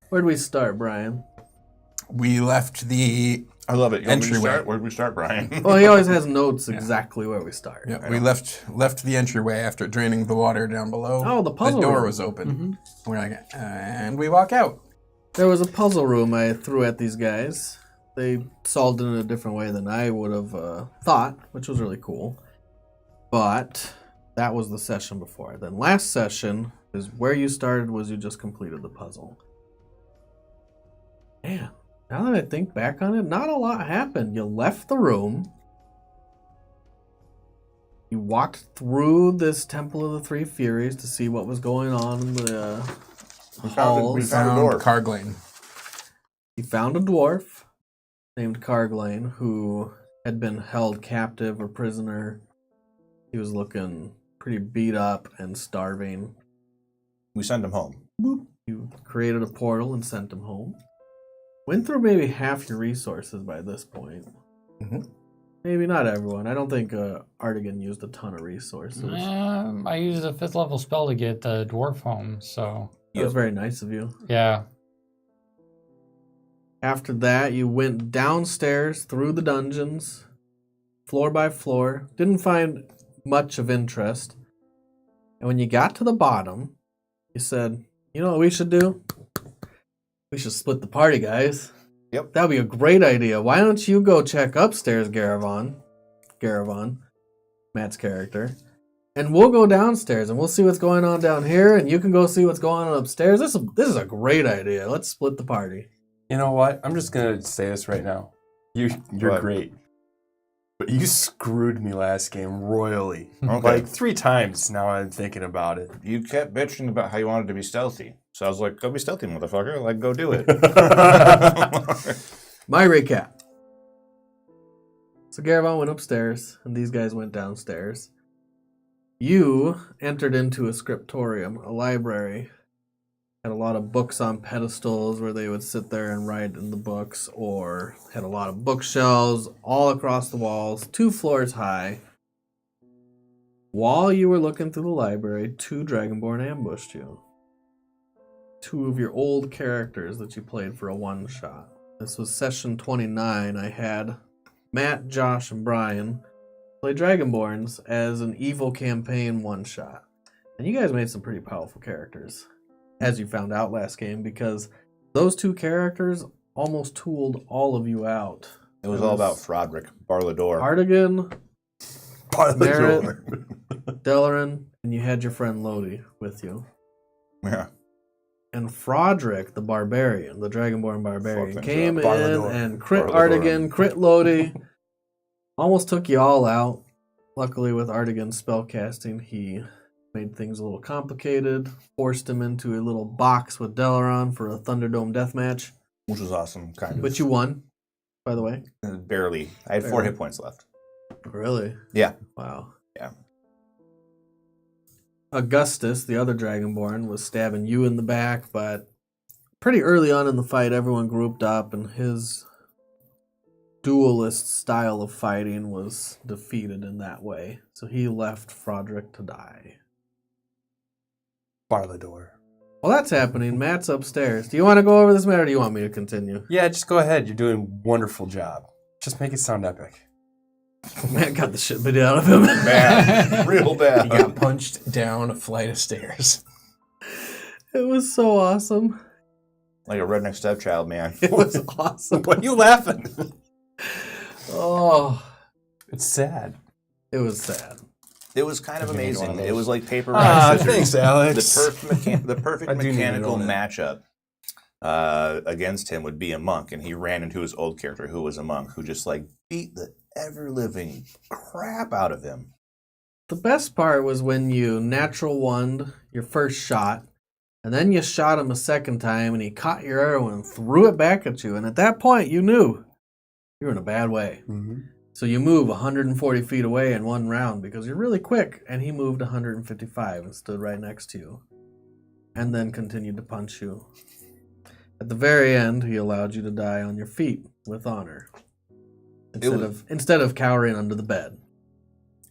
Where'd we start, Brian? We left the I love it. You want me to entryway. start? Where'd we start, Brian? Well, he always has notes exactly where we start. Yeah, we left the entryway after draining the water down below. Oh, the puzzle The door room. was open. We're like, and we walk out. There was a puzzle room I threw at these guys. They solved it in a different way than I would have thought, which was really cool. But that was the session before. Then last session is where you started was you just completed the puzzle. Man, now that I think back on it, not a lot happened. You left the room. You walked through this Temple of the Three Furies to see what was going on in the halls. We found a dwarf. Carglane. You found a dwarf named Carglane who had been held captive or prisoner. He was looking pretty beat up and starving. We sent him home. You created a portal and sent him home. Went through maybe half your resources by this point. Maybe not everyone. I don't think Artigan used a ton of resources. I used a 5th level spell to get the dwarf home, so... That was very nice of you. Yeah. After that, you went downstairs through the dungeons, floor by floor. Didn't find much of interest. And when you got to the bottom, you said, you know what we should do? We should split the party, guys. Yep. That would be a great idea. Why don't you go check upstairs, Garavon, Matt's character, and we'll go downstairs and we'll see what's going on down here, and you can go see what's going on upstairs. This is a great idea. Let's split the party. You know what? I'm just gonna say this right now. You're What? great, but you screwed me last game royally. Okay. Like 3 times now. I'm thinking about it. You kept bitching about how you wanted to be stealthy. So I was like, go be stealthy, motherfucker. Like, go do it. My recap. So Garavon went upstairs, and these guys went downstairs. You entered into a scriptorium, a library. Had a lot of books on pedestals where they would sit there and write in the books, or had a lot of bookshelves all across the walls, 2 floors high. While you were looking through the library, 2 dragonborn ambushed you. 2 of your old characters that you played for a one-shot. This was session 29. I had Matt, Josh, and Brian play Dragonborns as an evil campaign one-shot. And you guys made some pretty powerful characters, as you found out last game, because those 2 characters almost tooled all of you out. It was all about Frodrick, Barlador. Artigan, Barlador. Delaran, and you had your friend Lodi with you. Yeah. And Frodrick, the barbarian, the Dragonborn barbarian, Fucking came in Barlador. and crit Barlador. Artigan, crit Lodi, almost took you all out. Luckily, with Artigan's spellcasting, he made things a little complicated, forced him into a little box with Delaran for a Thunderdome deathmatch. Which was awesome, kind of. But you won, by the way. Barely. I had 4 Barely. hit points left. Really? Yeah. Wow. Yeah. Augustus, the other Dragonborn, was stabbing you in the back, but pretty early on in the fight, everyone grouped up, and his duelist style of fighting was defeated in that way. So he left Frodrick to die. Barlador. While that's happening, Matt's upstairs. Do you want to go over this, Matt, or do you want me to continue? Yeah, just go ahead. You're doing a wonderful job. Just make it sound epic. Matt got the shit beat out of him. Bad. Real bad. He got punched down a flight of stairs. It was so awesome. Like a redneck stepchild, man. It was awesome. Why are you laughing? Oh, It's sad. it was sad. It was kind of You need one amazing. of those. It was like paper, Ah, rock, scissors. thanks, Alex. The perfect I do need mechanical one of matchup against him would be a monk, and he ran into his old character who was a monk who just like beat the ever-living crap out of him. The best part was when you natural one your first shot, and then you shot him a second time, and he caught your arrow and threw it back at you. And at that point, you knew you were in a bad way. Mm-hmm. So you move 140 feet away in one round because you're really quick, and he moved 155 and stood right next to you, and then continued to punch you. At the very end, he allowed you to die on your feet with honor, instead of cowering under the bed.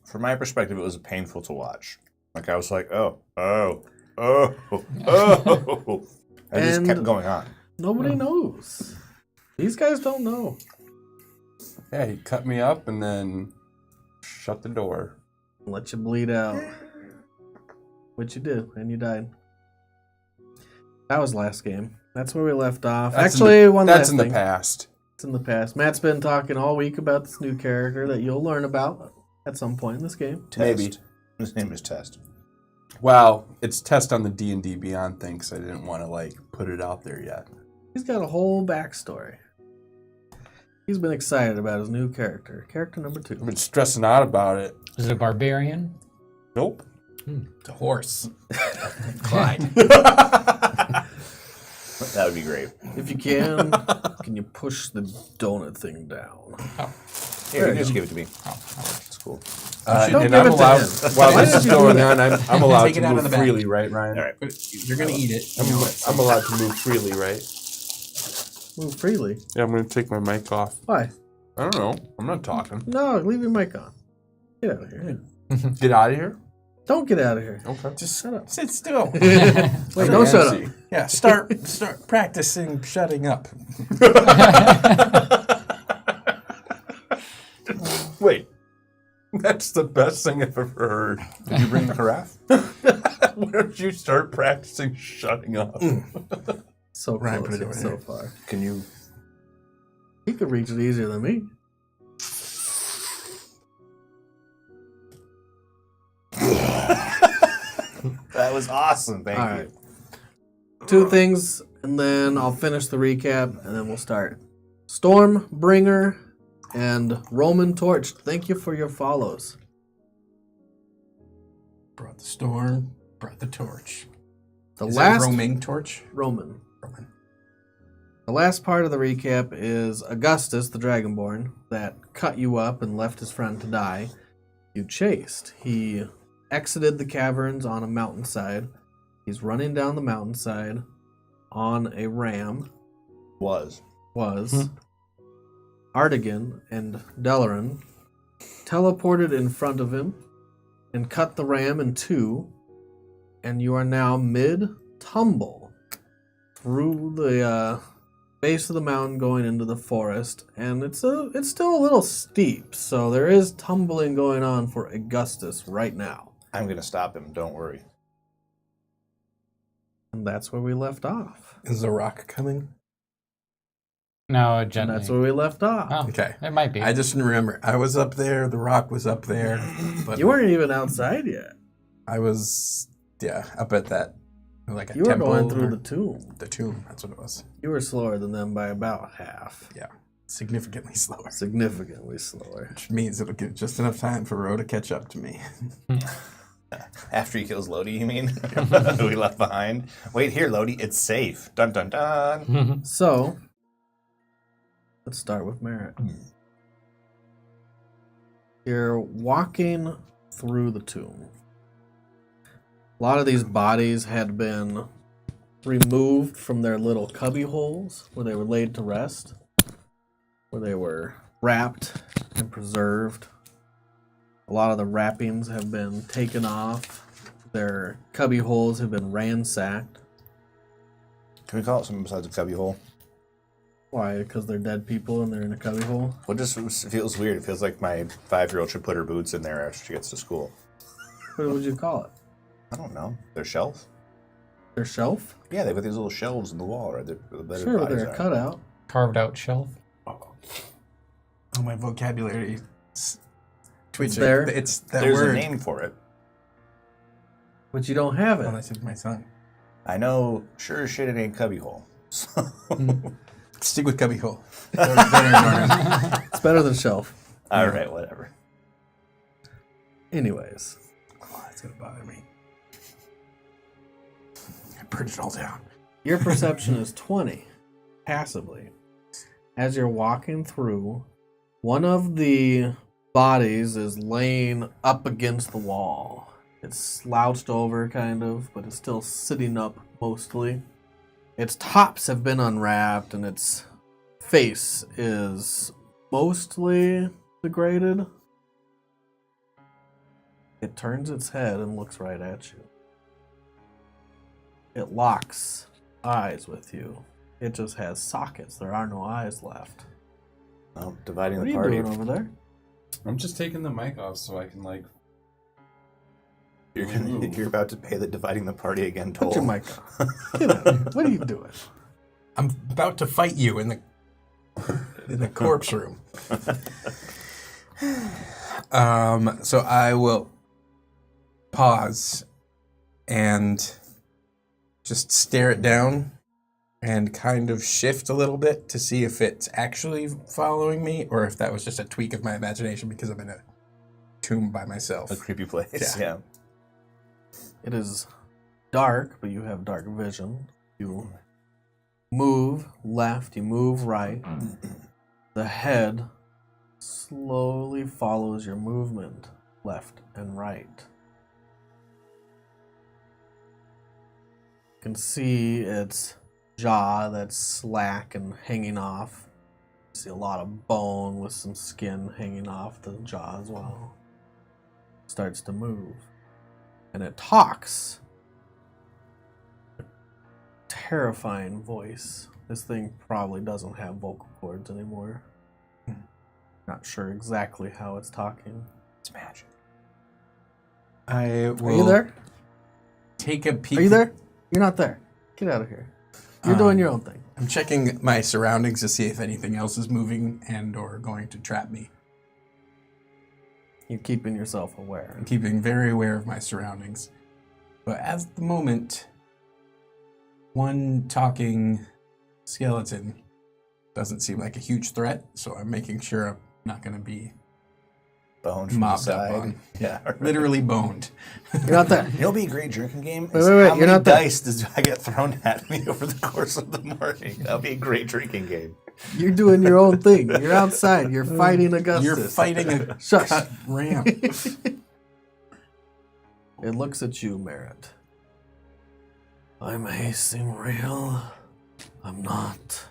from my perspective, it was painful to watch. Like, I was like, oh. And it just kept going on. Nobody knows. These guys don't know. Yeah, he cut me up and then shut the door. Let you bleed out. Which you did, and you died. That was last game. That's where we left off. That's Actually, That's in the past. It's in the past. Matt's been talking all week about this new character that you'll learn about at some point in this game. Test. Maybe. His name is Test. Well, it's test on the D&D Beyond thing, so I didn't want to, put it out there yet. He's got a whole backstory. He's been excited about his new character. Character number 2. I've been stressing out about it. Is it a barbarian? Nope. It's a horse. Clyde. That would be great. If you can you push the donut thing down? Here, you can just give it to me. It's cool. Don't And give I'm it to allowed, him. while Why this did is you do going that? on, I'm allowed Take it to out of move the bag. freely, right, Ryan? All right. You're going to eat it. I'm allowed to move freely, right? Move freely. Yeah, I'm going to take my mic off. Why? I don't know. I'm not talking. No, leave your mic on. Get out of here. Get out of here? Don't get out of here. Okay. Just Shut up. sit still. Wait, don't shut up. Yeah, start practicing shutting up. Wait. That's the best thing I've ever heard. Did you bring the carafe? Where did you start practicing shutting up? So Ryan, close put it yet over so here. far. Can you? He could reach it easier than me. That was awesome. Thank All you. right. 2 things, and then I'll finish the recap, and then we'll start. Stormbringer and Roman Torch, thank you for your follows. Brought the storm, brought the torch. The Is last it roaming torch? Roman. Roman. The last part of the recap is Augustus, the dragonborn, that cut you up and left his friend to die. You chased. He exited the caverns on a mountainside. He's running down the mountainside on a ram. Was. Artigan and Delaran teleported in front of him and cut the ram in 2, and you are now mid-tumble through the base of the mountain going into the forest, and it's still a little steep, so there is tumbling going on for Augustus right now. I'm going to stop him. Don't worry. And that's where we left off. Is the rock coming? No, And gently. that's where we left off. Oh, Okay. it might be. I just remember. I was up there. The rock was up there. But You weren't even outside yet. I was, up at that, like a You were temple. going through the tomb. the tomb. That's what it was. You were slower than them by about half. Yeah. Significantly slower. Significantly slower. Which means it'll give just enough time for Ro to catch up to me. After he kills Lodi, you mean? Who we left behind? Wait here, Lodi. It's safe. Dun, dun, dun. So, let's start with Merritt. You're walking through the tomb. A lot of these bodies had been removed from their little cubby holes where they were laid to rest, where they were wrapped and preserved. A lot of the wrappings have been taken off. Their cubby holes have been ransacked. Can we call it something besides a cubby hole? Why? Because they're dead people and they're in a cubby hole? Well, it just feels weird. It feels like my 5-year-old should put her boots in there after she gets to school. What would you call it? I don't know. Their shelf? Their shelf? Yeah, they've got these little shelves in the wall, right? Sure, they're a cutout. Carved out shelf. Oh, my vocabulary is twitching. there. It's that There's word. a name for it. But you don't have Oh, it. that's my son. I know, sure as shit it ain't cubby hole. So, Stick with cubby hole. Don't ignore him. It's better than shelf. all right, whatever. Anyways, Oh, that's gonna bother me. I purged it all down. your perception is 20, passively. As you're walking through, one of the bodies is laying up against the wall. It's slouched over, kind of, but it's still sitting up mostly. Its tops have been unwrapped, and its face is mostly degraded. It turns its head and looks right at you. It locks eyes with you. It just has sockets. There are no eyes left. Well, dividing What are the you party. doing over there? I'm just taking the mic off so I can like. You're about to pay the dividing the party again toll. Put your mic on. Get out of here. What are you doing? I'm about to fight you in the corpse room. So I will pause and just stare it down and kind of shift a little bit to see if it's actually following me or if that was just a tweak of my imagination because I'm in a tomb by myself. A creepy place. Yeah. It is dark, but you have dark vision. You move left, you move right. The head slowly follows your movement left and right. You can see its jaw that's slack and hanging off. You see a lot of bone with some skin hanging off the jaw as well. Starts to move. And it talks. A terrifying voice. This thing probably doesn't have vocal cords anymore. Not sure exactly how it's talking. It's magic. I will Are you there? take a peek. Are you there? You're not there. Get out of here. You're doing your own thing. I'm checking my surroundings to see if anything else is moving and or going to trap me. You're keeping yourself aware. I'm keeping very aware of my surroundings. But at the moment, one talking skeleton doesn't seem like a huge threat, so I'm making sure I'm not going to be Boned from mobbed the up side. on. Yeah. Literally boned. You're not there. It'll be a great drinking game. Wait, is wait, wait, How you're many not there. dice does I get thrown at me over the course of the morning? That'll be a great drinking game. You're doing your own thing. You're outside. You're fighting Augustus. You're fighting a Shush. cut ram. It looks at you, Merritt. I may seem real. I'm not.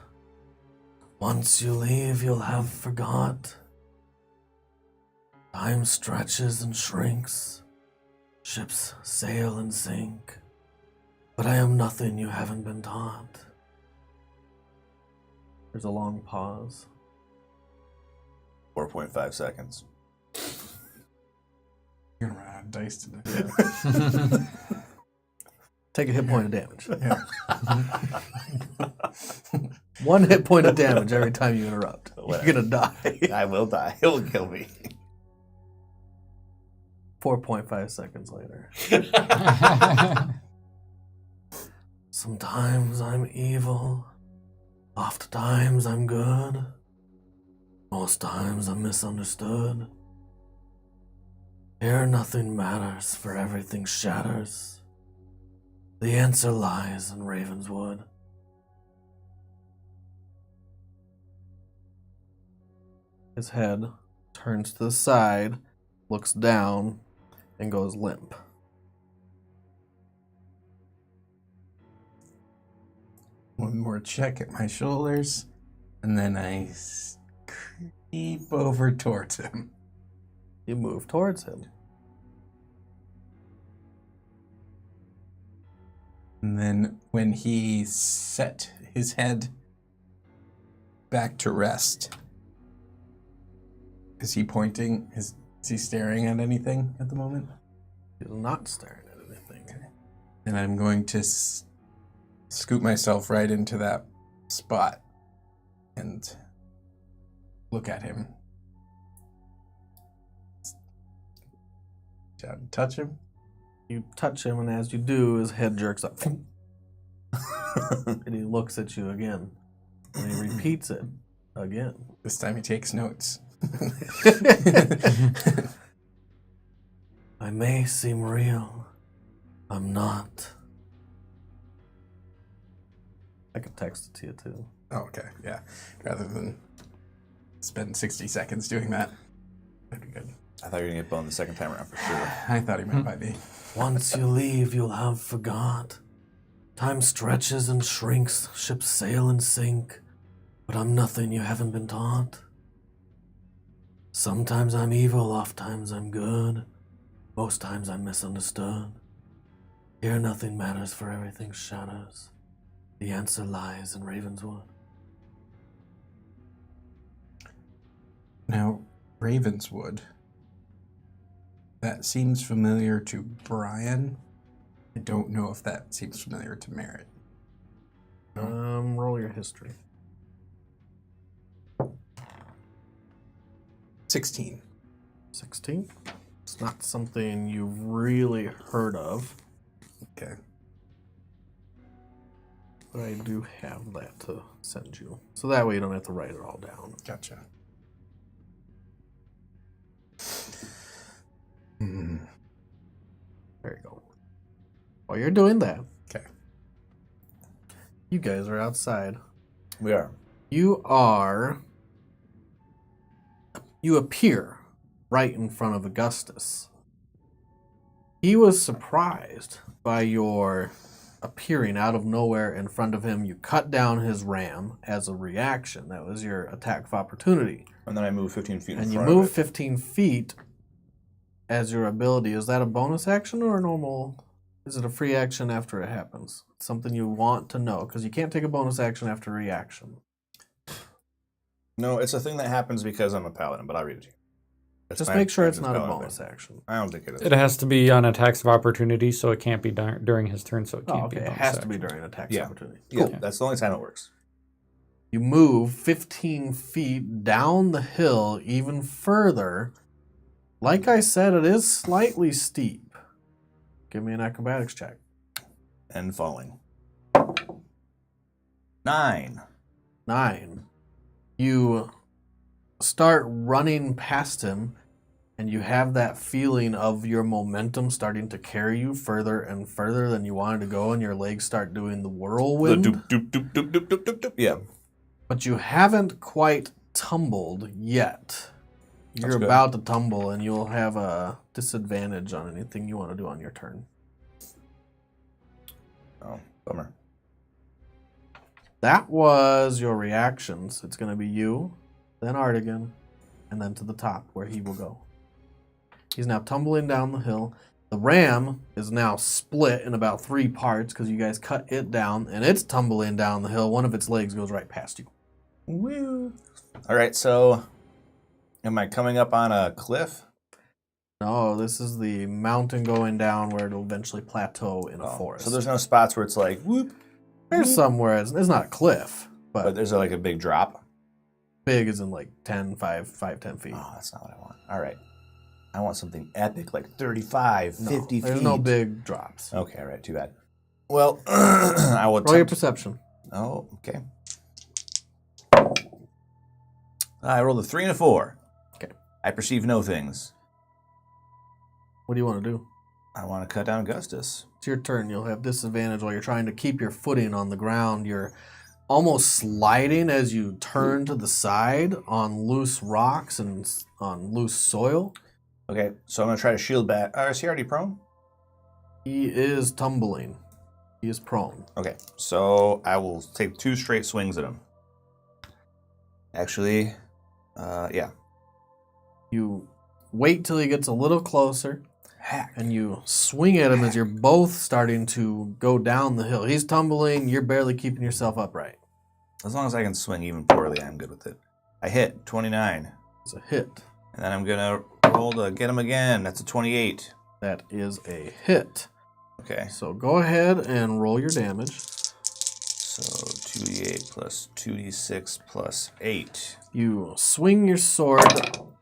Once you leave, you'll have forgot. Time stretches and shrinks. Ships sail and sink. But I am nothing you haven't been taught. There's a long pause. 4.5 seconds. You're gonna run out of dice today. Take a hit point of damage. Yeah. 1 hit point of damage every time you interrupt. You're gonna die. I will die. It will kill me. 4.5 seconds later. Sometimes I'm evil. Oftentimes I'm good. Most times I'm misunderstood. Here nothing matters, for everything shatters. The answer lies in Ravenswood. His head turns to the side, looks down, and goes limp. One more check at my shoulders, and then I creep over towards him. You move towards him. And then when he set his head back to rest, is he pointing? Is he staring at anything at the moment? He's not staring at anything. And I'm going to scoot myself right into that spot and look at him. Touch him. You touch him, and as you do, his head jerks up. And he looks at you again. And he repeats it again. This time he takes notes. I may seem real. I'm not. I could text it to you, too. Oh, okay, yeah. Rather than spend 60 seconds doing that. That'd be good. I thought you were going to get boned the second time around for sure. I thought he meant by me. Once you leave, you'll have forgot. Time stretches and shrinks, ships sail and sink, but I'm nothing you haven't been taught. Sometimes I'm evil, oft times I'm good. Most times I'm misunderstood. Here nothing matters, for everything shatters. The answer lies in Ravenswood. Now, Ravenswood. That seems familiar to Brian. I don't know if that seems familiar to Merritt. Roll your history. 16. 16. It's not something you've really heard of, Okay. but I do have that to send you. So that way you don't have to write it all down. Gotcha. There you go. While you're doing that, Okay. you guys are outside. We are. You appear right in front of Augustus. He was surprised by your appearing out of nowhere in front of him. You cut down his ram as a reaction. That was your attack of opportunity. And then I move 15 feet in And you front move of it. 15 feet as your ability. Is that a bonus action or a normal? Is it a free action after it happens? It's something you want to know, because you can't take a bonus action after reaction. No, it's a thing that happens because I'm a paladin, but I'll read it to you. It's Just my make sure it's experience not a as paladin, bonus but action. I don't think it is. It has to be on attacks of opportunity, so it can't be during his turn, so it can't Oh, be okay. a It bonus has to be action. during attack Yeah. opportunity. Yeah, Cool. that's the only time it works. You move 15 feet down the hill even further. Like I said, it is slightly steep. Give me an acrobatics check. And falling. 9. 9. You start running past him, and you have that feeling of your momentum starting to carry you further and further than you wanted to go, and your legs start doing the The whirlwind. doop, doop, doop, doop, doop, doop, doop, doop. Yeah. But you haven't quite tumbled yet. You're That's good. about to tumble, and you'll have a disadvantage on anything you want to do on your turn. Oh, bummer. That was your reactions. It's going to be you, then Artigan, and then to the top where he will go. He's now tumbling down the hill. The ram is now split in about 3 parts because you guys cut it down, and it's tumbling down the hill. One of its legs goes right past you. Woo. All right, so am I coming up on a cliff? No, this is the mountain going down where it'll eventually plateau in a forest. So there's no spots where it's like, whoop, There's somewhere, it's not a cliff, but but there's like a big drop. big is in like 10 feet. Oh, that's not what I want. All right. I want something epic, like 35, No, 50 there's feet. no big drops. Okay, all right, too bad. Well, I will Roll your attempt. perception. Oh, okay. I rolled a 3 and a 4. Okay. I perceive no things. What do you want to do? I want to cut down Augustus. It's your turn. You'll have disadvantage while you're trying to keep your footing on the ground. You're almost sliding as you turn to the side on loose rocks and on loose soil. Okay, so I'm going to try to shield back. Is he already prone? He is tumbling. He is prone. Okay, so I will take 2 straight swings at him. Actually, yeah. You wait till he gets a little closer, Heck. and you swing at him as you're both starting to go down the hill. He's tumbling. You're barely keeping yourself upright. As long as I can swing even poorly, I'm good with it. I hit 29. It's a hit. And then I'm going to roll to get him again. That's a 28. That is a hit. Okay, So go ahead and roll your damage. so 2d8 plus 2d6 plus 8. You swing your sword.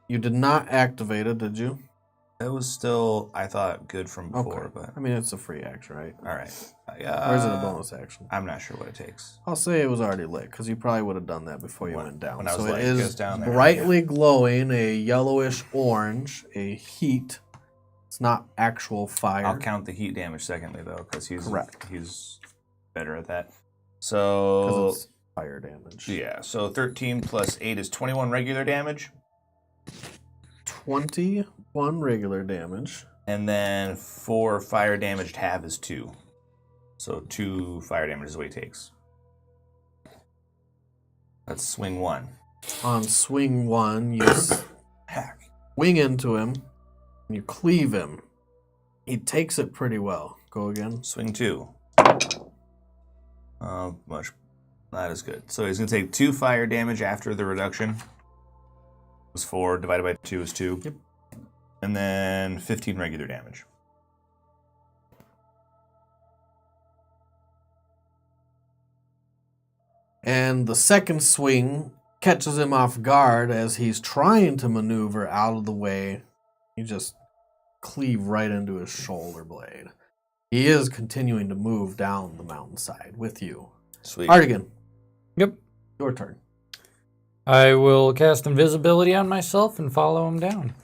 You did not activate it, did you? That was still, I thought, good from before, Okay. but I mean, it's a free action, right? all right. Or is it a bonus action? I'm not sure what it takes. I'll say it was already lit, because you probably would have done that before you When- went down. when I was So lit, it it is goes down there, brightly glowing, a yellowish orange, a heat. It's not actual fire. I'll count the heat damage secondly, though, because Correct. he's better at that. Because So, it's fire damage. yeah, so 13 plus 8 is 21 regular damage. 21 regular damage. And then 4 fire damaged half is 2. So 2 fire damage is what he takes. That's swing 1. On swing 1, you Heck. swing into him, and you cleave him. He takes it pretty well. Go again. Swing 2. Much. Not as good. So he's going to take 2 fire damage after the reduction. It was 4, divided by 2 is 2. Yep. And then 15 regular damage. And the second swing catches him off guard as he's trying to maneuver out of the way. You just cleave right into his shoulder blade. He is continuing to move down the mountainside with you. Sweet. Artigan, Yep. your turn. I will cast invisibility on myself and follow him down.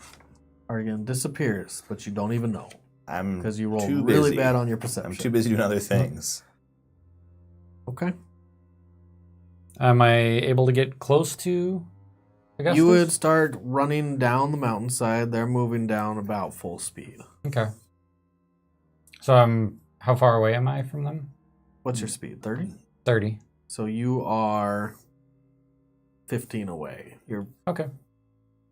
Artigan disappears, but you don't even know I'm because you rolled too really busy. bad on your perception. I'm too busy doing other things. Okay. Am I able to get close to Augustus? You would start running down the mountainside. They're moving down about full speed. Okay. So how far away am I from them? What's your speed? 30? 30. So you are 15 away. You're Okay.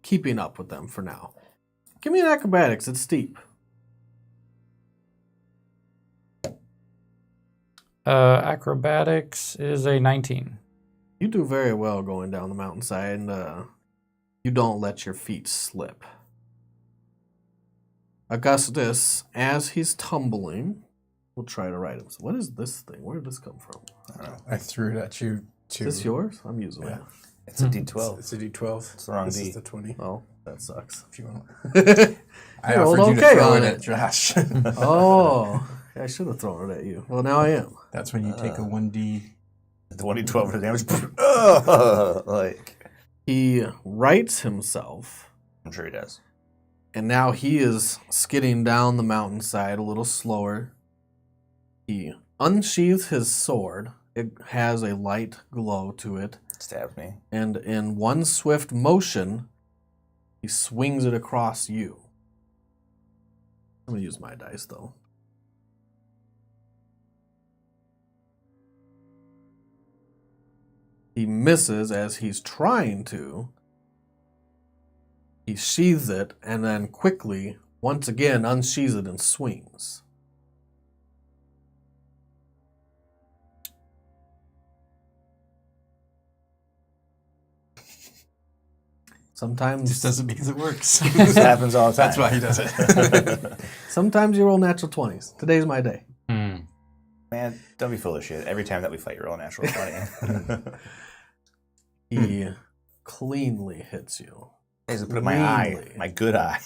keeping up with them for now. Give me an acrobatics. It's steep. Acrobatics is a 19. You do very well going down the mountainside, and you don't let your feet slip. Augustus, as he's tumbling, will try to ride him. So what is this thing? Where did this come from? I threw it at you too. Is this yours? I'm using Yeah. it. It's a D12. It's a D12. It's the wrong this D. is the 20. Oh, that sucks. If you want. I I offered you to throw it at Josh. Oh, I should have thrown it at you. Well, now I am. That's when you take a 1D. The 1d12 for the damage. Oh, like, He rights himself, I'm sure he does. and now he is skidding down the mountainside a little slower. He unsheathes his sword. It has a light glow to it. Stabbed me. And in one swift motion, he swings it across you. I'm going to use my dice, though. He misses as he's trying to. He sheathes it and then quickly, once again, unsheathes it and swings. Sometimes Just does it because it works. This happens all the time. That's why he does it. Sometimes you roll natural 20s. Today's my day. Man, don't be full of shit. Every time that we fight, you roll a natural 20. He cleanly hits you. He's put in my eye, Cleanly. my good eye.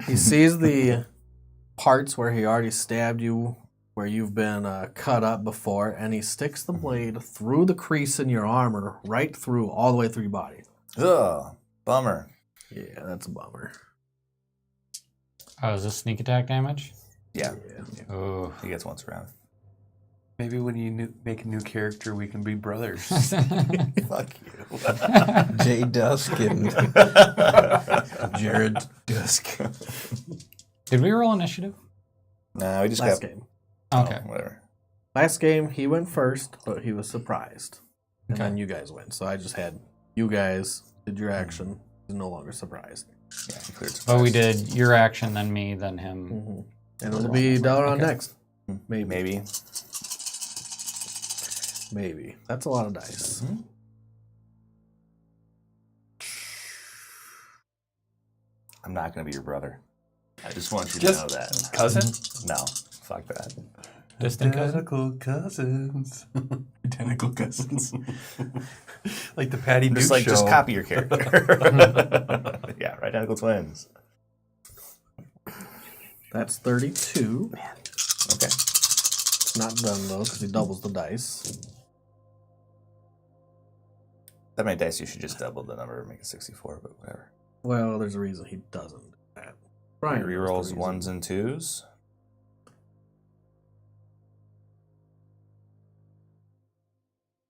He sees the parts where he already stabbed you, where you've been cut up before, and he sticks the blade through the crease in your armor, right through, all the way through your body. Ugh, bummer. Yeah, that's a bummer. Oh, is this sneak attack damage? Yeah, Oh. he gets once around. Maybe when you make a new character, we can be brothers. Fuck you. Jay Dusk and Jared Dusk. Did we roll initiative? No, we just Last got... game. Okay. Oh, whatever. Last game, he went first, but he was surprised. And Okay. then you guys went. So I just had you guys did your action. He's no longer surprised. Yeah, he cleared Oh, we surprise. did your action, then me, then him. Mm-hmm. And it'll be Dalaran Okay. next. Maybe. Maybe. Maybe. That's a lot of dice. I'm not going to be your brother. I just want you to Just- know that. Cousin? No, fuck that. Distant cousin? Identical cousins. Identical cousins. Like the Patty Duke Just like, show. just copy your character. Yeah, right, identical twins. That's 32. Okay. It's not done, though, because he doubles the dice. That many dice, you should just double the number and make it 64, but whatever. Well, there's a reason he doesn't do that. Brian knows the Rerolls reason. ones and twos.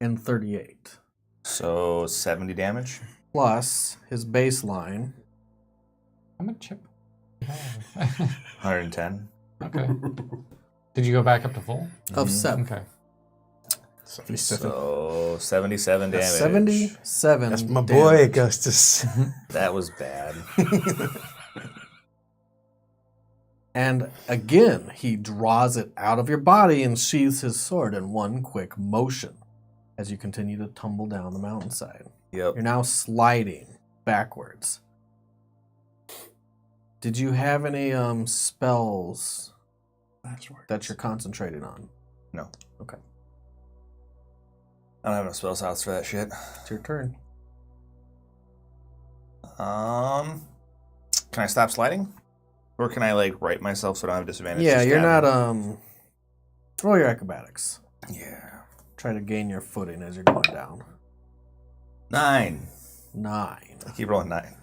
And 38. So 70 damage. Plus his baseline. How much chip? 110. Okay. Did you go back up to full? Of 7. Okay. 77. So 77 damage. 77. That's my damage. boy, Augustus. That was bad. And again, he draws it out of your body and sheathes his sword in one quick motion as you continue to tumble down the mountainside. Yep. You're now sliding backwards. Did you have any spells that you're concentrating on? No. Okay. I don't have no spell slots for that shit. It's your turn. Can I stop sliding? Or can I, like, right myself so I don't have disadvantage? Yeah, to you're stab? not, roll your acrobatics. Yeah. Try to gain your footing as you're going down. 9. 9. I keep rolling 9.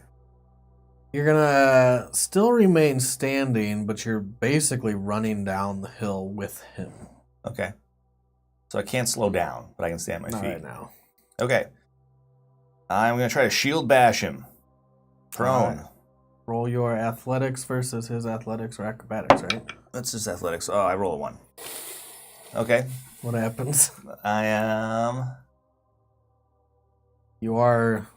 You're gonna still remain standing, but you're basically running down the hill with him. Okay. So I can't slow down, but I can stand on my Not feet. right now. Okay. I'm going to try to shield bash him. Prone. Alright. Roll your athletics versus his athletics or acrobatics, right? That's just athletics. Oh, I roll a 1. Okay. What happens? I am... You are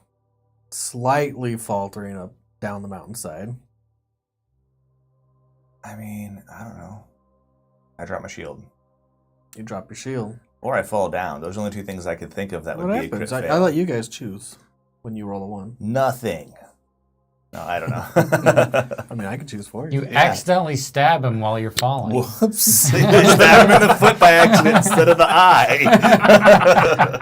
slightly faltering up down the mountainside. I mean, I don't know. I drop my shield. You drop your shield. Or I fall down. Those are the only 2 things I could think of that What would be a happens? crit I fail. let you guys choose when you roll a 1. Nothing. No, I don't know. I mean, I could choose for you. You accidentally stab him while you're falling. Whoops. I stabbed him in the foot by accident instead of the eye.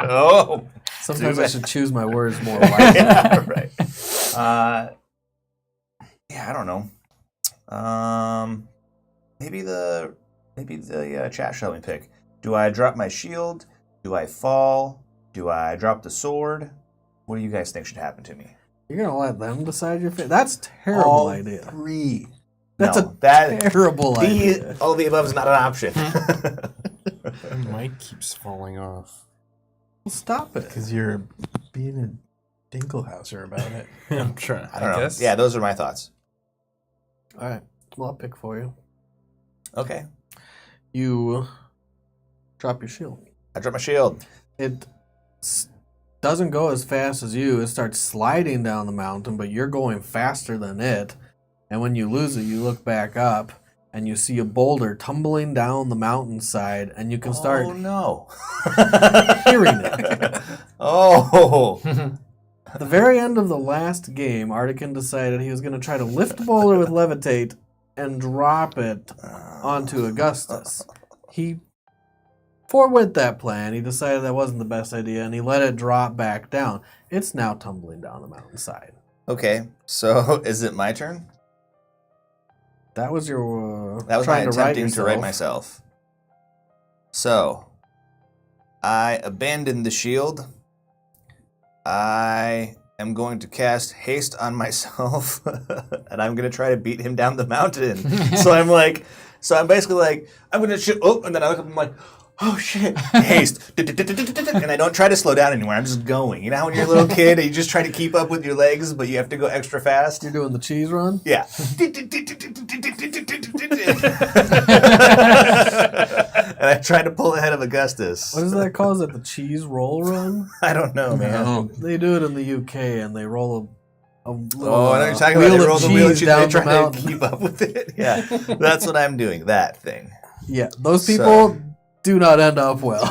Oh. Sometimes I should choose my words more wisely. Yeah, right. Yeah, I don't know. Maybe the chat shall let me pick. Do I drop my shield? Do I fall? Do I drop the sword? What do you guys think should happen to me? You're gonna let them decide your fate? That's a terrible All idea. 3. That's No, a terrible idea. All the above is not an option. My mic keeps falling off. Well, stop it. Because you're being a dinklehouser about it. I'm trying. I don't know. Yeah, those are my thoughts. All right. Well, I'll pick for you. Okay. You drop your shield. I drop my shield. It doesn't go as fast as you. It starts sliding down the mountain, but you're going faster than it. And when you lose it, you look back up and you see a boulder tumbling down the mountainside, and you can start Oh, no. hearing it. Oh. At the very end of the last game, Artican decided he was going to try to lift the boulder with levitate and drop it onto Augustus. He forwent that plan. He decided that wasn't the best idea, and he let it drop back down. It's now tumbling down the mountainside. Okay, so is it my turn? That was your That was my trying to right attempting to right yourself. myself. So, I abandoned the shield. I am going to cast haste on myself, and I'm going to try to beat him down the mountain. So I'm basically like, I'm going to shoot, and then I look up and I'm like, oh shit, haste. And I don't try to slow down anymore. I'm just going. You know how when you're a little kid and you just try to keep up with your legs, but you have to go extra fast? You're doing the cheese run? Yeah. And I tried to pull ahead of Augustus. What is that called? Is it the cheese roll run? I don't know, man. They do it in the UK, and they roll a little, Oh, I know you're talking about wheel they of roll the wheel of cheese cheese down and the they try to mountain. keep up with it. Yeah, that's what I'm doing, that thing. Yeah, those people do not end up well.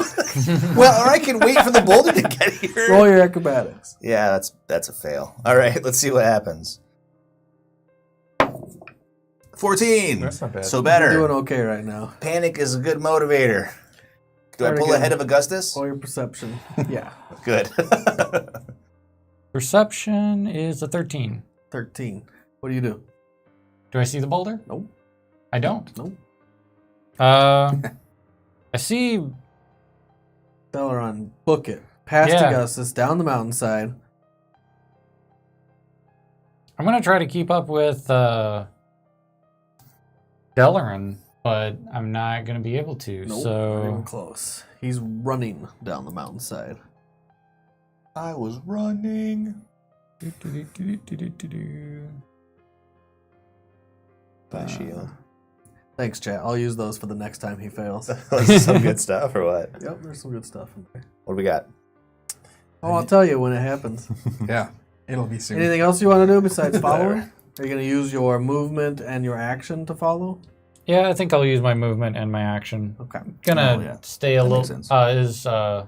Well, or I can wait for the boulder to get here. Roll your acrobatics. Yeah, that's a fail. All right, let's see what happens. 14. That's not bad. So You're better. doing okay right now. Panic is a good motivator. Do I Alright, pull again. ahead of Augustus? Roll your perception. Yeah, Good. Perception is a 13. 13. What do you do? Do I see the boulder? Nope. I don't. Nope. I see. Delaron, book it. Past Yeah. Augustus, down the mountainside. I'm gonna try to keep up with Delaron, but I'm not gonna be able to. Nope, not even So close. He's running down the mountainside. I was running. By shield. Thanks, chat. I'll use those for the next time he fails. Some good stuff or what? Yep, there's some good stuff in there. What do we got? Oh, I'll tell you when it happens. Yeah, it'll be soon. Anything else you want to do besides following? Are you going to use your movement and your action to follow? Yeah, I think I'll use my movement and my action. Okay. Gonna stay a That little. makes sense.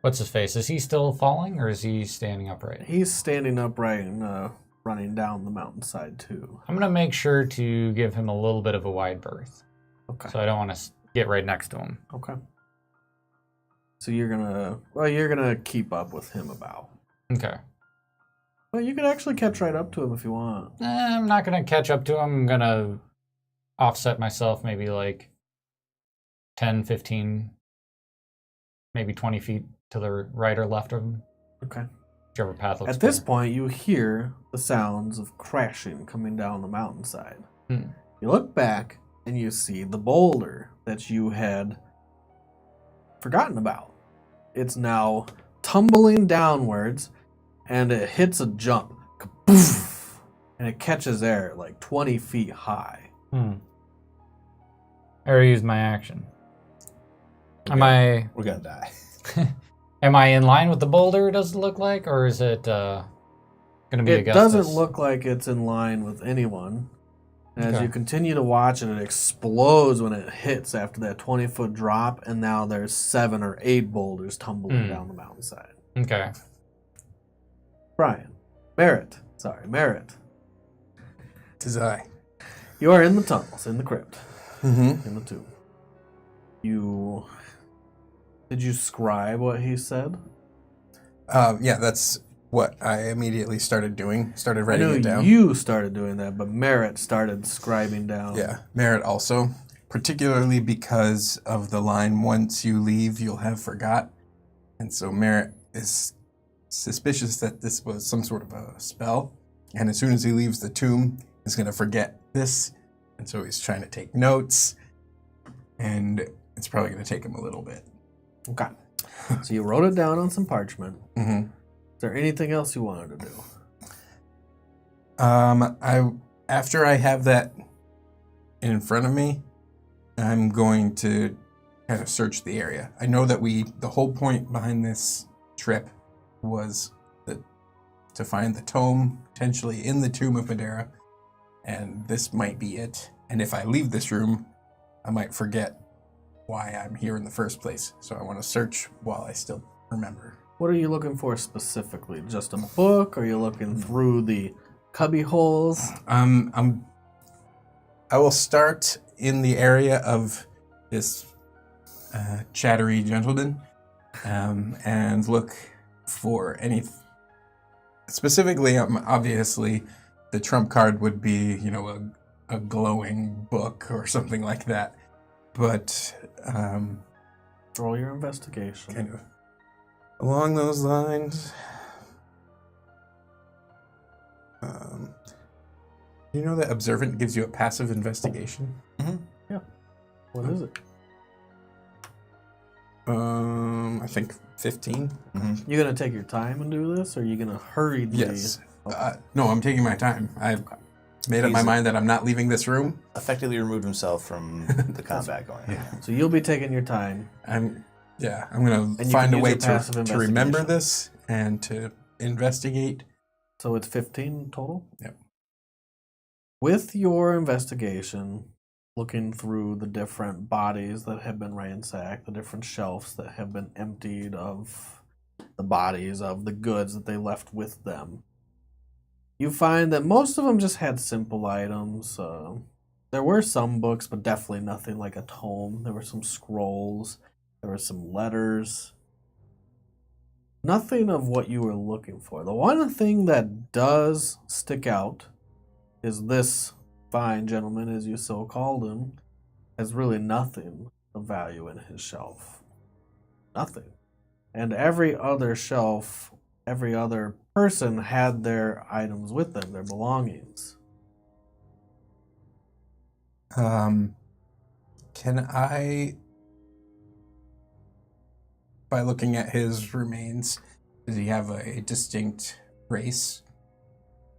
What's his face? Is he still falling or is he standing upright? He's standing upright and running down the mountainside too. I'm gonna make sure to give him a little bit of a wide berth, Okay. so I don't want to get right next to him. Okay. So you're gonna keep up with him about. Okay. Well, you could actually catch right up to him if you want. I'm not gonna catch up to him. I'm gonna offset myself maybe like 10, 15, maybe 20 feet to the right or left of him. Okay. Whichever path looks At this better. point, you hear the sounds of crashing coming down the mountainside. Hmm. You look back and you see the boulder that you had forgotten about. It's now tumbling downwards and it hits a jump. Kaboof! And it catches air like 20 feet high. I already used my action. We're gonna die. Am I in line with the boulder, does it look like? Or is it going to be It Augustus? doesn't look like it's in line with anyone. As Okay. you continue to watch it, it explodes when it hits after that 20-foot drop, and now there's 7 or 8 boulders tumbling down the mountainside. Okay. Brian. Merritt. Tis I. You are in the tunnels, in the crypt, Mm-hmm. in the tomb. Did you scribe what he said? Yeah, that's what I immediately started doing. Started I writing know it down. you started doing that, but Merritt started scribing down. Yeah, Merritt also, particularly because of the line, once you leave, you'll have forgot. And so Merritt is suspicious that this was some sort of a spell. And as soon as he leaves the tomb, he's going to forget this. And so he's trying to take notes. And it's probably going to take him a little bit. Okay. So you wrote it down on some parchment. Mm-hmm. Is there anything else you wanted to do? After I have that in front of me, I'm going to kind of search the area. I know that the whole point behind this trip was to find the tome, potentially in the tomb of Madeira, and this might be it. And if I leave this room, I might forget why I'm here in the first place. So I want to search while I still remember. What are you looking for specifically? Just a book? Are you looking through the cubby holes? I will start in the area of this chattery gentleman and look for any. Specifically, obviously, the trump card would be, a glowing book or something like that. But Roll your investigation. kind of along those lines. You know that observant gives you a passive investigation? What is it? I think 15. You gonna take your time and do this, or are you gonna hurriedly? Yes. No, I'm taking my time. I've made up my mind that I'm not leaving this room. Effectively removed himself from the combat going on. So you'll be taking your time. I'm gonna And you find can a use way your passive to remember investigation. this and to investigate. So it's 15 total? Yep. With your investigation, looking through the different bodies that have been ransacked, the different shelves that have been emptied of the bodies, of the goods that they left with them, you find that most of them just had simple items. There were some books, but definitely nothing like a tome. There were some scrolls. There were some letters. Nothing of what you were looking for. The one thing that does stick out is this fine gentleman, as you so called him, has really nothing of value in his shelf. Nothing. And every other shelf, every other person had their items with them, their belongings. Can I, by looking at his remains, does he have a distinct race,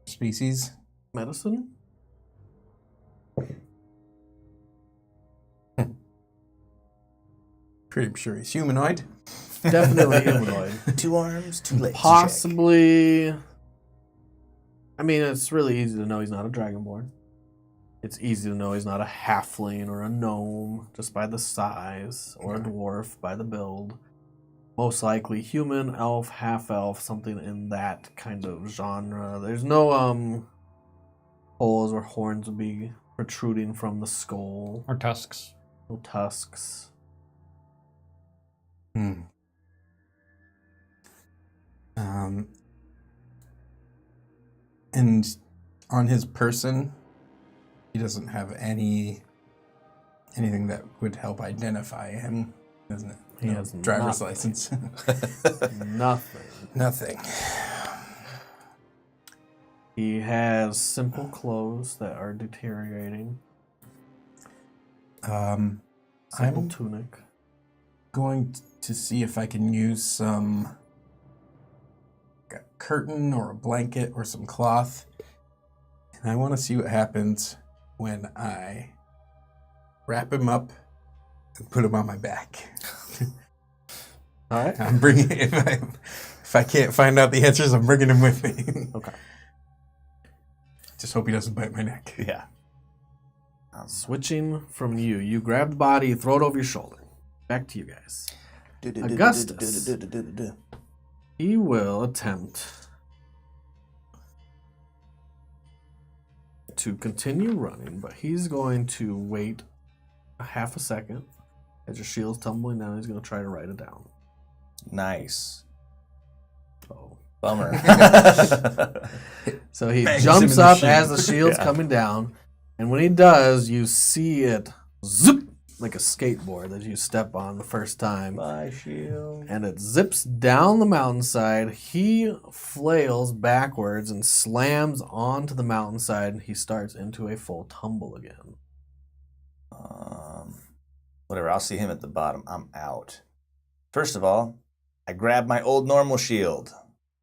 species? Medicine? Pretty sure he's humanoid. Definitely humanoid. 2 arms, 2 legs. Possibly I mean, it's really easy to know he's not a dragonborn. It's easy to know he's not a halfling or a gnome just by the size, or a dwarf by the build. Most likely human, elf, half-elf, something in that kind of genre. There's no holes where horns would be protruding from the skull. Or tusks. No tusks. And on his person, he doesn't have anything that would help identify him, doesn't it? He has driver's nothing. license. Nothing. Nothing. He has simple clothes that are deteriorating. Simple I'm tunic. going to see if I can use some a curtain or a blanket or some cloth. And I want to see what happens when I wrap him up and put him on my back. All right. I'm bringing if I can't find out the answers, I'm bringing him with me. Okay. Just hope he doesn't bite my neck. Yeah. Switching from you. You grab the body, you throw it over your shoulder. Back to you guys. Augustus. He will attempt to continue running, but he's going to wait a half a second as your shield's tumbling down. He's going to try to write it down. Nice. Oh. Bummer. So he Bangs jumps him in the up shin. as the shield's Yeah. coming down, and when he does, you see it zoop like a skateboard that you step on the first time. My shield. And it zips down the mountainside. He flails backwards and slams onto the mountainside. He starts into a full tumble again. Whatever, I'll see him at the bottom. I'm out. First of all, I grab my old normal shield.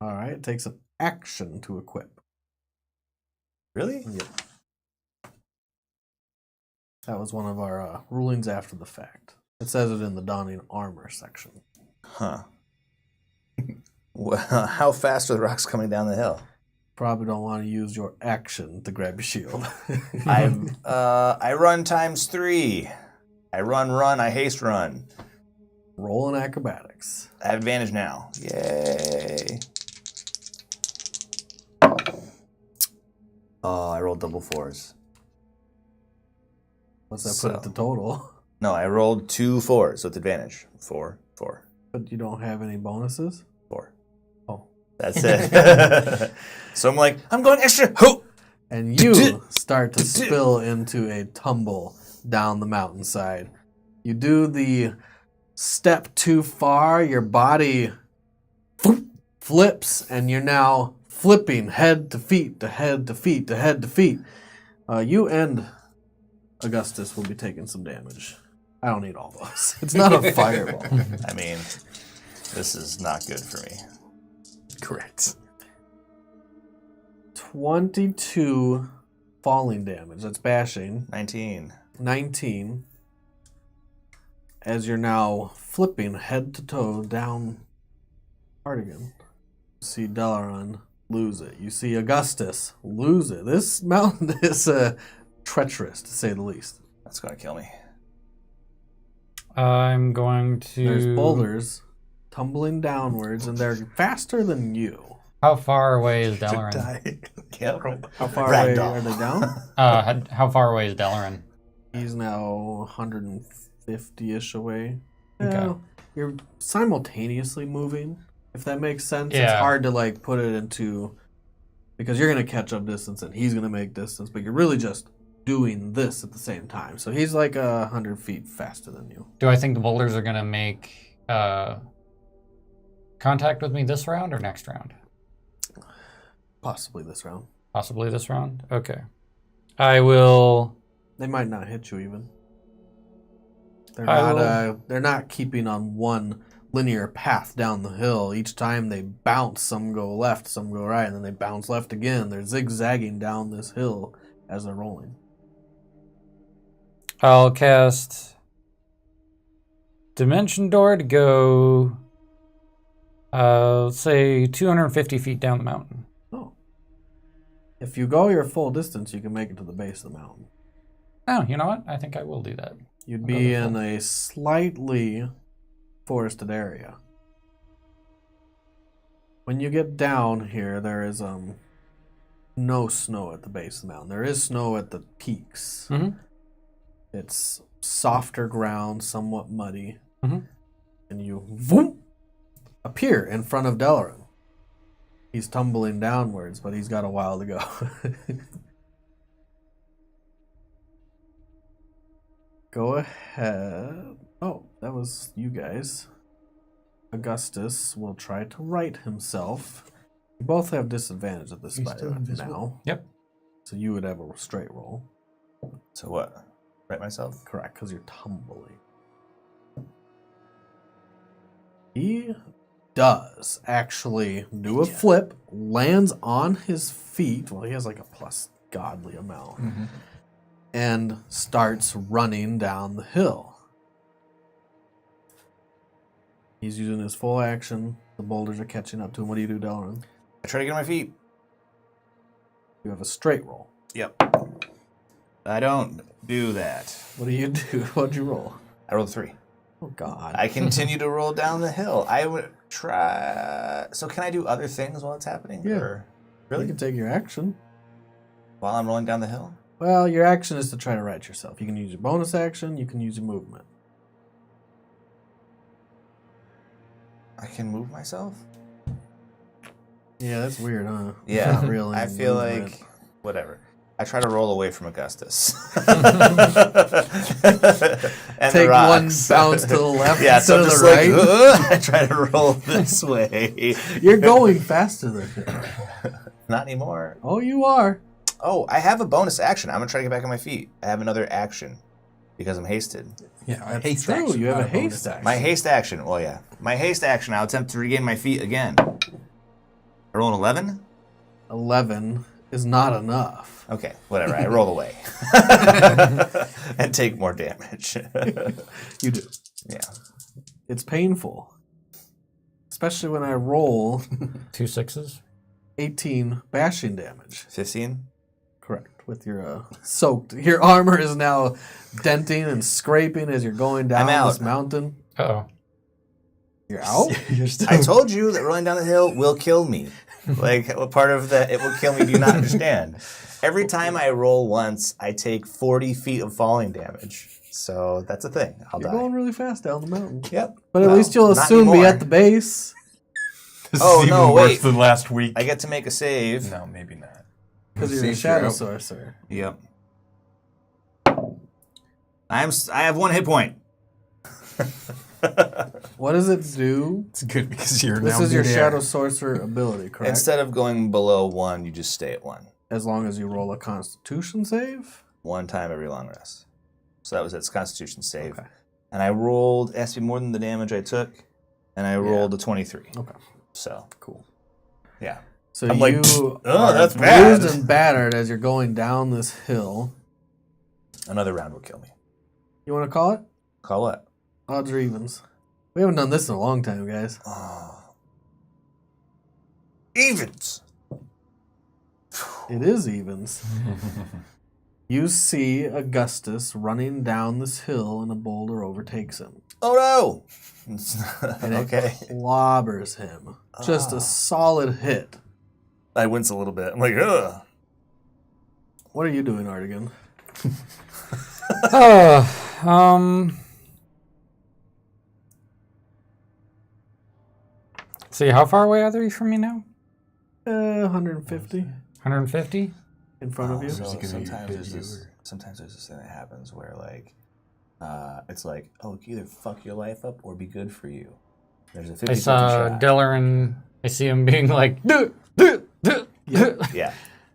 All right, it takes an action to equip. Really? Yep. That was one of our rulings after the fact. It says it in the donning armor section. Huh. Well, how fast are the rocks coming down the hill? Probably don't want to use your action to grab your shield. I run times 3. I run, I haste run. Roll in acrobatics. I have advantage now. Yay. Oh, I rolled double 4s. What's that put at the total? No, I rolled 2 4s with advantage. 4, 4, But you don't have any bonuses? 4. Oh. That's it. So I'm like, I'm going extra. Ho! And you start to spill into a tumble down the mountainside. You do the step too far, your body flips, and you're now flipping head to feet to head to feet to head to feet. You and Augustus will be taking some damage. I don't need all those. It's not a fireball. I mean, this is not good for me. Correct. 22 falling damage. That's bashing. 19. 19. As you're now flipping head to toe down Cardigan. You see Delaran lose it. You see Augustus lose it. This mountain is treacherous, to say the least. That's going to kill me. I'm going to... There's boulders tumbling downwards, and they're faster than you. How far away is Delaran? How far away Ragdoll. are they down? How far away is Delaran? He's now 150-ish away. Okay. Yeah, you're simultaneously moving, if that makes sense. It's Yeah. hard to like put it into, because you're going to catch up distance and he's going to make distance, but you're really just doing this at the same time. So he's like 100 feet faster than you. Do I think the boulders are going to make contact with me this round or next round? Possibly this round. Possibly this round? Okay. I will... They might not hit you even. I They're not keeping on one linear path down the hill. Each time they bounce, some go left, some go right, and then they bounce left again. They're zigzagging down this hill as they're rolling. I'll cast Dimension Door to go, let's say 250 feet down the mountain. Oh. If you go your full distance, you can make it to the base of the mountain. Oh, you know what? I think I will do that. You'd I'll be go the in full. a slightly forested area. When you get down here, there is no snow at the base of the mountain. There is snow at the peaks. Mm-hmm. It's softer ground, somewhat muddy. Mhm. And you appear in front of Delaran. He's tumbling downwards, but he's got a while to go. Go ahead. Oh, that was you guys. Augustus will try to right himself. You both have disadvantage at this He's by still invisible. now. Yep. So you would have a straight roll. So what? Right myself? Correct, because you're tumbling. He does actually do a flip, lands on his feet. Well, he has like a plus godly amount. Mm-hmm. And starts running down the hill. He's using his full action. The boulders are catching up to him. What do you do, Delaran? I try to get on my feet. You have a straight roll. Yep. I don't do that. What do you do? What'd you roll? I rolled a 3. Oh, God. I continue to roll down the hill. I would try. So can I do other things while it's happening? Yeah. Or You really? can take your action. While I'm rolling down the hill? Well, your action is to try to right yourself. You can use your bonus action. You can use your movement. I can move myself? Yeah, that's weird, huh? Yeah. Not really I feel movement. like whatever. I try to roll away from Augustus. and Take the one rocks. bounce to the left Yeah, so instead I'm of just the like, right. I try to roll this way. You're going faster than him. Not anymore. Oh, you are. Oh, I have a bonus action. I'm gonna try to get back on my feet. I have another action because I'm hasted. Yeah, a That's haste true. action, You have not a bonus haste action. My haste action. Well, yeah. My haste action. I'll attempt to regain my feet again. I roll an 11? 11 is not enough. Okay, whatever. I roll away. and take more damage. You do. Yeah. It's painful. Especially when I roll 2 6s. 18 bashing damage. 15? Correct. With your soaked. Your armor is now denting and scraping as you're going down I'm out. this mountain. Uh-oh. You're out? You're still. I told you that rolling down the hill will kill me. Like, what part of that it will kill me do you not understand? Every time I roll once, I take 40 feet of falling damage. So that's a thing. I'll You're die. going really fast down the mountain. Yep. But at Well, least you'll not soon be anymore. at the base. This Oh, is even no, worse wait. than last week. I get to make a save. No, maybe not. Because you're a Safe shadow route. sorcerer. Yep. I have 1 hit point. What does it do? It's good because you're This now is your midair. shadow sorcerer ability, correct? Instead of going below 1, you just stay at 1. As long as you roll a constitution save? 1 time every long rest. So that was its Constitution save. Okay. And I rolled, it has to be more than the damage I took, and I rolled a 23. Okay. So, Cool. yeah. So I'm you like, are oh, that's bad. bruised and battered as you're going down this hill. Another round will kill me. You want to call it? Call what? Odds or evens? We haven't done this in a long time, guys. Oh. Evens. It is evens. You see Augustus running down this hill and a boulder overtakes him. Oh no! And Okay. it clobbers him. Just a solid hit. I wince a little bit. I'm like, ugh. What are you doing, Artigan? See, how far away are they from me now? 150 150? in front of you. So gonna sometimes hit there's you this, or- sometimes there's this thing that happens where like, it's like, oh, it can either fuck your life up or be good for you. There's a 50-50 I saw shot. Delaran. I see him being like, duh, duh, duh, duh. Yeah.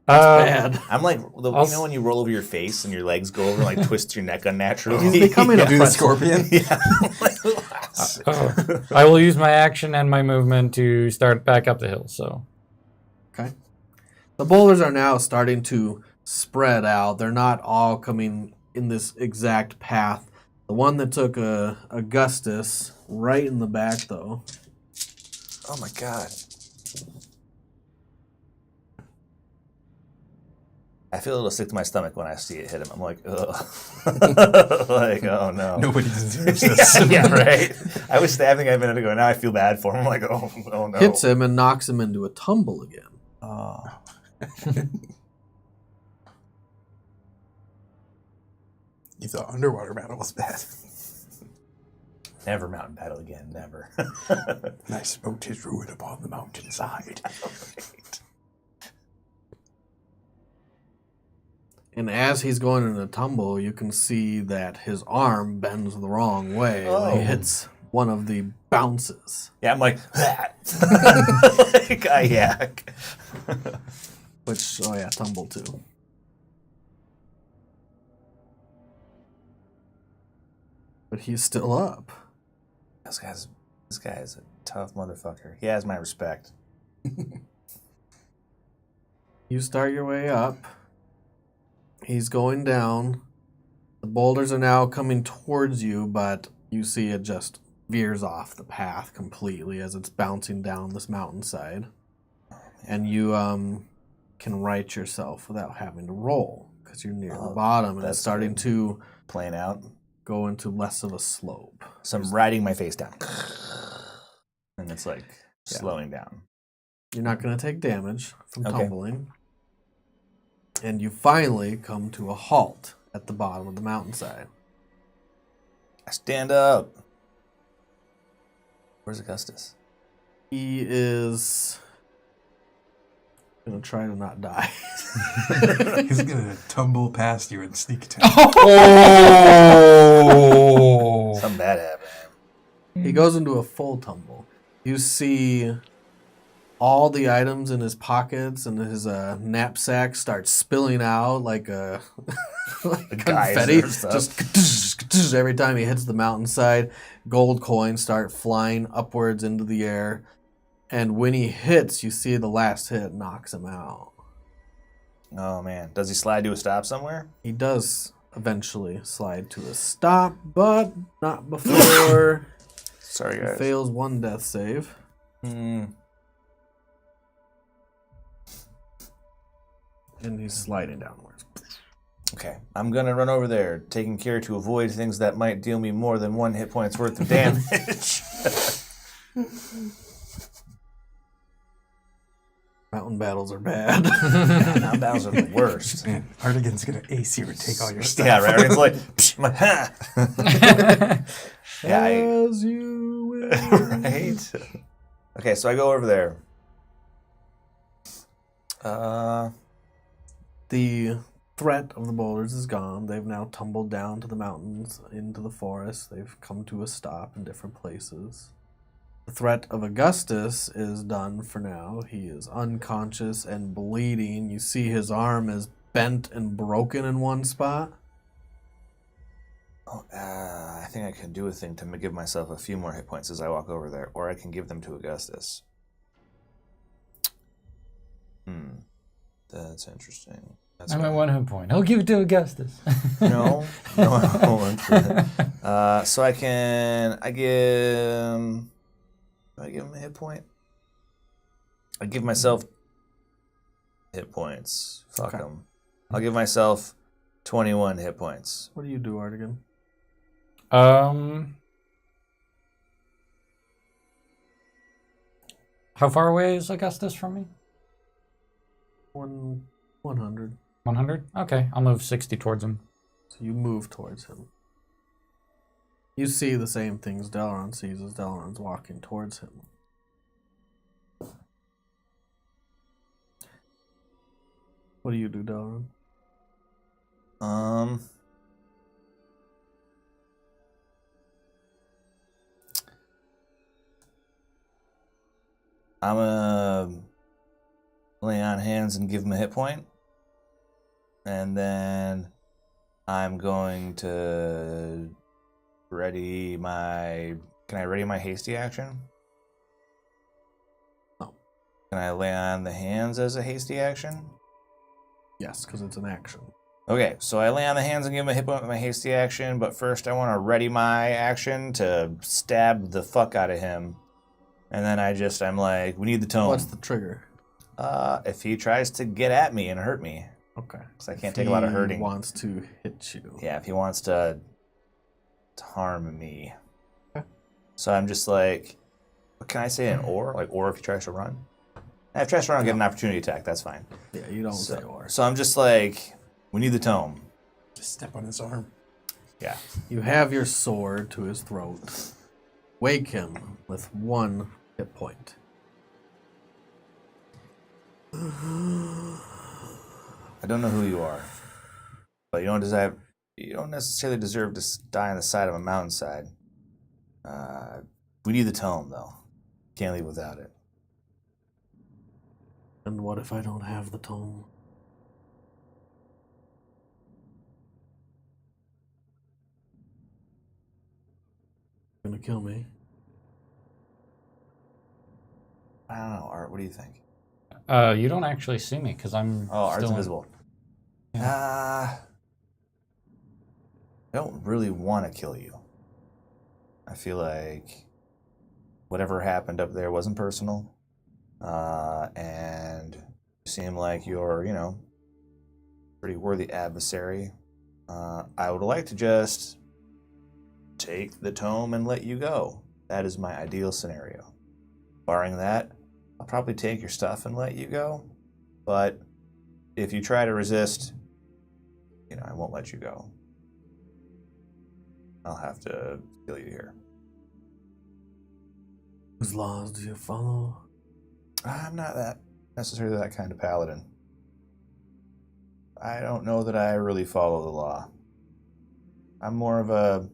Bad. I'm like, you I'll know when you roll over your face and your legs go over and like twist your neck unnaturally? He's becoming a Do the pretzel. scorpion? Yeah. I will use my action and my movement to start back up the hill. So Okay. The boulders are now starting to spread out. They're not all coming in this exact path. The one that took Augustus right in the back, though. Oh my god. I feel a little sick to my stomach when I see it hit him. I'm like, ugh. Like, oh no. Nobody deserves this. Yeah, right. I was stabbing him a minute ago, and now I feel bad for him. I'm like, oh no. Hits him and knocks him into a tumble again. Oh. You thought underwater battle was bad. Never mountain battle again, never. I smote his ruin upon the mountainside. And as he's going in a tumble, you can see that his arm bends the wrong way. Oh. He hits one of the bounces, Yeah, I'm like, like a yak. which, tumble too. But he's still up. This guy is a tough motherfucker. He has my respect. You start your way up. He's going down. The boulders are now coming towards you, but you see it just veers off the path completely as it's bouncing down this mountainside. And you can right yourself without having to roll because you're near the bottom and it's starting to Playing out. go into less of a slope. So I'm riding my face down. And it's like slowing down. You're not going to take damage from Okay. tumbling. And you finally come to a halt at the bottom of the mountainside. I stand up. Where's Augustus? He is going to try to not die. He's gonna tumble past you and sneak attack. Oh! Something bad happened. He goes into a full tumble. You see all the items in his pockets and his knapsack start spilling out like a like confetti. Geyser Just every time he hits the mountainside, gold coins start flying upwards into the air. And when he hits, you see the last hit knocks him out. Oh man. Does he slide to a stop somewhere? He does eventually slide to a stop, but not before Sorry he guys. fails one death save. And he's sliding downwards. Okay. I'm gonna run over there, taking care to avoid things that might deal me more than 1 hit point's worth of damage. Mountain battles are bad. Mountain battles are the worst. Man, Artigan's gonna ace you and take all your stuff. Yeah, right. It's like, psh, I'm like, ha. Yeah, As you will. right. Okay, so I go over there. The threat of the boulders is gone. They've now tumbled down to the mountains, into the forest. They've come to a stop in different places. The threat of Augustus is done for now. He is unconscious and bleeding. You see his arm is bent and broken in one spot. Oh, I think I can do a thing to give myself a few more hit points as I walk over there, or I can give them to Augustus. That's interesting. That's I'm at 1 hit point. I'll give it to Augustus. No, I won't. So I give him a hit point? I give myself hit points. Fuck Okay. them. I'll give myself 21 hit points. What do you do, Artigan? How far away is Augustus from me? 100. 100? Okay, I'll move 60 towards him. So you move towards him. You see the same things Delaron sees as Delaron's walking towards him. What do you do, Delaron? I'm gonna lay on hands and give him a hit point. And then I'm going to ready my... Can I ready my hasty action? No. Can I lay on the hands as a hasty action? Yes, because it's an action. Okay, so I lay on the hands and give him a hit point with my hasty action, but first I want to ready my action to stab the fuck out of him. And then I'm like, we need the tome. What's the trigger? If he tries to get at me and hurt me. Okay. Because I can't take a lot of He hurting. wants to hit you. Yeah, if he wants to harm me. Okay. So I'm just like, what can I say? An or? Like, or if he tries to run? If he tries to run, I'll get an opportunity attack. That's fine. Yeah, you don't say or. So I'm just like, we need the tome. Just step on his arm. Yeah. You have your sword to his throat. Wake him with 1 hit point. I don't know who you are, but you don't necessarily deserve to die on the side of a mountainside. We need the tome, though. Can't leave without it. And what if I don't have the tome? Gonna kill me? I don't know, Art. What do you think? You don't actually see me because I'm Art's still invisible. I don't really want to kill you. I feel like whatever happened up there wasn't personal, and you seem like you're, pretty worthy adversary. I would like to just take the tome and let you go. That is my ideal scenario. Barring that, I'll probably take your stuff and let you go. But if you try to resist, I won't let you go. I'll have to kill you here. Whose laws do you follow? I'm not necessarily that kind of paladin. I don't know that I really follow the law. I'm more of a...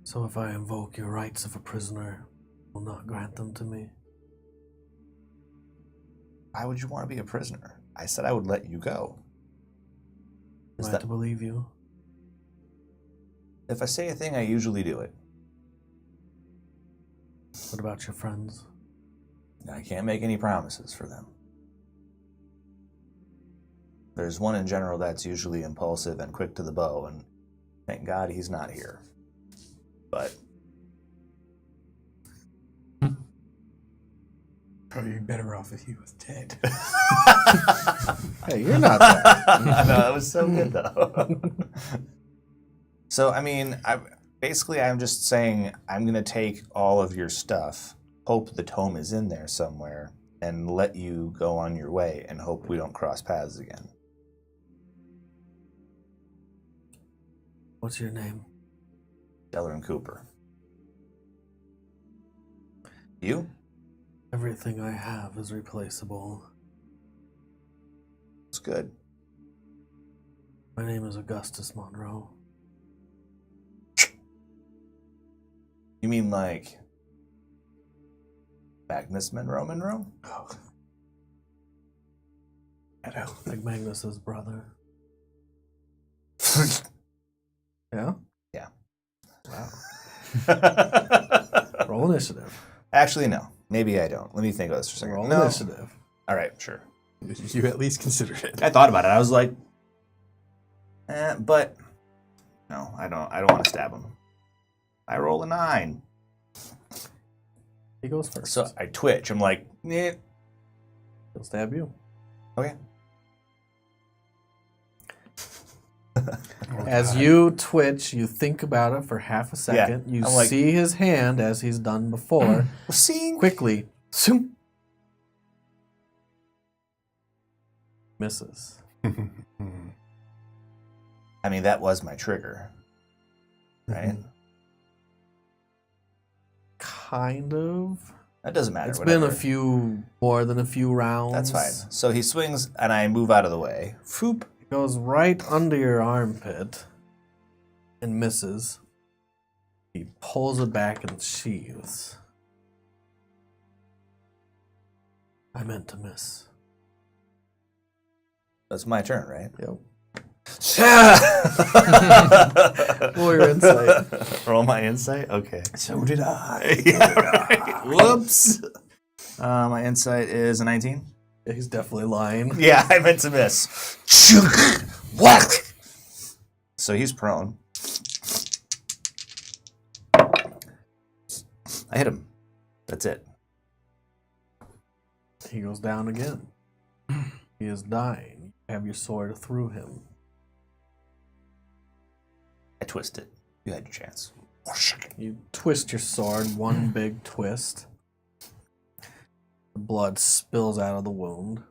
So if I invoke your rights of a prisoner, you will not grant them to me? Why would you want to be a prisoner? I said I would let you go. Am I to believe you? If I say a thing, I usually do it. What about your friends? I can't make any promises for them. There's one in general that's usually impulsive and quick to the bow, and thank God he's not here. But Probably be better off if he was dead. Hey, you're not that. No, that was so good though. So I'm just saying I'm gonna take all of your stuff, hope the tome is in there somewhere, and let you go on your way and hope we don't cross paths again. What's your name? Delrin Cooper. You? Everything I have is replaceable. It's good. My name is Augustus Monroe. You mean like Magnus Monroe? Oh. I know. Like Magnus's brother. Yeah? Yeah. Wow. Roll initiative. Actually, no. Maybe I don't. Let me think about this for a second. Roll No. initiative. All right, sure. You at least considered it. I thought about it. I was like, but no, I don't want to stab him. I roll a 9. He goes first. So I twitch. I'm like, eh. He'll stab you. Okay. As you twitch, you think about it for half a second. You I'm like- see his hand as he's done before. See? Quickly. Zoom. Misses. I mean, that was my trigger, right? Kind of. That doesn't matter. It's whatever. been more than a few rounds. That's fine. So he swings, and I move out of the way. Foop. It goes right under your armpit and misses. He pulls it back and sheathes. I meant to miss. That's my turn, right? Yep. Roll your insight. Roll my insight? Okay. So did I. Yeah, right. Whoops. My insight is a 19. Yeah, he's definitely lying. Yeah, I meant to miss. Whack! So he's prone. I hit him. That's it. He goes down again. He is dying. You have your sword through him. I twist it. You had your chance. You twist your sword, one big twist. The blood spills out of the wound.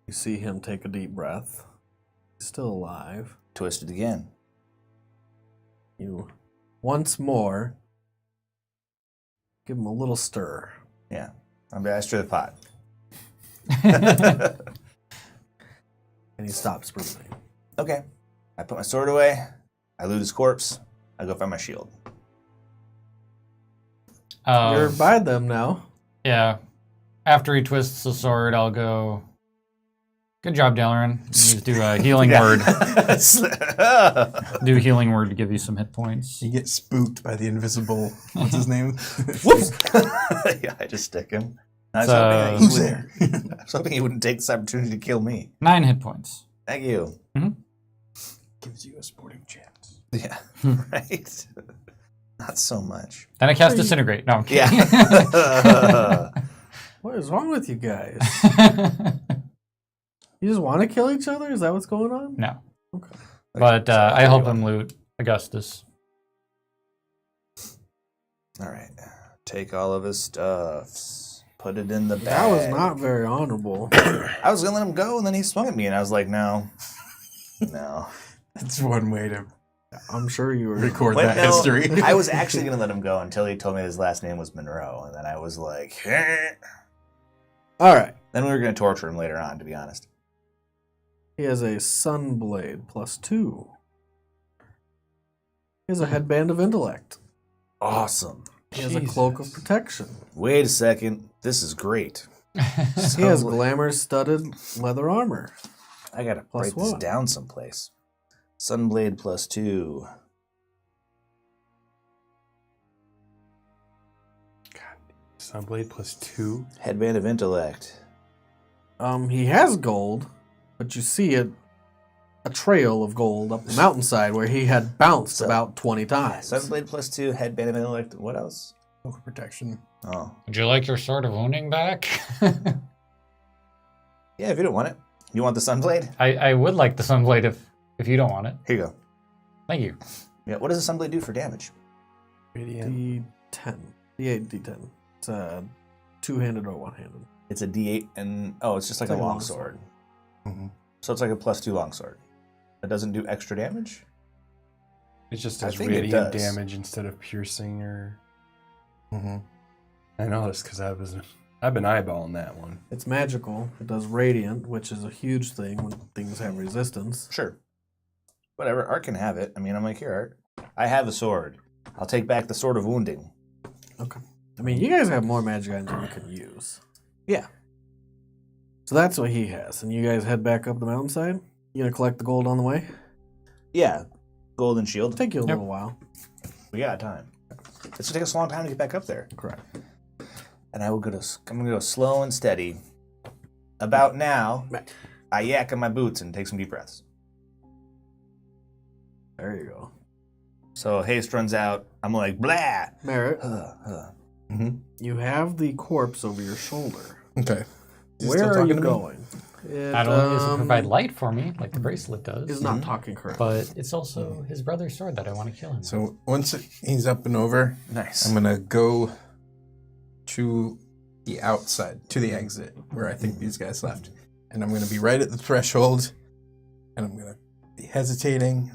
You see him take a deep breath. He's still alive. Twist it again. You, once more, give him a little stir. Yeah. I stir the pot. And he stops breathing. Okay. I put my sword away. I loot his corpse. I go find my shield. You're by them now. Yeah. After he twists the sword, I'll go. Good job, Dalaran. Just do a healing word. Do a healing word to give you some hit points. You get spooked by the invisible. What's his name? Whoops! Yeah, I just stick him. I was, hoping Who's there? I was hoping he wouldn't take this opportunity to kill me. 9 hit points. Thank you. Gives you a sporting chance. Yeah, right. Not so much. Then I cast Disintegrate. No, I'm kidding. Yeah. What is wrong with you guys? You just want to kill each other? Is that what's going on? No. Okay. But I help him loot Augustus. All right. Take all of his stuffs. Put it in the bag. That was not very honorable. I was going to let him go, and then he swung at me, and I was like, no. No. That's one way to I'm sure you were. record But that no, history. I was actually going to let him go until he told me his last name was Monroe, and then I was like, All right. Then we were going to torture him later on, to be honest. He has a Sunblade +2. He has a headband of intellect. Awesome. He has a cloak of protection. Wait a second. This is great. He has glamour-studded leather armor. I got to write +1. this down someplace. Sunblade +2. Sunblade +2. Headband of intellect. He has gold, but you see a trail of gold up the mountainside where he had bounced about 20 times. Sunblade +2, headband of intellect. What else? Cloak protection. Oh. Would you like your sword of wounding back? Yeah, if you don't want it. You want the Sunblade? I would like the Sunblade if you don't want it. Here you go. Thank you. Yeah, what does the Sunblade do for damage? Radiant. D10. D8, D10. It's two-handed or one-handed. It's a D8 and... Oh, it's just like It's a like a longsword. Mm-hmm. So it's like a +2 longsword. It doesn't do extra damage? It just I does think it radiant does. damage instead of piercing or... Mm-hmm. I know this because I've been eyeballing that one. It's magical. It does radiant, which is a huge thing when things have resistance. Sure. Whatever. Art can have it. I mean, I'm like, here, Art. I have a sword. I'll take back the sword of wounding. Okay. I mean, you guys have more magic items than you can use. Yeah. So that's what he has. And you guys head back up the mountainside? You gonna collect the gold on the way? Yeah. Golden shield. It'll take you a little while. We got time. It's gonna take us a long time to get back up there. Correct. And I'm gonna go slow and steady. About now, I yak on my boots and take some deep breaths. There you go. So haste runs out. I'm like, blah. Merritt, Mm-hmm. you have the corpse over your shoulder. Okay. Is he Where still are talking you to me? going? It, Not only does it provide light for me, like the bracelet does, is not talking correctly. but it's also his brother's sword that I want to kill him with. So once he's up and over, Nice. I'm gonna go to the outside, to the exit, where I think these guys left. And I'm gonna be right at the threshold, and I'm gonna be hesitating.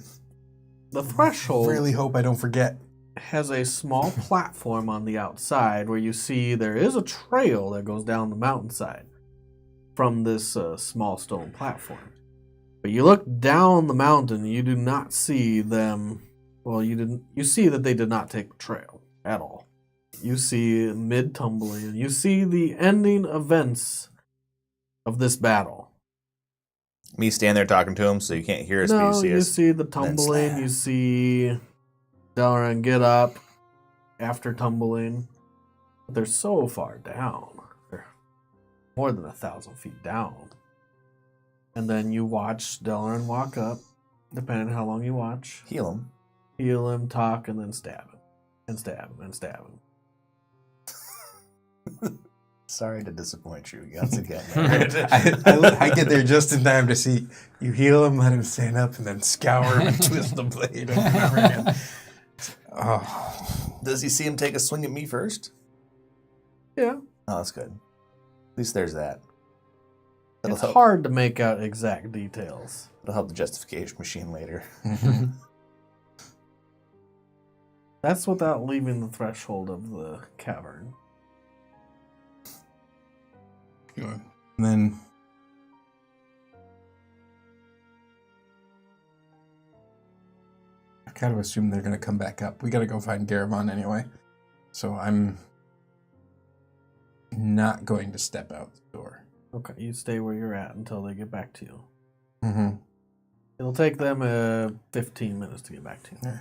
The threshold Really hope I don't forget. has a small platform on the outside where you see there is a trail that goes down the mountainside from this small stone platform. But you look down the mountain, you do not see them. Well, you see that they did not take the trail at all. You see mid-tumbling, you see the ending events of this battle. Me stand there talking to him so you can't hear us, but No, you see you us. see the tumbling, snap. you see Dalaran get up after tumbling. But they're so far down. They're more than 1,000 feet down. And then you watch Dalaran walk up, depending on how long you watch. Heal him. Heal him, talk, and then stab him. And stab him, and stab him. Sorry to disappoint you once again. I get there just in time to see you heal him, let him stand up, and then scour him and twist the blade over and over again. Oh. Does he see him take a swing at me first? Yeah. Oh, that's good. At least there's that. That'll It's help. hard to make out exact details. It'll help the justification machine later. That's without leaving the threshold of the cavern. Good. And then I kind of assume they're going to come back up. We got to go find Garavon anyway. So I'm not going to step out the door. Okay, you stay where you're at until they get back to you. Mm-hmm. It'll take them 15 minutes to get back to you. Yeah.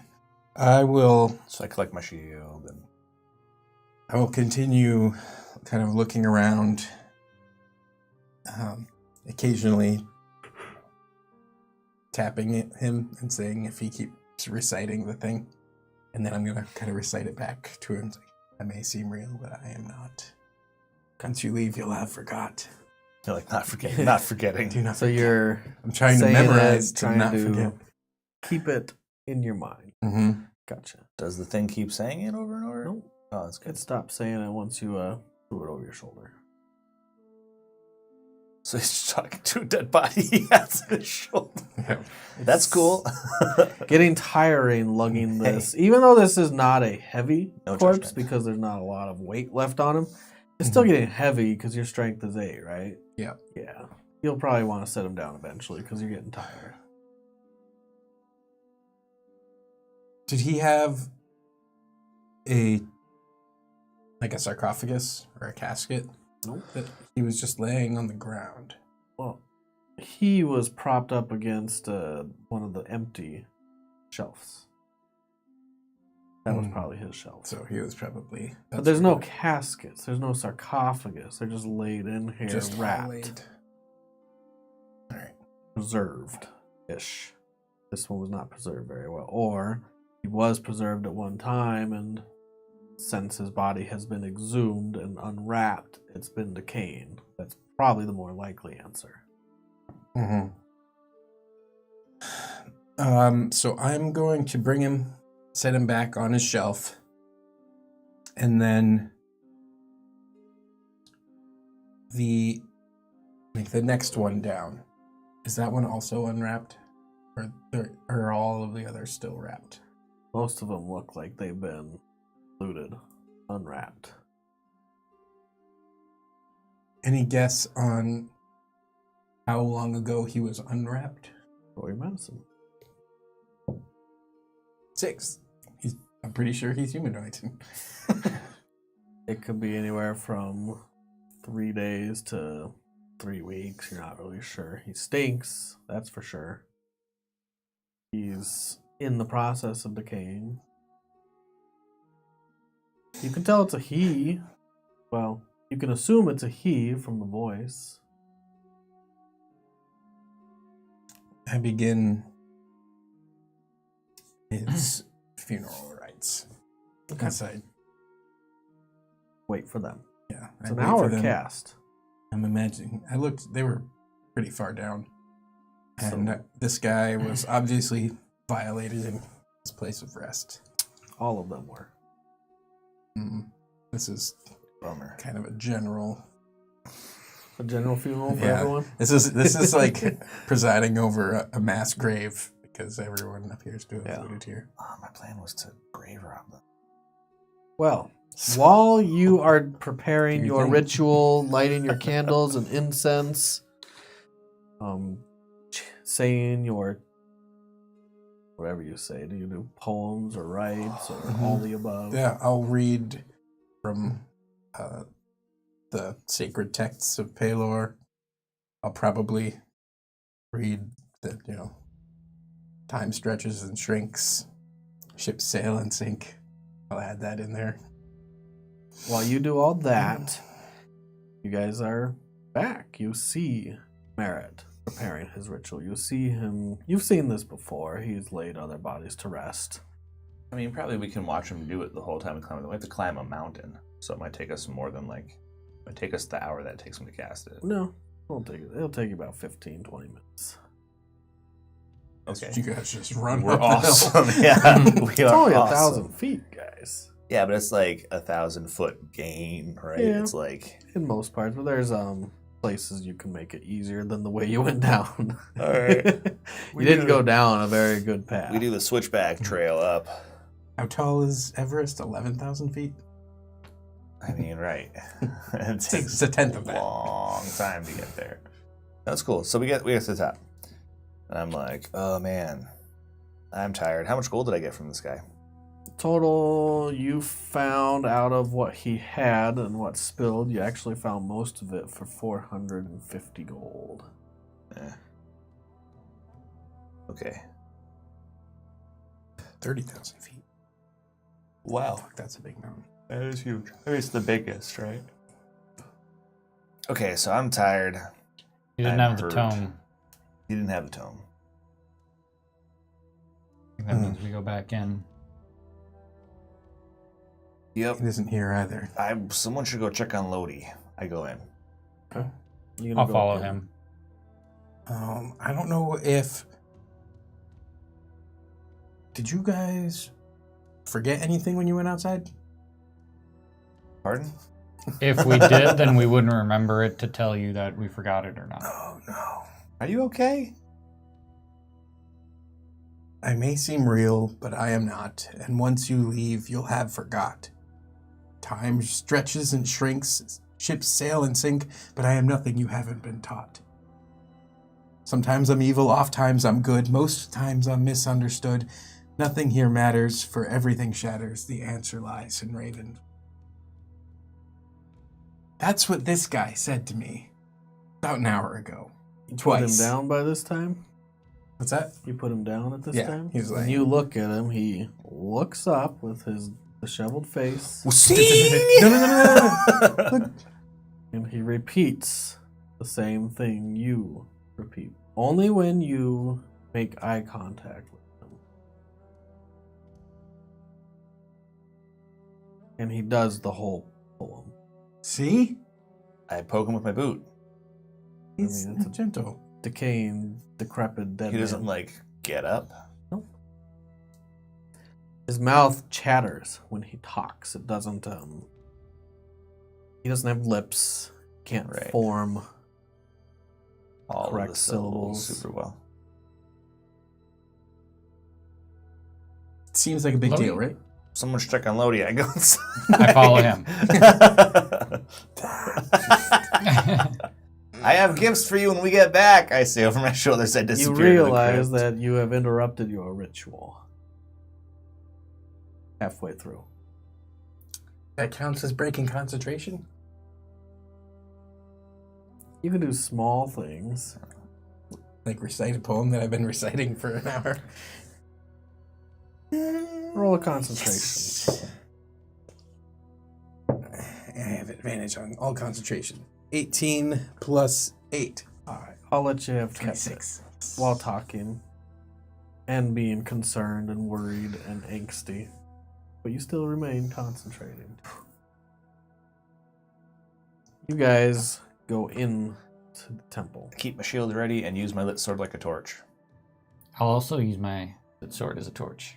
I will So I collect my shield and continue kind of looking around, occasionally tapping him and saying if he keeps reciting the thing. And then I'm going to kind of recite it back to him. I may seem real, but I am not. Once you leave, you'll have forgot. you're like, not forgetting. Not forgetting. Do not So forget. you're I'm trying to saying memorize it, to trying not to forget. keep it in your mind. Mm-hmm. Gotcha. Does the thing keep saying it over and over? Nope. Oh, that's good. It stops saying it once you threw it over your shoulder. So he's just talking to a dead body he has on his shoulder. Yeah. That's cool. Getting tiring lugging this. Even though this is not a heavy No corpse judgment. because there's not a lot of weight left on him, it's still getting heavy because your strength is 8, right? Yeah. Yeah. You'll probably want to set him down eventually because you're getting tired. Did he have a sarcophagus or a casket? Nope. That he was just laying on the ground. Well, he was propped up against one of the empty shelves. That was probably his shelf. So he was probably. But there's no caskets. There's no sarcophagus. They're just laid in here, just wrapped, laid. All right. preserved-ish. This one was not preserved very well. Or he was preserved at one time, and since his body has been exhumed and unwrapped, it's been decaying. That's probably the more likely answer. Mm-hmm. So I'm going to bring him, set him back on his shelf, and then the next one down. Is that one also unwrapped, or are all of the others still wrapped? Most of them look like they've been looted, unwrapped. Any guess on how long ago he was unwrapped? Roll your medicine. 6. I'm pretty sure he's humanoid. It could be anywhere from 3 days to 3 weeks. You're not really sure. He stinks, that's for sure. He's in the process of decaying. You can tell it's a he. Well, you can assume it's a he from the voice. I begin his funeral rites. Okay. Outside. Wait for them. Yeah. It's I an wait hour for them. cast. I'm imagining. They were pretty far down. And this guy was obviously violated in his place of rest. All of them were. This is Bummer. kind of a general. A general funeral for Yeah. everyone? This is like presiding over a mass grave because everyone appears to have looted here. Oh, my plan was to grave rob them. Well, while you are preparing Do you your think? ritual, lighting your candles and incense, saying your whatever you say, do you do poems or rites or all the above? Yeah, I'll read from the sacred texts of Pelor. I'll probably read that, time stretches and shrinks, ships sail and sink. I'll add that in there. While you do all that, you guys are back. You see Merritt preparing his ritual. You see him. You've seen this before. He's laid other bodies to rest. I mean, probably we can watch him do it the whole time we climb. We have to climb a mountain. So it might take us more than like, it might take us the hour that it takes him to cast it. No, it'll take you about 15, 20 minutes. Okay. You guys just run. We're up the hill. awesome. Yeah, we It's are only awesome. 1,000 feet, guys. Yeah, but it's like 1,000-foot gain, right? Yeah. It's like, In most parts, but there's places you can make it easier than the way you went down. all right. You didn't go down a very good path. We do the switchback trail up. How tall is Everest? 11,000 feet. I mean, right. It It's takes a tenth of a that. long time to get there. That's cool. So we get to the top. And I'm like, oh man, I'm tired. How much gold did I get from this guy? Total, you found out of what he had and what spilled, you actually found most of it for 450 gold. Okay. 30,000 feet. Wow. Fuck, that's a big mountain. That is huge. I mean, it's the biggest, right? Okay, so I'm tired. You didn't I'm have the hurt. tome. He didn't have the tome. That means we go back in. Yep. It isn't here either. Someone should go check on Lodi. I go in. You gonna I'll go follow in? him. I don't know if. Did you guys forget anything when you went outside? Pardon? If we did, then we wouldn't remember it to tell you that we forgot it or not. Oh no. Are you okay? I may seem real, but I am not. And once you leave, you'll have forgot. Time stretches and shrinks, ships sail and sink, but I am nothing you haven't been taught. Sometimes I'm evil, oft-times I'm good, most times I'm misunderstood. Nothing here matters, for everything shatters. The answer lies in Raven. That's what this guy said to me about an hour ago. You put Twice. him down by this time? What's that? You put him down at this Yeah, time? he's When like- you look at him, he looks up with his disheveled face, No. Look. and he repeats the same thing you repeat. Only when you make eye contact with him. And he does the whole poem. See? I poke him with my boot. He's it's a- gentle. Decaying, decrepit, dead He doesn't man. like get up. His mouth chatters when he talks. It doesn't, he doesn't have lips, can't Right. form. All Correct of the syllables syllables. super well. Seems like a big Lodi? deal, right? Someone should check on Lodi. I go inside. I follow him. I have gifts for you when we get back. I say over my shoulder as I You disappear. to the realize crypt. that you have interrupted your ritual. Halfway through. That counts as breaking concentration? You can do small things. Like recite a poem that I've been reciting for an hour. Roll a concentration. I have advantage on all concentration. 18 plus 8. Alright, I'll let you have kept it 26. while talking and being concerned and worried and angsty. But you still remain concentrated. You guys go in to the temple. I keep my shield ready and use my lit sword like a torch. I'll also use my sword as a torch.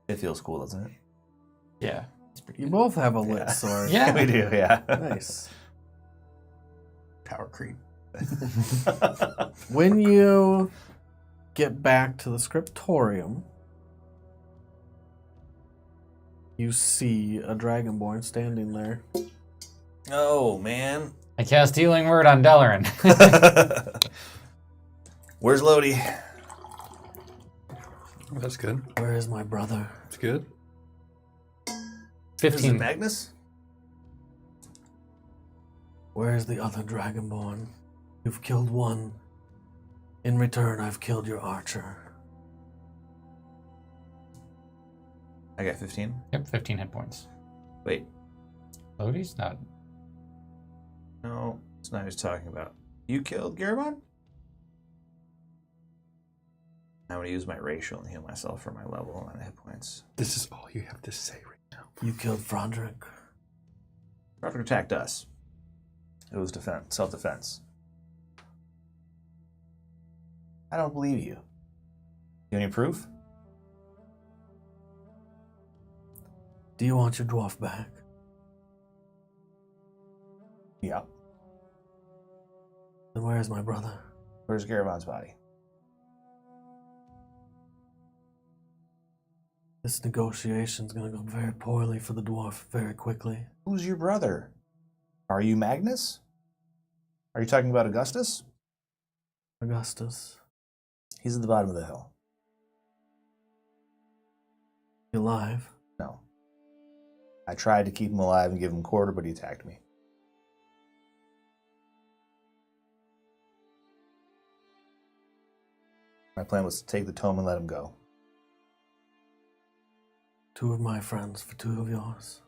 It feels cool, doesn't it? Yeah, it's pretty You good. both have a lit Yeah. sword. Yeah. We do, yeah. Nice. Power creep. When you get back to the scriptorium, you see a dragonborn standing there. Oh, man. I cast Healing Word on Delarin. Where's Lodi? That's good. Where is my brother? That's good. Is it 15. Magnus? Where is the other dragonborn? You've killed one. In return, I've killed your archer. I got 15. Yep, 15 hit points. Wait. Lodi's not. No, it's not who he's talking about. You killed Garavon? I'm going to use my racial and heal myself for my level and hit points. This is all you have to say right now. You killed Frodrick. Roderick attacked us. It was self-defense. I don't believe you. You have any proof? Do you want your dwarf back? Yeah. Then where's my brother? Where's Garavon's body? This negotiation's gonna go very poorly for the dwarf very quickly. Who's your brother? Are you Magnus? Are you talking about Augustus? Augustus, He's at the bottom of the hill. you alive? No. I tried to keep him alive and give him quarter, but he attacked me. My plan was to take the tome and let him go. 2 of my friends for 2 of yours.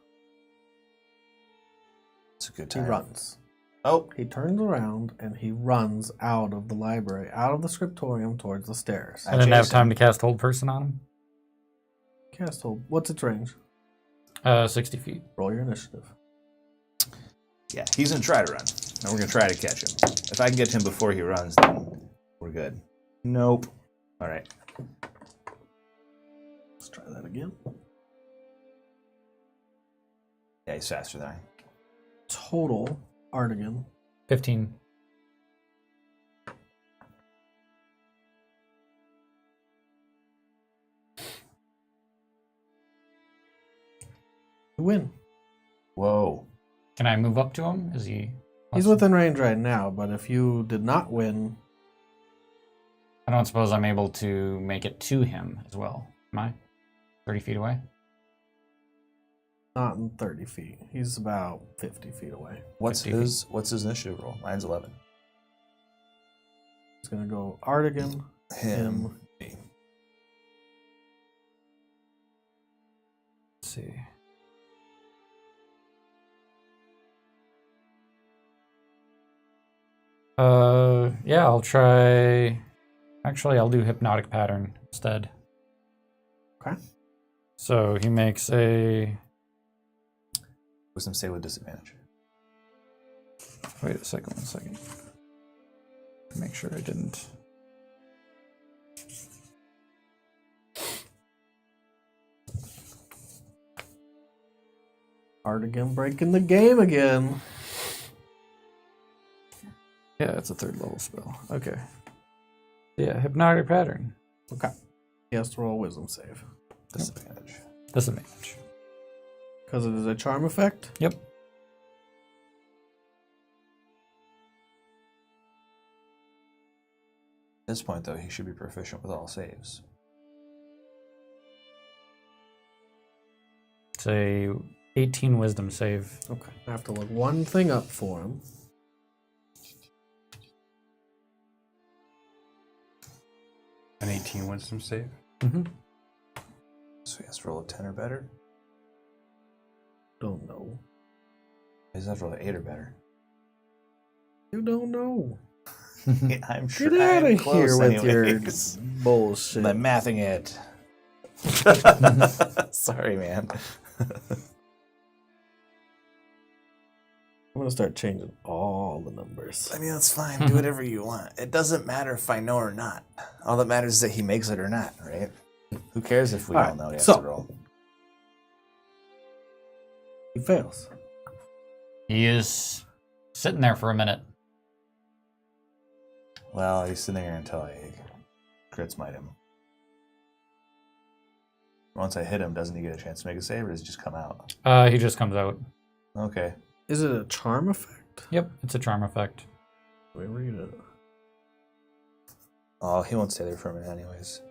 It's a good He time. runs. Oh, He turns around and he runs out of the library, out of the scriptorium towards the stairs. I didn't have Jason. time to cast Hold Person on him. Cast hold. What's its range? 60 feet. Roll your initiative. yeah, he's going to try to run. And we're going to try to catch him. If I can get to him before he runs, then we're good. Nope. All right. Let's try that again. Yeah, he's faster than I. Total, Artigan, 15. you win. Whoa. Can I move up to him? Is he? He's within range right now, but if you did not win, I don't suppose I'm able to make it to him as well. Am I? 30 feet away? not in 30 feet. He's about 50 feet away. What's 50 his initiative roll? Mine's 11. He's going to go Artigan, him. Me. Let's see. Yeah, I'll try. Actually, I'll do hypnotic pattern instead. Okay. So he makes a. Wisdom save with disadvantage. Wait a second, 1 second. Make sure I didn't. Artigan breaking the game again. Yeah, it's a 3rd level spell. Okay. Yeah, hypnotic pattern. Okay. He has to roll a wisdom save. Disadvantage. Disadvantage. Because it is a charm effect? Yep. At this point, though, he should be proficient with all saves. It's a 18 wisdom save. Okay. I have to look one thing up for him. An 18 wisdom save. Mm-hmm. So he has to roll a 10 or better. Don't know. He doesn't have to roll an 8 or better. You don't know. I'm sure. Get out I'm of here close with anyways. your bullshit. I'm mathing it. Sorry, man. I'm going to start changing all the numbers. I mean, that's fine. Do whatever you want. It doesn't matter if I know or not. All that matters is that he makes it or not, right? Who cares if we All all right, know he has so- to roll? He fails. He is sitting there for a minute. Well, he's sitting there until I crit smite him. Once I hit him, doesn't he get a chance to make a save, or does he just come out? He just comes out. Okay. Is it a charm effect? Yep, it's a charm effect. Let me read it. Oh, he won't stay there for a minute anyways.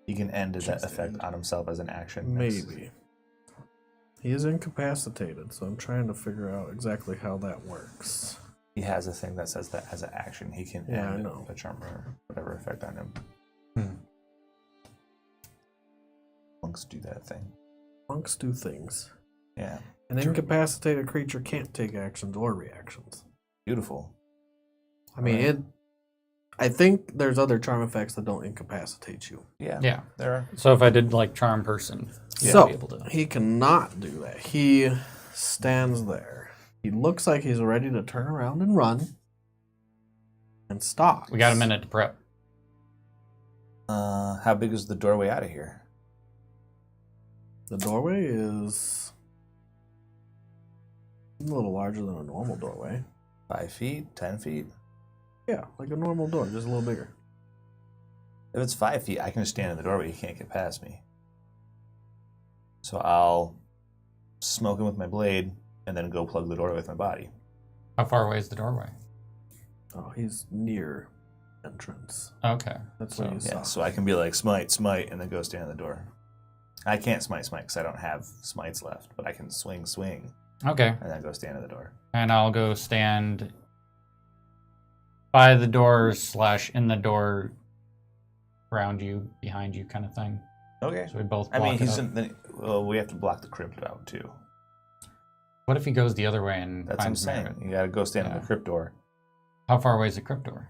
He can end that effect on himself as an action. Maybe. He is incapacitated, so I'm trying to figure out exactly how that works. He has a thing that says that as an action, he can Yeah, I end know. a charm or whatever effect on him. Hmm. Monks do that thing. Monks do things. Yeah. An incapacitated creature can't take actions or reactions. Beautiful. I mean, I think there's other charm effects that don't incapacitate you. Yeah. Yeah. There are. So if I did like charm person, So be able to. he cannot do that. He stands there. He looks like he's ready to turn around and run. And stops. We got a minute to prep. How big is the doorway out of here? The doorway is a little larger than a normal doorway. 5 feet? 10 feet? Yeah, like a normal door, just a little bigger. If it's 5 feet, I can just stand in the doorway. He can't get past me. So I'll smoke him with my blade and then go plug the doorway with my body. How far away is the doorway? Oh, he's near entrance. Okay. That's what you saw. Yeah, so I can be like, smite, and then go stand in the door. I can't smite because I don't have smites left, but I can swing, Okay. and then go stand in the door. And I'll go stand by the door / in the door, around you, behind you, kind of thing. Okay. So we both I block mean, it up. well, we have to block the crypt out too. What if he goes the other way and That's what I'm finds saying. Merritt? You gotta go stand in Yeah. the crypt door. How far away is the crypt door?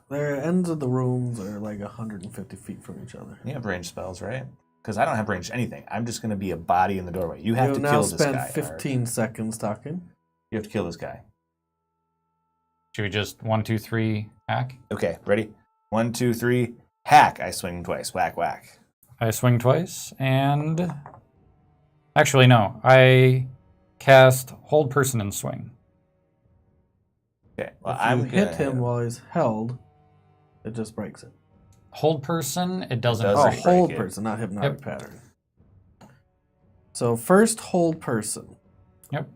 Their ends of the rooms are like 150 feet from each other. You have range spells, right? Because I don't have range anything. I'm just gonna be a body in the doorway. You have to now kill this spend guy. 15 seconds talking. You have to kill this guy. Should we just 1, 2, 3 hack? Okay, ready? 1, 2, 3, hack. I swing twice. Whack, whack. I swing twice, and actually no, I cast hold person and swing. Okay. Well, If I'm you gonna hit him while he's held, it just breaks it. Hold person, it doesn't. Doesn't Oh, break hold it. person, not hypnotic Yep. pattern. So first hold person. Yep.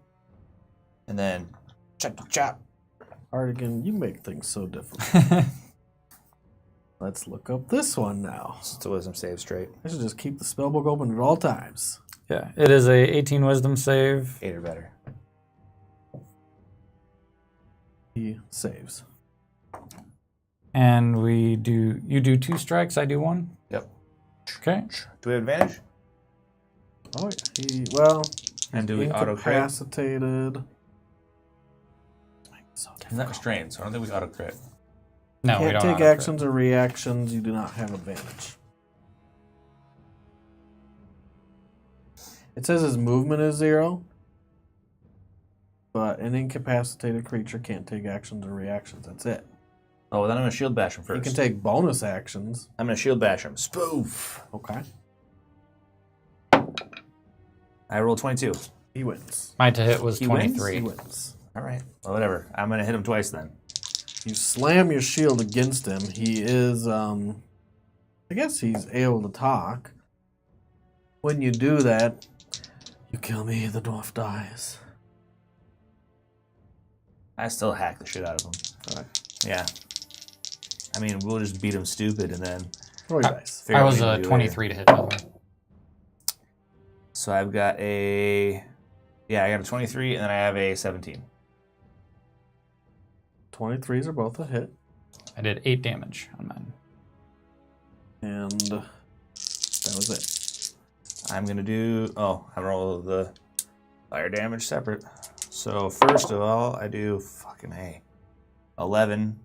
And then chop. Artigan, you make things so difficult. Let's look up this one now. It's a wisdom save straight. I should just keep the spellbook open at all times. Yeah, it is a 18 wisdom save. 8 or better. He saves. And you do 2 strikes, I do 1. Yep. Okay. Do we have advantage? Oh yeah. And do we auto crit? incapacitated. Isn't that restrained? So I don't think we auto crit. No, we Can't don't take auto-crit. actions or reactions. You do not have advantage. It says his movement is 0, but an incapacitated creature can't take actions or reactions. That's it. Oh, well, then I'm gonna shield bash him first. He can take bonus actions. I'm gonna shield bash him. Spoof. Okay. I rolled 22. He wins. My to hit was He wins? 23. He wins. All right. Well, whatever. I'm gonna hit him twice then. You slam your shield against him. He is, I guess he's able to talk. When you do that, you kill me, the dwarf dies. I still hack the shit out of him. Alright. Yeah. I mean, we'll just beat him stupid and then Roll your dice. figure I out was what a to do 23 to hit, by the way. So I've got I got a 23 and then I have a 17. 23s are both a hit. I did 8 damage on mine. And that was it. I'm gonna do. I roll the fire damage separate. So first of all, I do fucking 11,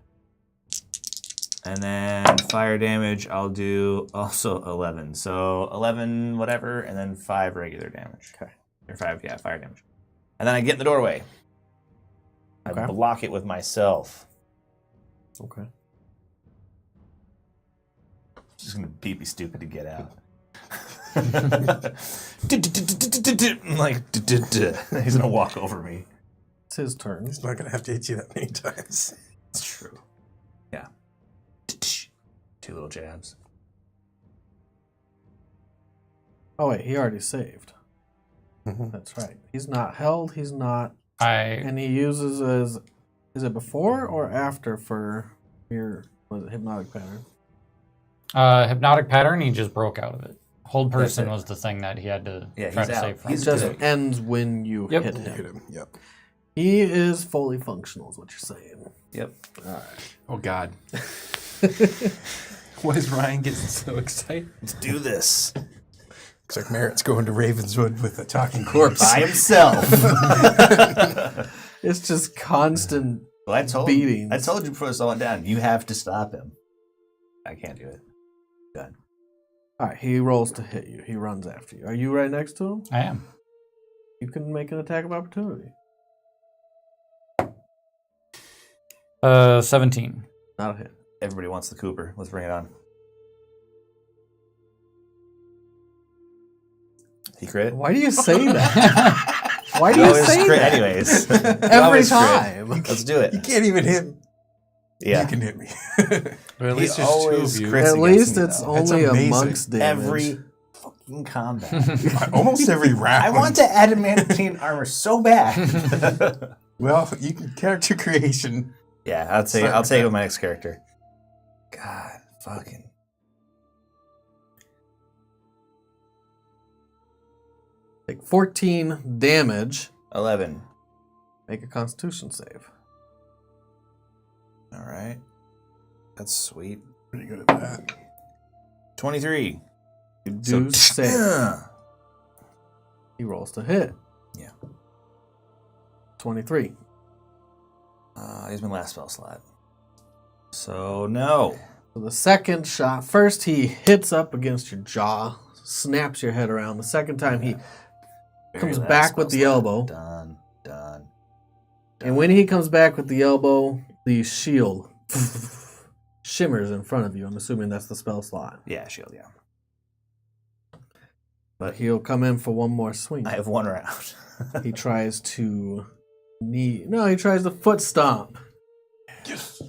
and then fire damage. I'll do also 11. So 11 whatever, and then 5 regular damage. Okay. Or 5 fire damage. And then I get in the doorway. I Okay. block it with myself. Okay. Just gonna be stupid to get out. Like he's gonna walk over me. It's his turn. He's not going to have to hit you that many times. It's true. Yeah. 2 little jabs. Oh wait, he already saved. Mhm. That's right. He's not held, he's not, I and he uses is it before or after for your, was it hypnotic pattern? hypnotic pattern, he just broke out of it. Hold That's person it. was the thing that he had to Yeah, try he's to out. save from. It He's just good. ends when you Yep. hit Hit him. him. Yep. He is fully functional, is what you're saying. Yep. Oh God. Why is Ryan getting so excited? Let's do this. Looks like Merritt's going to Ravenswood with a talking corpse. By himself. It's just constant. Well, I told Beatings. I told you before this all went down, you have to stop him. I can't do it. Done. All right, he rolls to hit you. He runs after you. Are you right next to him? I am. You can make an attack of opportunity. 17. Not a hit. Everybody wants the Cooper. Let's bring it on. He crit? Why do you say that? Why do you always say crit that? anyways. Every Always crit. time. Let's do it. You can't even hit me. Yeah. You can hit me. Or at He least there's two always of you. crits At against least me, it's though. That's only a amazing. monk's damage. Every fucking combat. Almost every round. I want the adamantine armor so bad. Well, you can character creation. Yeah, I'll take it with my next character. God, fucking. Take 14 damage. 11. Make a Constitution save. All right. That's sweet. Pretty good at that. 23. You do save. Yeah. He rolls to hit. Yeah. 23. He's my last spell slot. So, no. So the second shot, first he hits up against your jaw, snaps your head around. The second time he comes Very last back spell with the slot. elbow. Done. And when he comes back with the elbow, the shield shimmers in front of you. I'm assuming that's the spell slot. Yeah, shield, yeah. But he'll come in for one more swing. I have one round. He tries to he tries to foot stomp. Yes.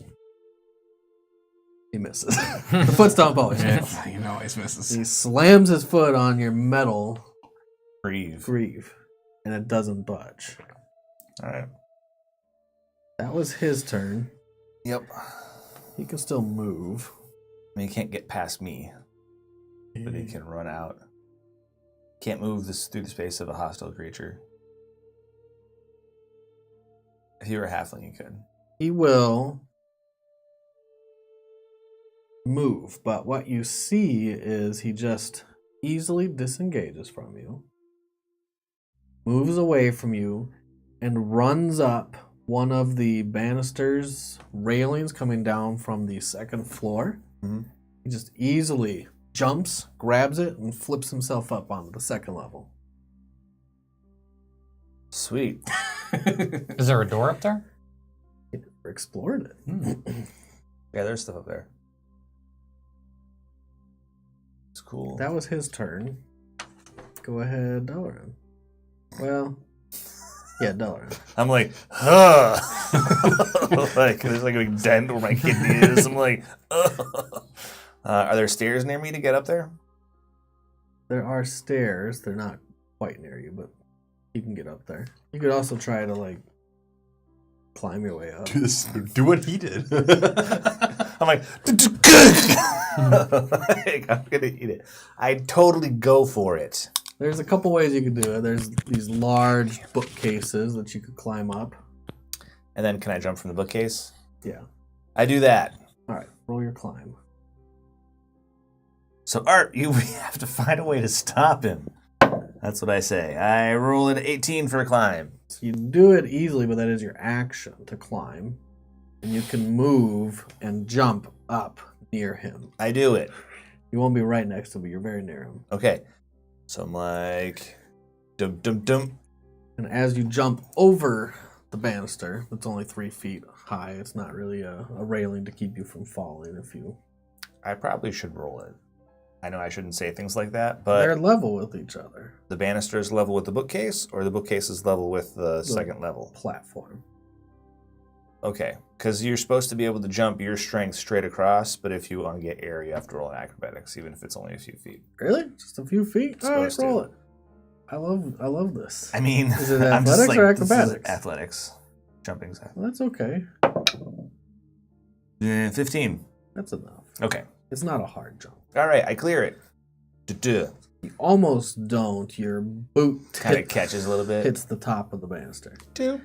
He misses. The foot stomp always hits. He always misses. He slams his foot on your metal Breathe. greave, and it doesn't budge. All right. That was his turn. Yep. He can still move. I mean, he can't get past me, but he can run out. Can't move this through the space of a hostile creature. If he were a halfling, he could. He will move, but what you see is he just easily disengages from you, moves away from you, and runs up one of the banisters railings coming down from the second floor. Mm-hmm. He just easily jumps, grabs it, and flips himself up onto the second level. Sweet. Is there a door up there? He never explored it. Yeah, there's stuff up there. It's cool. That was his turn. Go ahead, Dalaran. Well, yeah, Dalaran. I'm like, huh. Like, there's like a big dent where my kidney is. I'm like, are there stairs near me to get up there? There are stairs. They're not quite near you, but you can get up there. You could also try to, like, climb your way up. Do what he did. I'm like, like, I'm gonna eat it. I'd totally go for it. There's a couple ways you could do it. There's these large bookcases that you could climb up. And then can I jump from the bookcase? Yeah. I do that. All right, roll your climb. So Art, we have to find a way to stop him. That's what I say. I roll an 18 for a climb. So you do it easily, but that is your action to climb. And you can move and jump up near him. I do it. You won't be right next to him, but you're very near him. Okay. So I'm like, dum dum dum. And as you jump over the banister, that's only 3 feet high. It's not really a railing to keep you from falling if you... I probably should roll it. I know I shouldn't say things like that, They're but level with each other. the banister is level with the bookcase, or the bookcase is level with the second level? Platform. Okay, because you're supposed to be able to jump your strength straight across, but if you want to get air, you have to roll an acrobatics, even if it's only a few feet. Really? Just a few feet? All right, Supposed to. roll it. I love this. I mean, Is it I'm just athletics like, or this is acrobatics? athletics. Jumping's Well, that's okay. 15. That's enough. Okay. It's not a hard jump. All right, I clear it. Duh. You almost don't. Your boot Kind of catches a little bit. hits the top of the banister. Doop.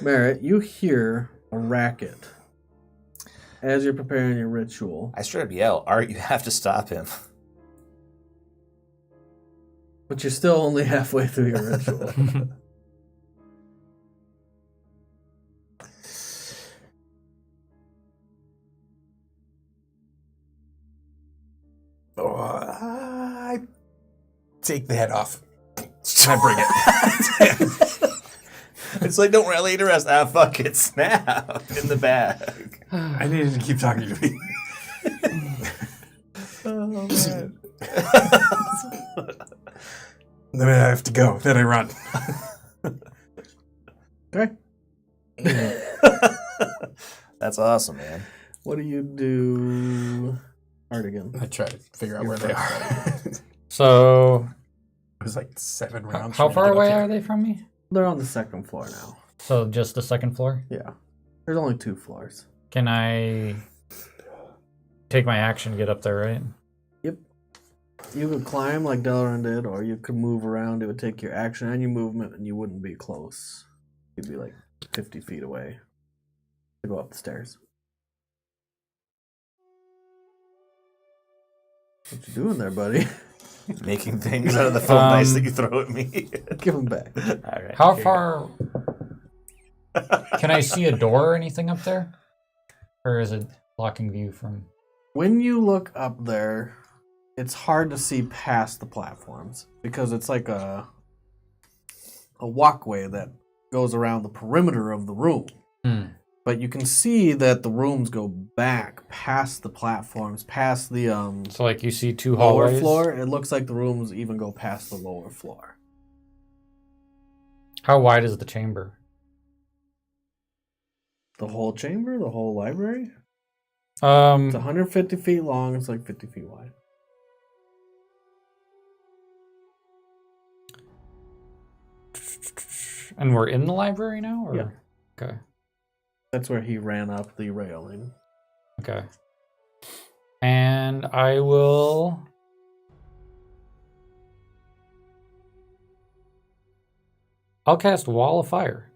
Merritt, you hear a racket as you're preparing your ritual, I straight up yell, Art, you have to stop him. but you're still only halfway through your ritual. Oh, I take the head off. I bring it. It's like, don't rally to rest. Ah, fuck it. Snap. In the bag. I needed to keep talking to me. Oh, man. Then I have to go. Then I run. Okay. That's awesome, man. What do you do? Artigan. I try to figure out where they are. So, It was like 7 rounds. how for me to far get up away here. are they from me? They're on the second floor now. So, just the second floor? Yeah. There's only 2 floors. Can I take my action to get up there, right? Yep. You could climb like Delaran did, or you could move around. It would take your action and your movement, and you wouldn't be close. You'd be like 50 feet away to go up the stairs. What you doing there, buddy? Making things out of the foam ice that you throw at me. Give them back. All right. How far can I see a door or anything up there? Or is it blocking view from... When you look up there, it's hard to see past the platforms because it's like a walkway that goes around the perimeter of the room. But you can see that the rooms go back past the platforms, past the So, like, you see 2 lower hallways? floor. It looks like the rooms even go past the lower floor. How wide is the chamber? The whole chamber, the whole library? It's Um, 150 feet long. It's like 50 feet wide. and we're in the library now? Or? Yeah. Okay. That's where he ran up the railing. Okay. And I will... I'll cast Wall of Fire.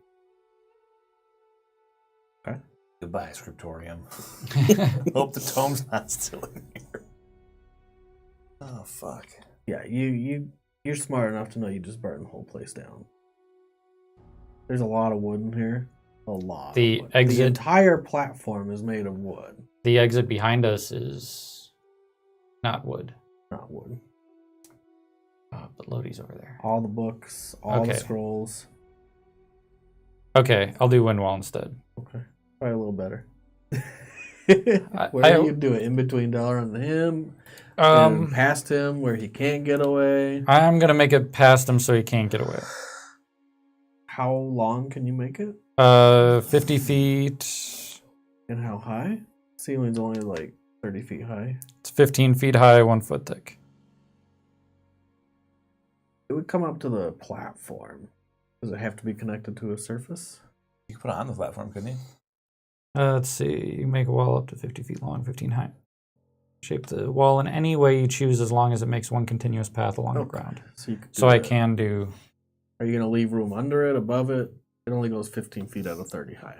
Goodbye, Scriptorium. Hope the tome's not still in here. Oh, fuck. Yeah, you're smart enough to know you just burn the whole place down. There's a lot of wood in here. A lot. The of wood. exit- The entire platform is made of wood, The exit behind us is not wood. not wood. But Lodi's over there. All the books, all the Okay. scrolls. Okay, I'll do Wind Wall instead. Okay, probably a little better. I- Where do you do it? In between Dalaran and him? And past him where he can't get away? I'm gonna make it past him so he can't get away. How long can you make it? 50 feet. And how high? Ceiling's only like 30 feet high. It's 15 feet high, 1 foot thick. It would come up to the platform. Does it have to be connected to a surface? You could put it on the platform, couldn't you? Let's see. You make a wall up to 50 feet long, 15 high. Shape the wall in any way you choose as long as it makes one continuous path along the ground. So, you could do So I that. can do... Are you going to leave room under it, above it? It only goes 15 feet out of 30 high.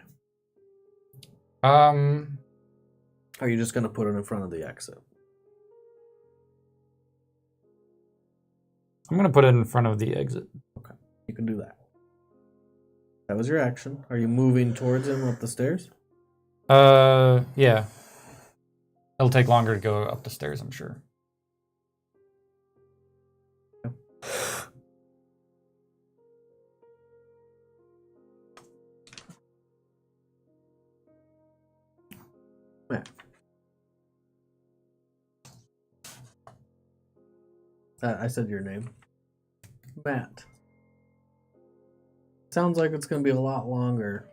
Are you just going to put it in front of the exit? I'm going to put it in front of the exit. Okay, you can do that. That was your action. Are you moving towards him up the stairs? Yeah. It'll take longer to go up the stairs, I'm sure. Matt. I said your name. Matt. Sounds like it's going to be a lot longer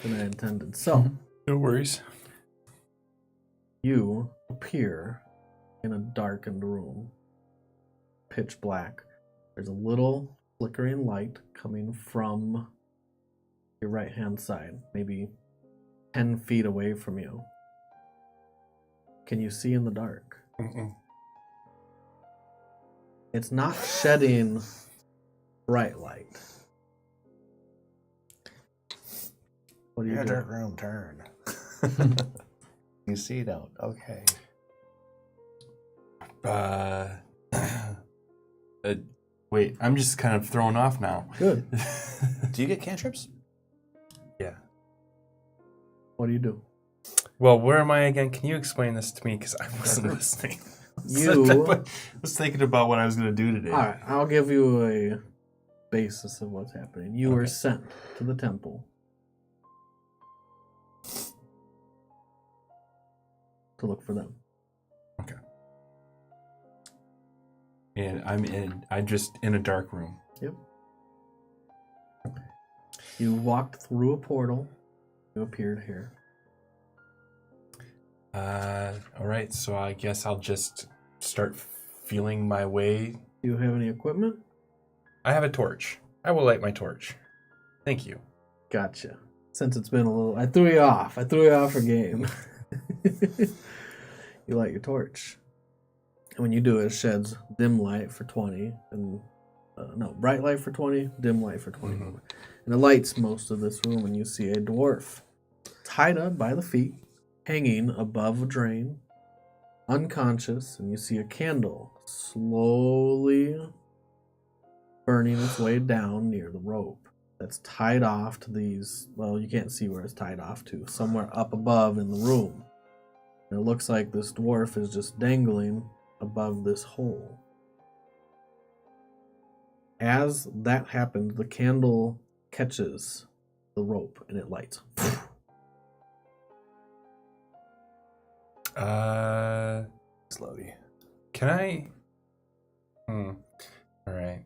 than I intended. So, No worries. you appear in a darkened room. Pitch black. There's a little flickering light coming from your right-hand side, maybe 10 feet away from you. Can you see in the dark? Mm-mm. It's not shedding bright light. What do you Your do? dark room, turn. You see, don't. Okay. Wait, I'm just kind of thrown off now. Good. Do you get cantrips? Yeah. What do you do? Well, where am I again? Can you explain this to me? Because I wasn't listening. You. I was thinking about what I was going to do today. All right, I'll give you a basis of what's happening. You were sent to the temple to look for them. Okay. And I'm just in a dark room. Yep. You walked through a portal. You appeared here. All right, so I guess I'll just start feeling my way. Do you have any equipment? I have a torch. I will light my torch. Thank you. Gotcha. Since it's been a little... I threw you off. For game. You light your torch. And when you do it sheds dim light for 20. And bright light for 20, dim light for 20. Mm-hmm. And it lights most of this room, and you see a dwarf tied up by the feet, hanging above a drain, unconscious, and you see a candle slowly burning its way down near the rope that's tied off to these, well, you can't see where it's tied off to, somewhere up above in the room. And it looks like this dwarf is just dangling above this hole. As that happens, the candle catches the rope and it lights. Slowly. Can I? All right.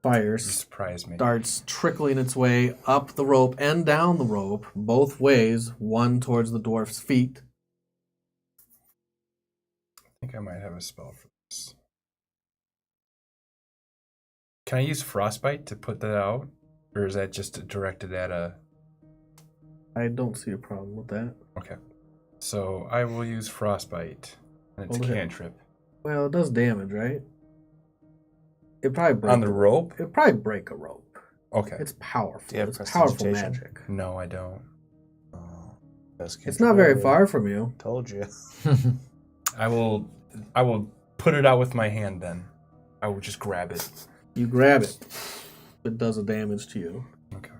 Fire You surprised me. starts trickling its way up the rope and down the rope, both ways, one towards the dwarf's feet. I think I might have a spell for this. Can I use frostbite to put that out? Or is that just directed at a... I don't see a problem with that. Okay. So I will use frostbite. And it's a Hold it. cantrip. Well, it does damage, right? It probably break On the rope? It probably break a rope. Okay. It's powerful. Do you have It's powerful prestidigitation? magic. No, I don't. Oh, best It's not very cantrip far from you. Told you. I will put it out with my hand then. I will just grab it. You grab it. It does a damage to you. Okay.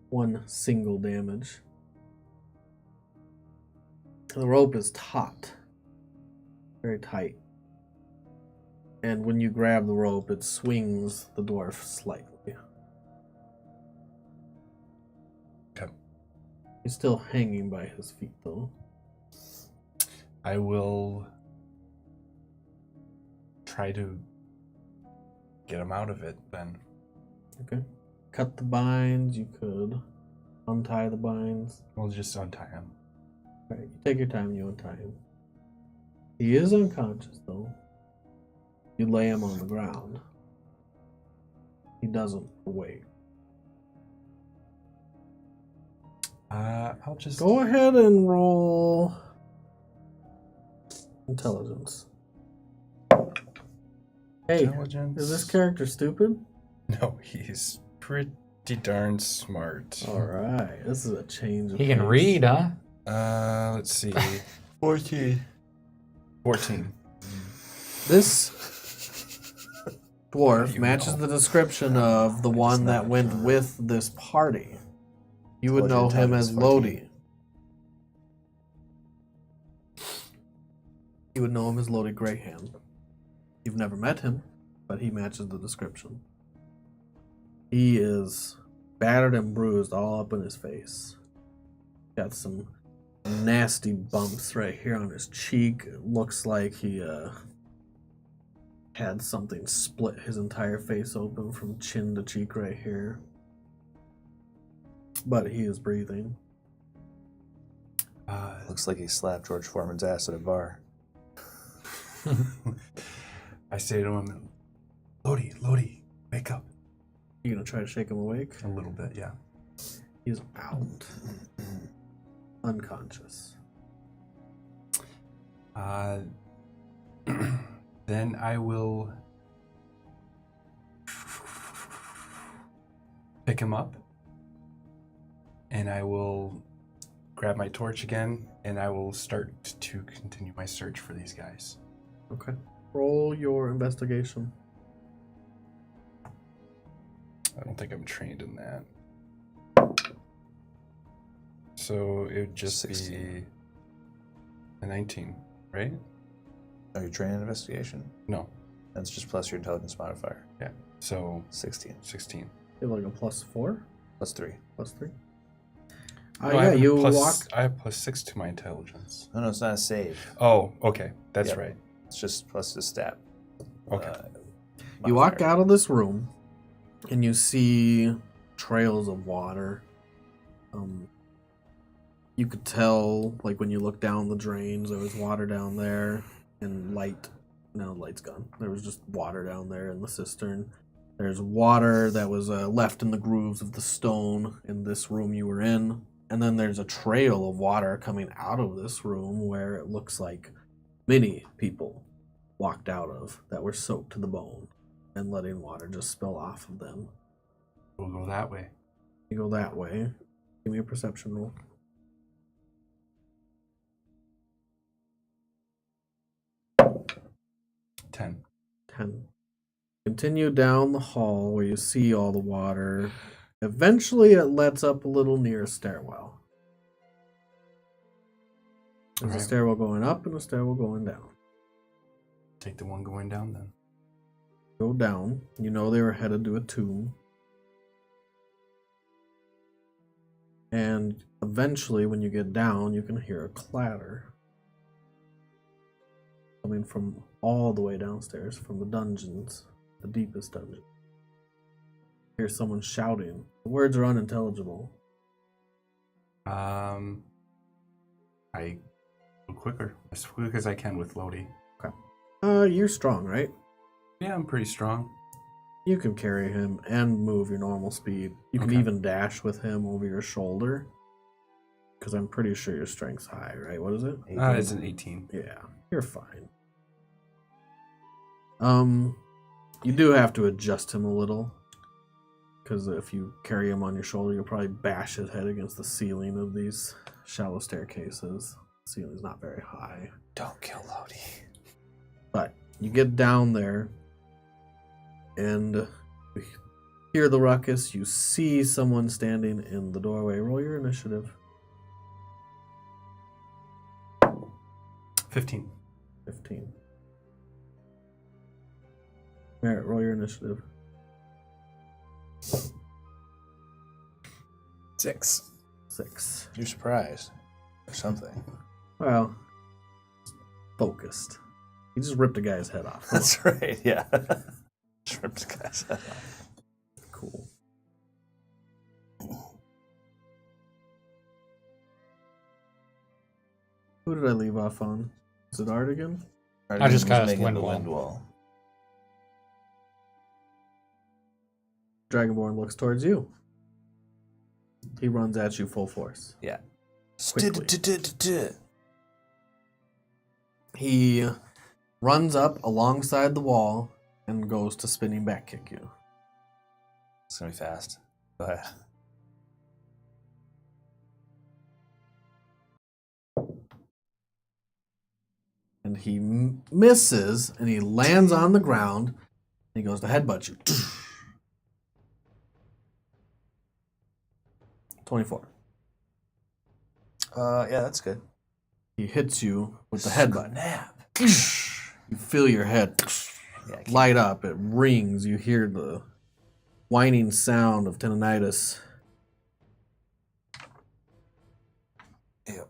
One single damage. The rope is taut. Very tight. And when you grab the rope, it swings the dwarf slightly. Okay. He's still hanging by his feet, though. I will try to get him out of it then. Okay. Cut the binds. You could untie the binds. We'll just untie him. All right. You take your time. You untie him. He is unconscious, though. You lay him on the ground. He doesn't awake. I'll just... Go ahead and roll intelligence. Hey, Intelligence. is this character stupid? No, he's pretty darn smart. All right, this is a change of He can pace. read, huh? Let's see. 14. 14. This dwarf you matches know? the description of the one that went with this party. You would know him as Lodi. You would know him as Lodi Greyhand. You've never met him, but he matches the description. He is battered and bruised all up in his face. Got some nasty bumps right here on his cheek. It looks like he had something split his entire face open from chin to cheek right here. But he is breathing. Looks like he slapped George Foreman's ass at a bar. I say to him, Lodi, wake up. You gonna try to shake him awake? A little bit, yeah. He's out. Unconscious. Then I will pick him up, and I will grab my torch again, and I will start to continue my search for these guys. Okay. Roll your investigation. I don't think I'm trained in that. So it would just 16. be A 19, right? Are you trained in investigation? No. That's just plus your intelligence modifier. Yeah. So 16. 16. You have like a +4? +3. +3? No, Yeah, you plus, walk. I have +6 to my intelligence. No, it's not a save. Oh, okay. That's Yep. right. It's just plus the stat. Okay. You walk modifier. out of this room, and you see trails of water. You could tell, like when you look down the drains, there was water down there, and light. No, light's gone. There was just water down there in the cistern. There's water that was left in the grooves of the stone in this room you were in, and then there's a trail of water coming out of this room where it looks like many people walked out of that were soaked to the bone and letting water just spill off of them. We'll go that way. You go that way. Give me a perception roll. 10. 10. Continue down the hall where you see all the water. Eventually, it lets up a little near a stairwell. There's a Alright. stairwell going up and a stairwell going down. Take the one going down then. Go down. You know they were headed to a tomb. And eventually, when you get down, you can hear a clatter coming from all the way downstairs, from the dungeons, the deepest dungeon. You hear someone shouting. The words are unintelligible. I go quicker. As quick as I can with Lodi. You're strong, right? Yeah, I'm pretty strong. You can carry him and move your normal speed. You can Okay. even dash with him over your shoulder. Because I'm pretty sure your strength's high, right? What is it? It's an 18. Yeah, you're fine. You do have to adjust him a little. Because if you carry him on your shoulder, you'll probably bash his head against the ceiling of these shallow staircases. The ceiling's not very high. Don't kill Lodi. But you get down there, and you hear the ruckus. You see someone standing in the doorway. Roll your initiative. 15. 15. Merritt, roll your initiative. 6. 6. You're surprised. Or something. Well, focused. He just ripped a guy's head off. That's right, yeah. Just ripped the guy's head off. Cool. Who did I leave off on? Is it Art again? I just was cast making the Wind wind Wall. wall. Dragonborn looks towards you. He runs at you full force. Yeah. Quickly. He runs up alongside the wall and goes to spinning back kick you. It's gonna be fast. Go ahead. And he misses, and he lands on the ground, and he goes to headbutt you. 24. Yeah, that's good. He hits you with the headbutt. Snap. You feel your head Yeah, I can't- light up. It rings. You hear the whining sound of tendinitis. Yep.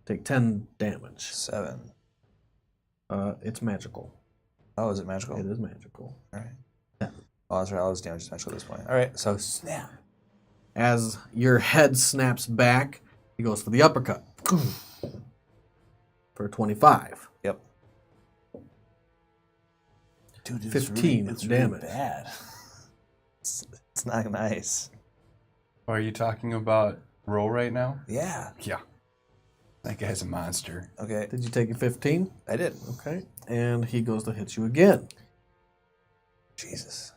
Take 10 damage. 7. It's magical. Oh, is it magical? It is magical. All right. Yeah. Oh, that's right. All this damage is magical at this point. All right, so snap. As your head snaps back, he goes for the uppercut. For 25. Yep. Dude, 15 it's damage. Really bad. It's not nice. Are you talking about roll right now? Yeah. Yeah. That guy's a monster. Okay, Did you take a 15? I did. Okay. And he goes to hit you again. Jesus.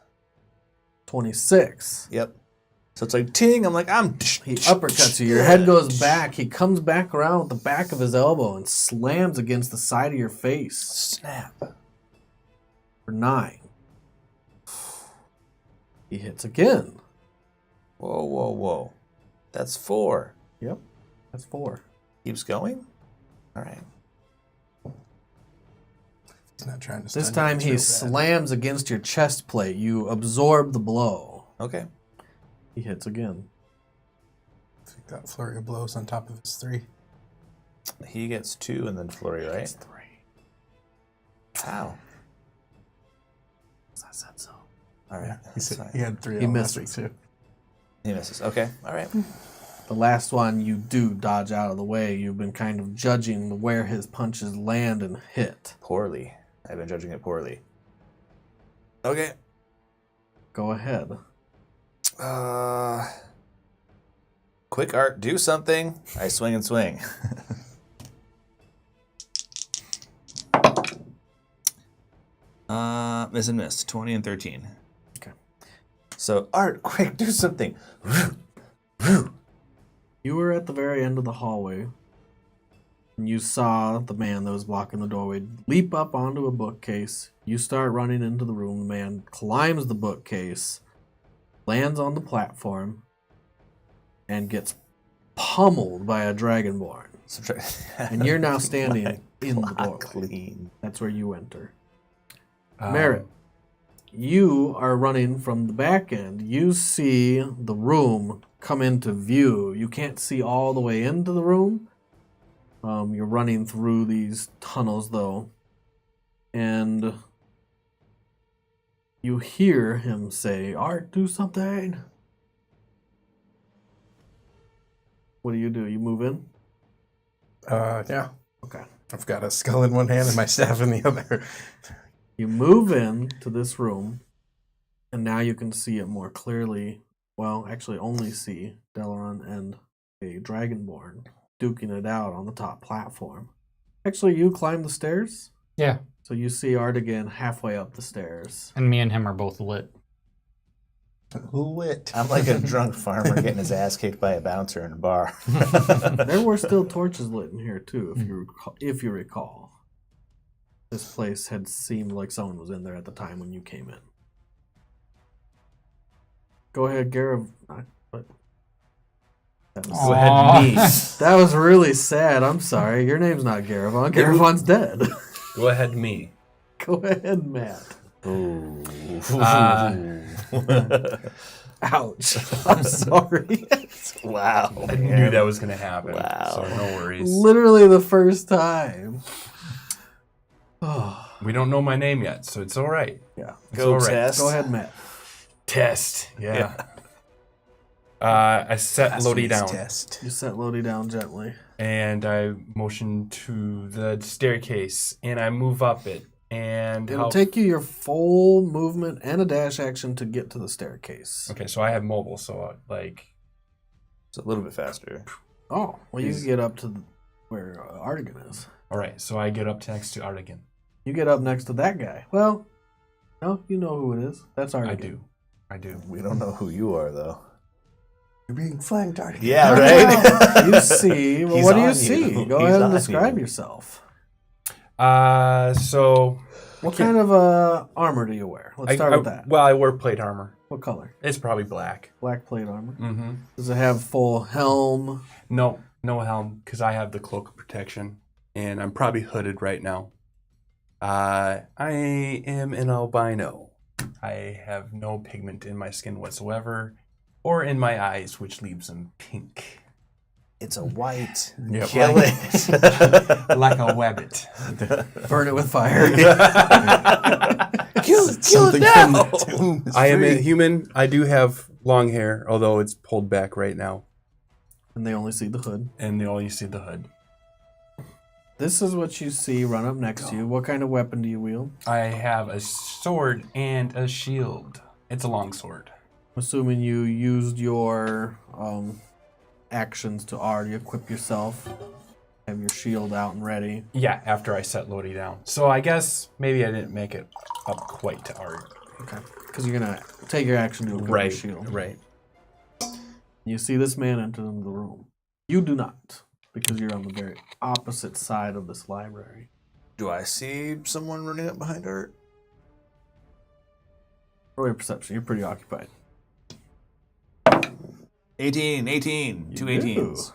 26. Yep. So it's like ting. I'm like He uppercuts you. Your head goes back. He comes back around with the back of his elbow and slams against the side of your face Snap. for 9. He hits again. Whoa, whoa, whoa. That's 4. Yep. That's 4. Keeps going. All right. He's not trying to. This stun you, time it's he real bad. slams against your chest plate. You absorb the blow. Okay. He hits again. I think that flurry of blows on top of his 3. He gets 2 and then flurry, right? It's 3. How? I said so. All right. He That's he fine. had 3. He elements misses. too. He misses. Okay. All right. The last one you do dodge out of the way. You've been kind of judging where his punches land and hit. Poorly. I've been judging it poorly. Okay. Go ahead. Quick art, do something. I swing and swing. Miss and miss. 20 and 13. Okay. So, art, quick, do something. You were at the very end of the hallway. And you saw the man that was blocking the doorway leap up onto a bookcase. You start running into the room. The man climbs the bookcase, lands on the platform, and gets pummeled by a dragonborn. And you're now standing in the doorway. Clean. That's where you enter. Merritt, you are running from the back end. You see the room come into view. You can't see all the way into the room. You're running through these tunnels, though. And you hear him say, Art, do something. What do? You move in? Yeah. Okay. I've got a skull in one hand and my staff in the other. You move in to this room, and now you can see it more clearly. Well, actually only see Delaron and a dragonborn duking it out on the top platform. Actually, you climb the stairs, Yeah, so you see Artigan halfway up the stairs. and me and him are both lit. Lit. I'm like a drunk farmer getting his ass kicked by a bouncer in a bar. There were still torches lit in here too, if you recall. This place had seemed like someone was in there at the time when you came in. Go ahead, Garavon. Go ahead, me. That was really sad. I'm sorry. Your name's not Garavon. Garavon's dead. Go ahead, me. Go ahead, Matt. Ooh. Ouch. I'm sorry. Wow. I knew that was going to happen. Wow. So no worries. Literally the first time. Oh, We don't know my name yet, so it's all right. yeah. It's Go all right. test. Go ahead, Matt. Test. Yeah. I set Lodi down. Test. You set Lodi down gently. And I motion to the staircase, and I move up it. And It'll take you your full movement and a dash action to get to the staircase. Okay, so I have mobile, so like It's a little bit faster. Oh, well, you can get up to where Artigan is. all right. So I get up next to Artigan. You get up next to that guy. Well, no, you know who it is. That's Artigan. I do. We don't know who you are, though. You're being flanked, Artie. Yeah, right? You see. Well, He's what do you on see? you. Go He's ahead and on describe you. yourself. So What kind of armor do you wear? Let's start with that. Well, I wear plate armor. What color? It's probably black. Black plate armor. Mm-hmm. Does it have full helm? No helm, because I have the cloak of protection, and I'm probably hooded right now. I am an albino. I have no pigment in my skin whatsoever, or in my eyes, which leaves them pink. It's a white. Yep. Kill it. Like a wabbit. Burn it with fire. Kill it Something now. from that tomb is I am a free. human. I do have long hair, although it's pulled back right now, And they only see the hood. and you only see the hood. This is what you see run up next to you. What kind of weapon do you wield? I have a sword and a shield. It's a long sword. I'm assuming you used your actions to already equip yourself. Have your shield out and ready. Yeah, after I set Lodi down. So I guess maybe I didn't make it up quite to art. Okay. Because you're going to take your action to equip your shield. Right. You see this man enter into the room. You do not, because you're on the very opposite side of this library. Do I see someone running up behind Art? Roll your perception. You're pretty occupied. 18. You 2 do. 18s.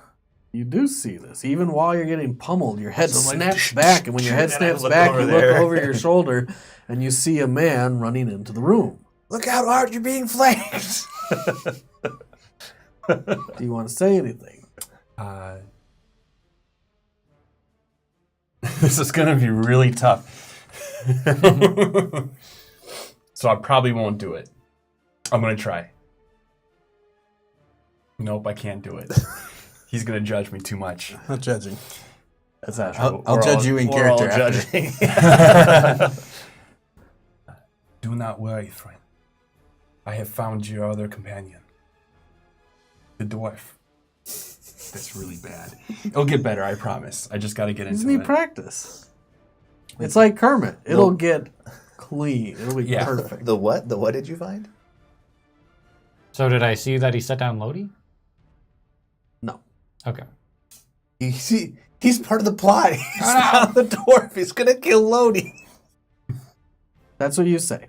You do see this. Even while you're getting pummeled, your head So I'm like, snaps back, and when your head and I snaps look back, over you there. look over your shoulder, and you see a man running into the room. Look out, Art! You're being flanked. Do you want to say anything? This is gonna be really tough. So I probably won't do it. I'm gonna try. Nope, I can't do it. He's gonna judge me too much. Not judging. That's not true. I'll judge you in we're all character after. judging. Do not worry, friend. I have found your other companion. The dwarf. That's really bad. It'll get better, I promise. I just gotta get You just into need it. practice. It's like Kermit. It'll get clean. It'll be Yeah. perfect. The what? The what did you find? So did I see that he set down Lodi? No. Okay. He's part of the plot. He's Oh, no. not the dwarf. He's gonna kill Lodi. That's what you say.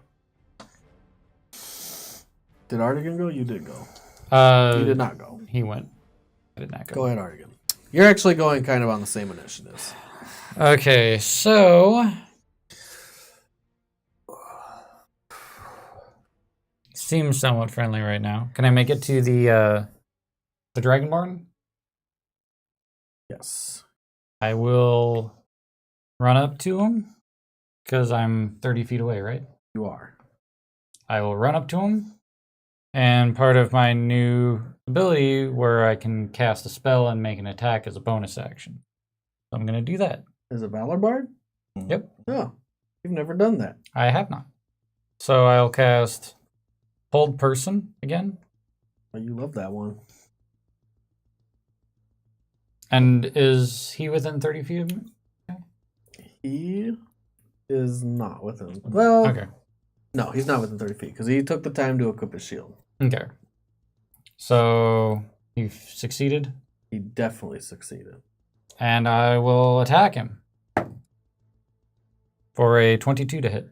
Did Artigan go? You did go. You did not go. He went. I did not go. Go ahead, Artigan. You're actually going kind of on the same initiatives. Okay, so seems somewhat friendly right now. Can I make it to the dragonborn? Yes. I will run up to him because I'm 30 feet away, right? You are. I will run up to him, and part of my new ability where I can cast a spell and make an attack as a bonus action. So I'm going to do that. Is it Valor Bard? Yep, No. You've never done that. I have not. So I'll cast Hold Person again. Oh, you love that one. And is he within 30 feet of me? He is not within. Well, Okay. no, he's not within 30 feet because he took the time to equip his shield. Okay. So he succeeded, He definitely succeeded. and I will attack him for a 22 to hit.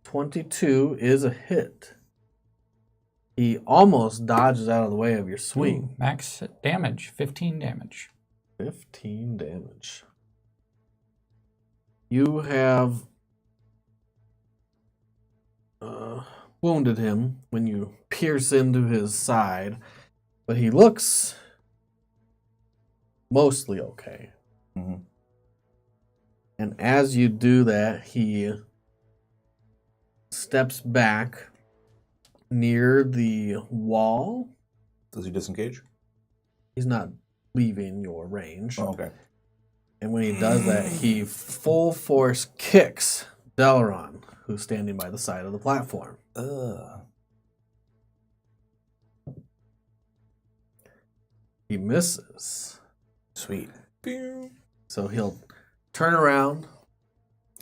22 is a hit. He almost dodges out of the way of your swing. Ooh, max damage, 15 damage. 15 damage. You have wounded him when you pierce into his side, but he looks mostly okay. Mhm. And as you do that, he steps back near the wall. Does he disengage? He's not leaving your range. Oh, okay. And when he does that, he full force kicks Delaron, who's standing by the side of the platform. He misses. Sweet. So he'll turn around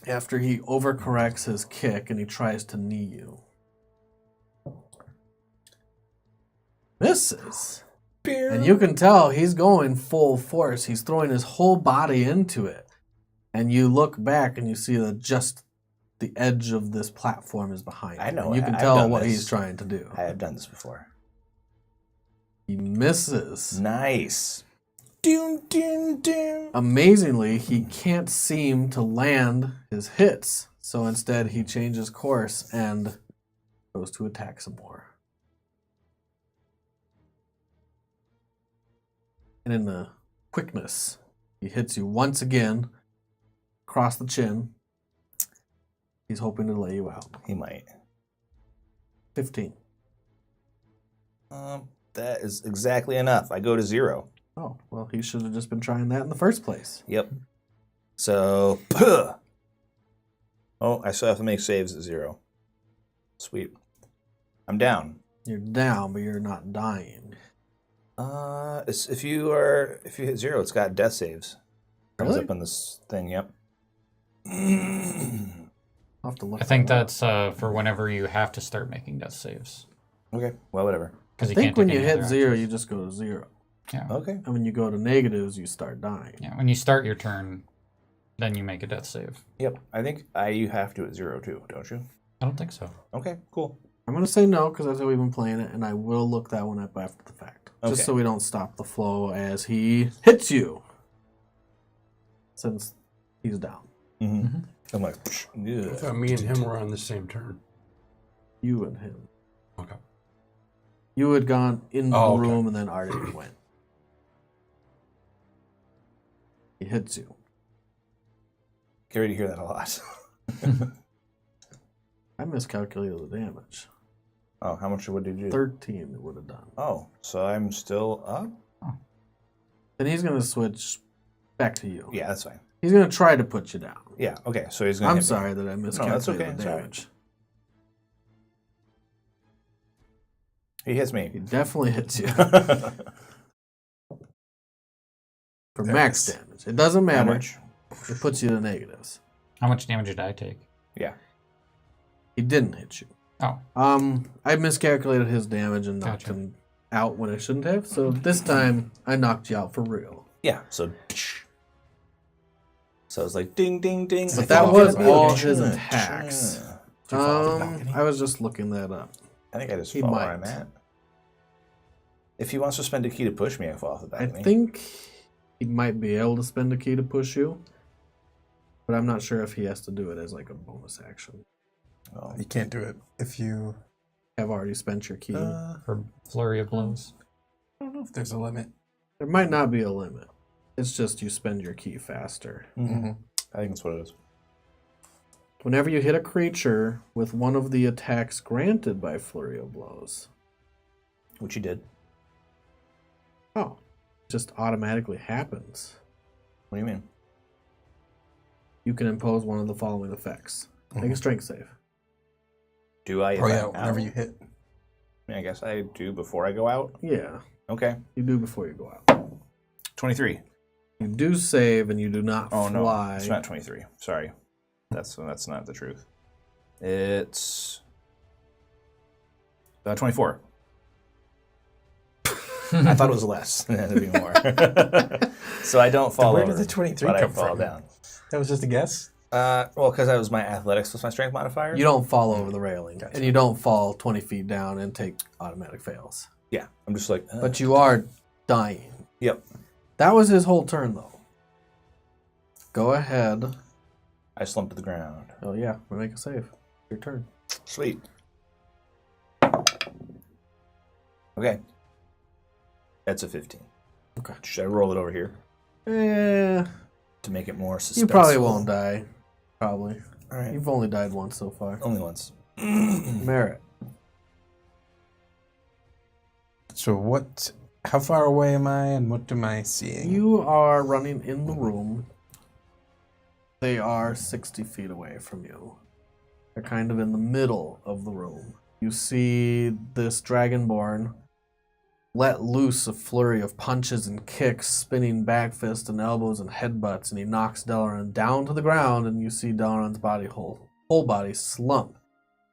after he overcorrects his kick and he tries to knee you. Misses. And you can tell he's going full force. He's throwing his whole body into it. And you look back and you see that just the edge of this platform is behind I him. know, And you can I've tell done what this. he's trying to do. I have done this before. He misses. Nice. Amazingly, he can't seem to land his hits. So instead, he changes course and goes to attack some more. And in the quickness, he hits you once again across the chin. He's hoping to lay you out. He might. 15. That is exactly enough. I go to 0. Oh, well, he should have just been trying that in the first place. Yep. So, oh, I still have to make saves at 0. Sweet. I'm down. You're down, but you're not dying. If you hit 0, it's got death saves. Comes Really? up on this thing. Yep. I'll have to look I think that up. that's for whenever you have to start making death saves. Okay. Well, whatever. Because I think when you hit 0, you just go to 0. Yeah. Okay. And when you go to negatives, you start dying. Yeah. When you start your turn, then you make a death save. Yep. I think you have to at 0 too, don't you? I don't think so. Okay. Cool. I'm going to say no because that's how we've been playing it, and I will look that one up after the fact. Okay. Just so we don't stop the flow as he hits you. Since he's down. Mm-hmm. I'm like, I yeah. thought me and him were on the same turn. You and him. Okay. You had gone into Oh, the okay. room, and then Artie went. He hits you. Get ready to hear that a lot. I miscalculated the damage. Oh, how much would you do? 13 it would have done. Oh, so I'm still up? Then he's going to switch back to you. Yeah, that's fine. He's going to try to put you down. Yeah, okay, so he's going to I'm hit me. sorry that I miscalculated okay, the sorry. damage. He hits He me. definitely hits you. For max damage. It doesn't How matter. much? It puts you to negatives. How much damage did I take? Yeah. He didn't hit you. Oh, I miscalculated his damage and knocked Gotcha. him out when I shouldn't have. So this time I knocked you out for real. Yeah, so it's like ding, ding, ding. But I that thought was it was all gonna be his a attacks. churn. Did you fall off the balcony? I was just looking that up. I think I just He fall where I'm might. at. If he wants to spend a key to push me, I fall off the I balcony. think he might be able to spend a key to push you, but I'm not sure if he has to do it as like a bonus action. Oh. You can't do it if you. Have already spent your key. for flurry of blows. I don't know if there's a limit. There might not be a limit. It's just you spend your key faster. Mm-hmm. I think that's what it is. Whenever you hit a creature with one of the attacks granted by Flurry of Blows, Which you did. oh, it just automatically happens. What do you mean? You can impose one of the following effects. Make a strength save. Do I? Oh if yeah, I'm whenever out? you hit. I mean, I guess I do before I go out. Yeah, Okay. you do before you go out. 23. You do save and you do not Oh fly. no, it's not 23. Sorry, that's not the truth. It's 24. I thought it was less. It'd be more. So I don't fall Where over. did the 23 but I come fall from? down. That was just a guess. Well, because that was my athletics plus my strength modifier. You don't fall over the railing, Gotcha. and you don't fall 20 feet down and take automatic fails. Yeah, I'm just like. But you are dying. Yep. That was his whole turn, though. Go ahead. I slumped to the ground. Oh, yeah. We'll make a save. Your turn. Sweet. Okay. That's a 15. Okay. Should I roll it over here Eh, to make it more suspenseful? you probably won't die. Probably. All right. You've only died once so far. Only once. Merit. So what? How far away am I, and what am I seeing? You are running in the room. They are 60 feet away from you. They're kind of in the middle of the room. You see this dragonborn let loose a flurry of punches and kicks, spinning back fists and elbows and headbutts, and he knocks Delaran down to the ground, and you see Delaran's whole body slump.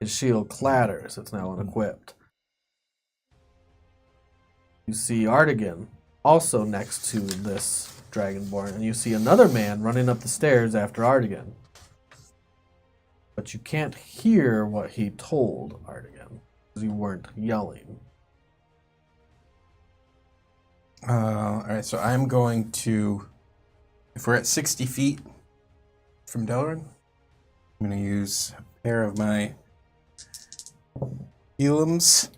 His shield clatters. It's now unequipped. You see Artigan also next to this dragonborn, and you see another man running up the stairs after Artigan. But you can't hear what he told Artigan, because you weren't yelling. All right, so I'm going to. If we're at 60 feet from Delaran, I'm going to use a pair of my Elims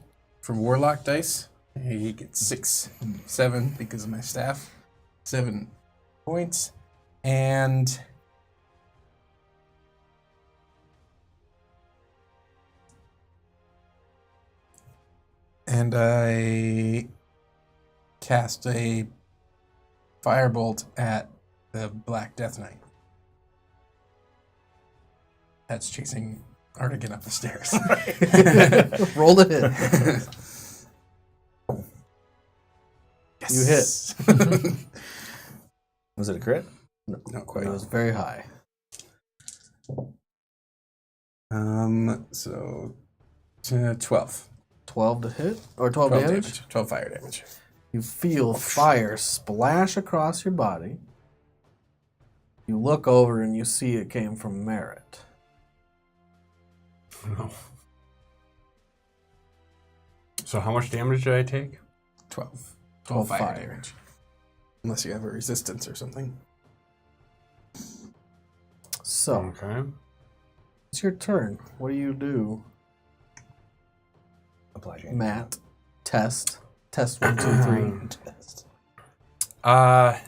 from Warlock dice. I get 6, 7 because of my staff. 7 points. And I cast a firebolt at the Black Death Knight. That's chasing Artigan up the stairs. Roll the hit. You hit. Was it a crit? Not quite. It was very high. So 12. 12 to hit? Or 12 damage? 12 fire damage. You feel fire splash across your body. You look over and you see it came from Merit. No. So how much damage did I take? 12. 12 fire fire. damage. Unless you have a resistance or something. So, Okay. it's your turn. What do you do? Apply change. Matt, test. Test 1, 2, 3. I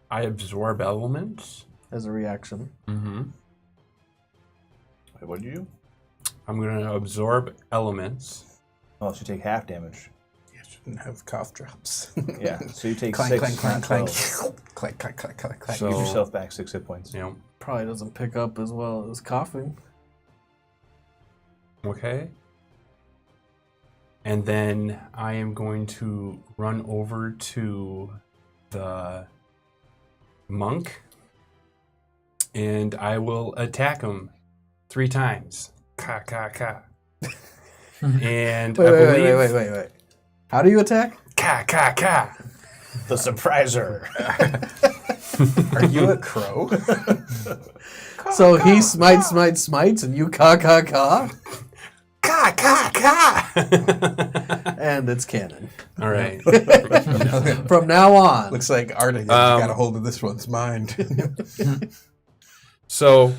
absorb elements. As a reaction. Mm-hmm. Wait, what did you do? I'm going to absorb elements. Oh, so you take half damage. You shouldn't have cough drops. Yeah, so you take clank, 6, clank, clank, not clank. 12. Clank, clank, clank, clank, clank. So- Give yourself back 6 hit points. You know. Probably doesn't pick up as well as coughing. Okay. And then I am going to run over to the monk. And I will attack him 3 times. Ka, ka, ka. And I believe... Wait. How do you attack? Ka, ka, ka. The surpriser. Are you a crow? So he smites, and you ka. Ka, ka, ka. And it's canon. All right. From now on. Looks like Artigan got a hold of this one's mind. So,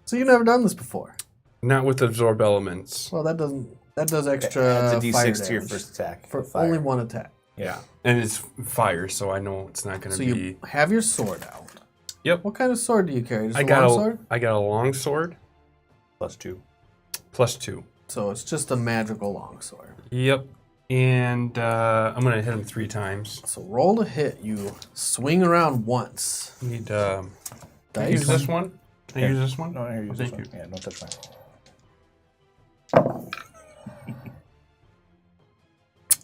So you've never done this before. not with absorb elements. Well, that does extra Adds a fire d6 to your damage first attack. for Fire. only one attack. Yeah. And it's fire, so I know it's not going So to be... you have your sword out. Yep. What kind of sword do you carry? Just I a got long a, sword? I got a long sword, +2. +2. So it's just a magical long sword. Yep. And I'm going to hit him 3 times. So roll to hit. You swing around once. Need can I Dice. use this one? Can I use this one? No, here, use this Thank one. you. Yeah, don't touch mine.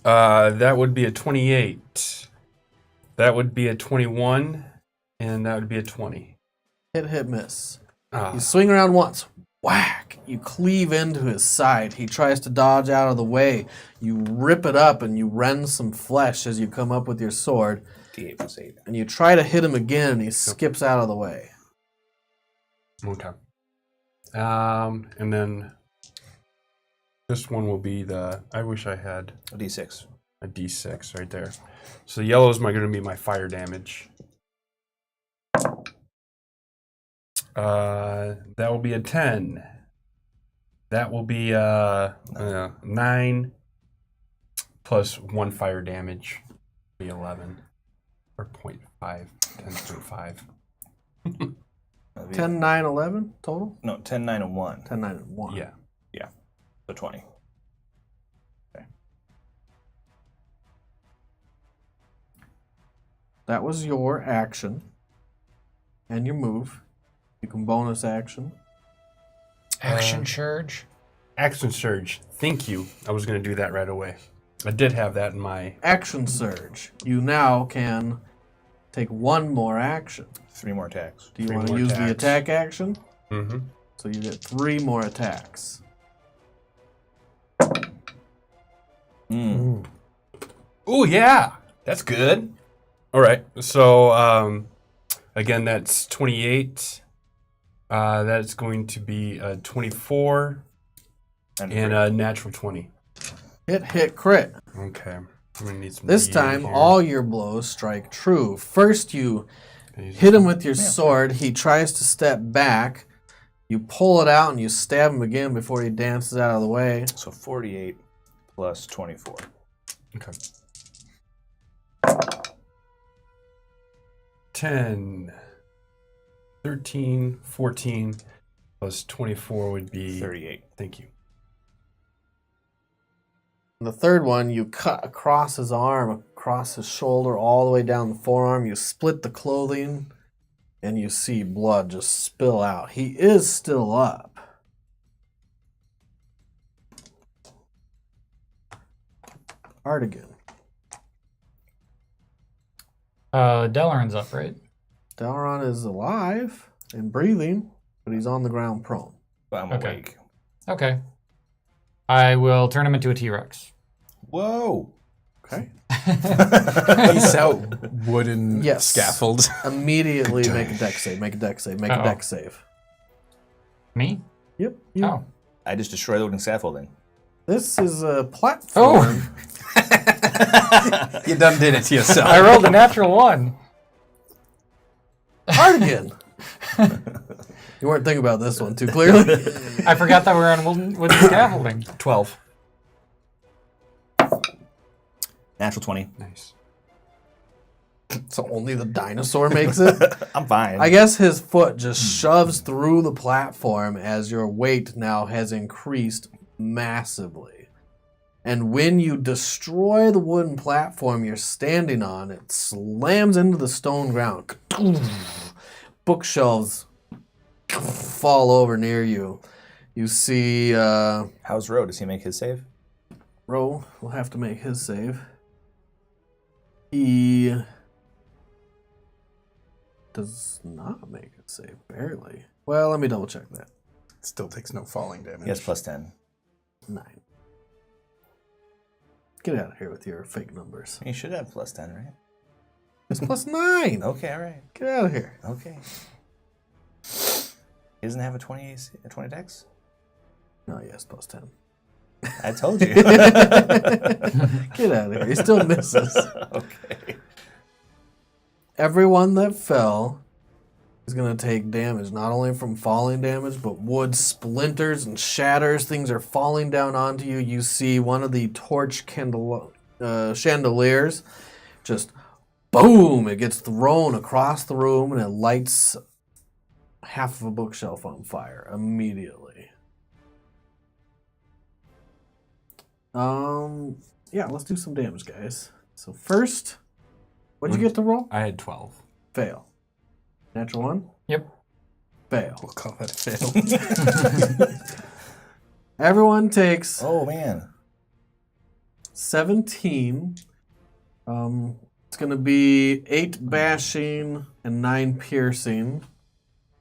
That would be a 28. That would be a 21. And that would be a 20. Hit, miss. Ah, You swing around once. Whack! You cleave into his side. He tries to dodge out of the way. You rip it up and you rend some flesh as you come up with your sword. D8 +8. And you try to hit him again and he skips out of the way. okay. And then this one will be the... I wish I had A D6. a D6 right there. So yellow is going to be my fire damage. That will be a 10. That will be 9 plus 1 fire damage. Be 11 or 0.5, 10.5. 10, 9, 11 total? No, 10, 9, and 1. 10, 9, and 1. Yeah. So 20. That was your action and your move. You can bonus action. Action surge. Action surge. Thank you. I was going to do that right away. I did have that in my... Action surge. You now can take one more action. 3 more attacks. Do you 3 want to more use the attacks. attack action? Mm-hmm. So you get 3 more attacks. Mm. Oh, yeah. That's good. All right. So, again, that's 28. That's going to be a 24 and a natural 20. Hit, crit. Okay. I'm going to need some This D8 time, here. all your blows strike true. First, you hit him with your sword. He tries to step back. You pull it out and you stab him again before he dances out of the way. So 48 plus 24. Okay. 10, 13, 14, plus 24 would be... 38. Thank you. And the third one, you cut across his arm, across his shoulder, all the way down the forearm. You split the clothing, and you see blood just spill out. He is still up. Artigan. Delaran's up, right? Dalron is alive and breathing, but he's on the ground prone. But I'm Okay. awake. Okay. I will turn him into a T-Rex. Whoa. Okay. Piece out wooden Yes. scaffold. Immediately make a dex save. Make a dex save. Make a Uh-oh. dex save. Me? Yep. You. Oh. I just destroyed the wooden scaffolding. This is a platform. You done did it to yourself. I rolled a natural 1. Hard again. You weren't thinking about this one too clearly. I forgot that we were on wooden scaffolding. 12. Natural 20. Nice. So only the dinosaur makes it. I'm fine. I guess his foot just shoves through the platform as your weight now has increased massively. And when you destroy the wooden platform you're standing on, it slams into the stone ground. Bookshelves fall over near you. You see How's Ro? Does he make his save? Ro will have to make his save. He does not make a save, barely. Well, let me double check that. Still takes no falling damage. Yes, plus 10. 9. Get out of here with your fake numbers. You should have plus 10, right? It's plus 9. Okay, all right. Get out of here. Okay. He doesn't have a 20 dex? No, yes, plus 10. I told you. Get out of here. He still misses. Okay. Everyone that fell is going to take damage, not only from falling damage, but wood splinters and shatters. Things are falling down onto you. You see one of the torch chandeliers just boom, it gets thrown across the room and it lights half of a bookshelf on fire immediately. Yeah, let's do some damage, guys. So first, what'd you get to roll? I had 12. Fail. Natural 1? Yep. Fail. We'll call that a fail. Everyone takes Oh, man. 17. It's going to be 8 bashing and 9 piercing,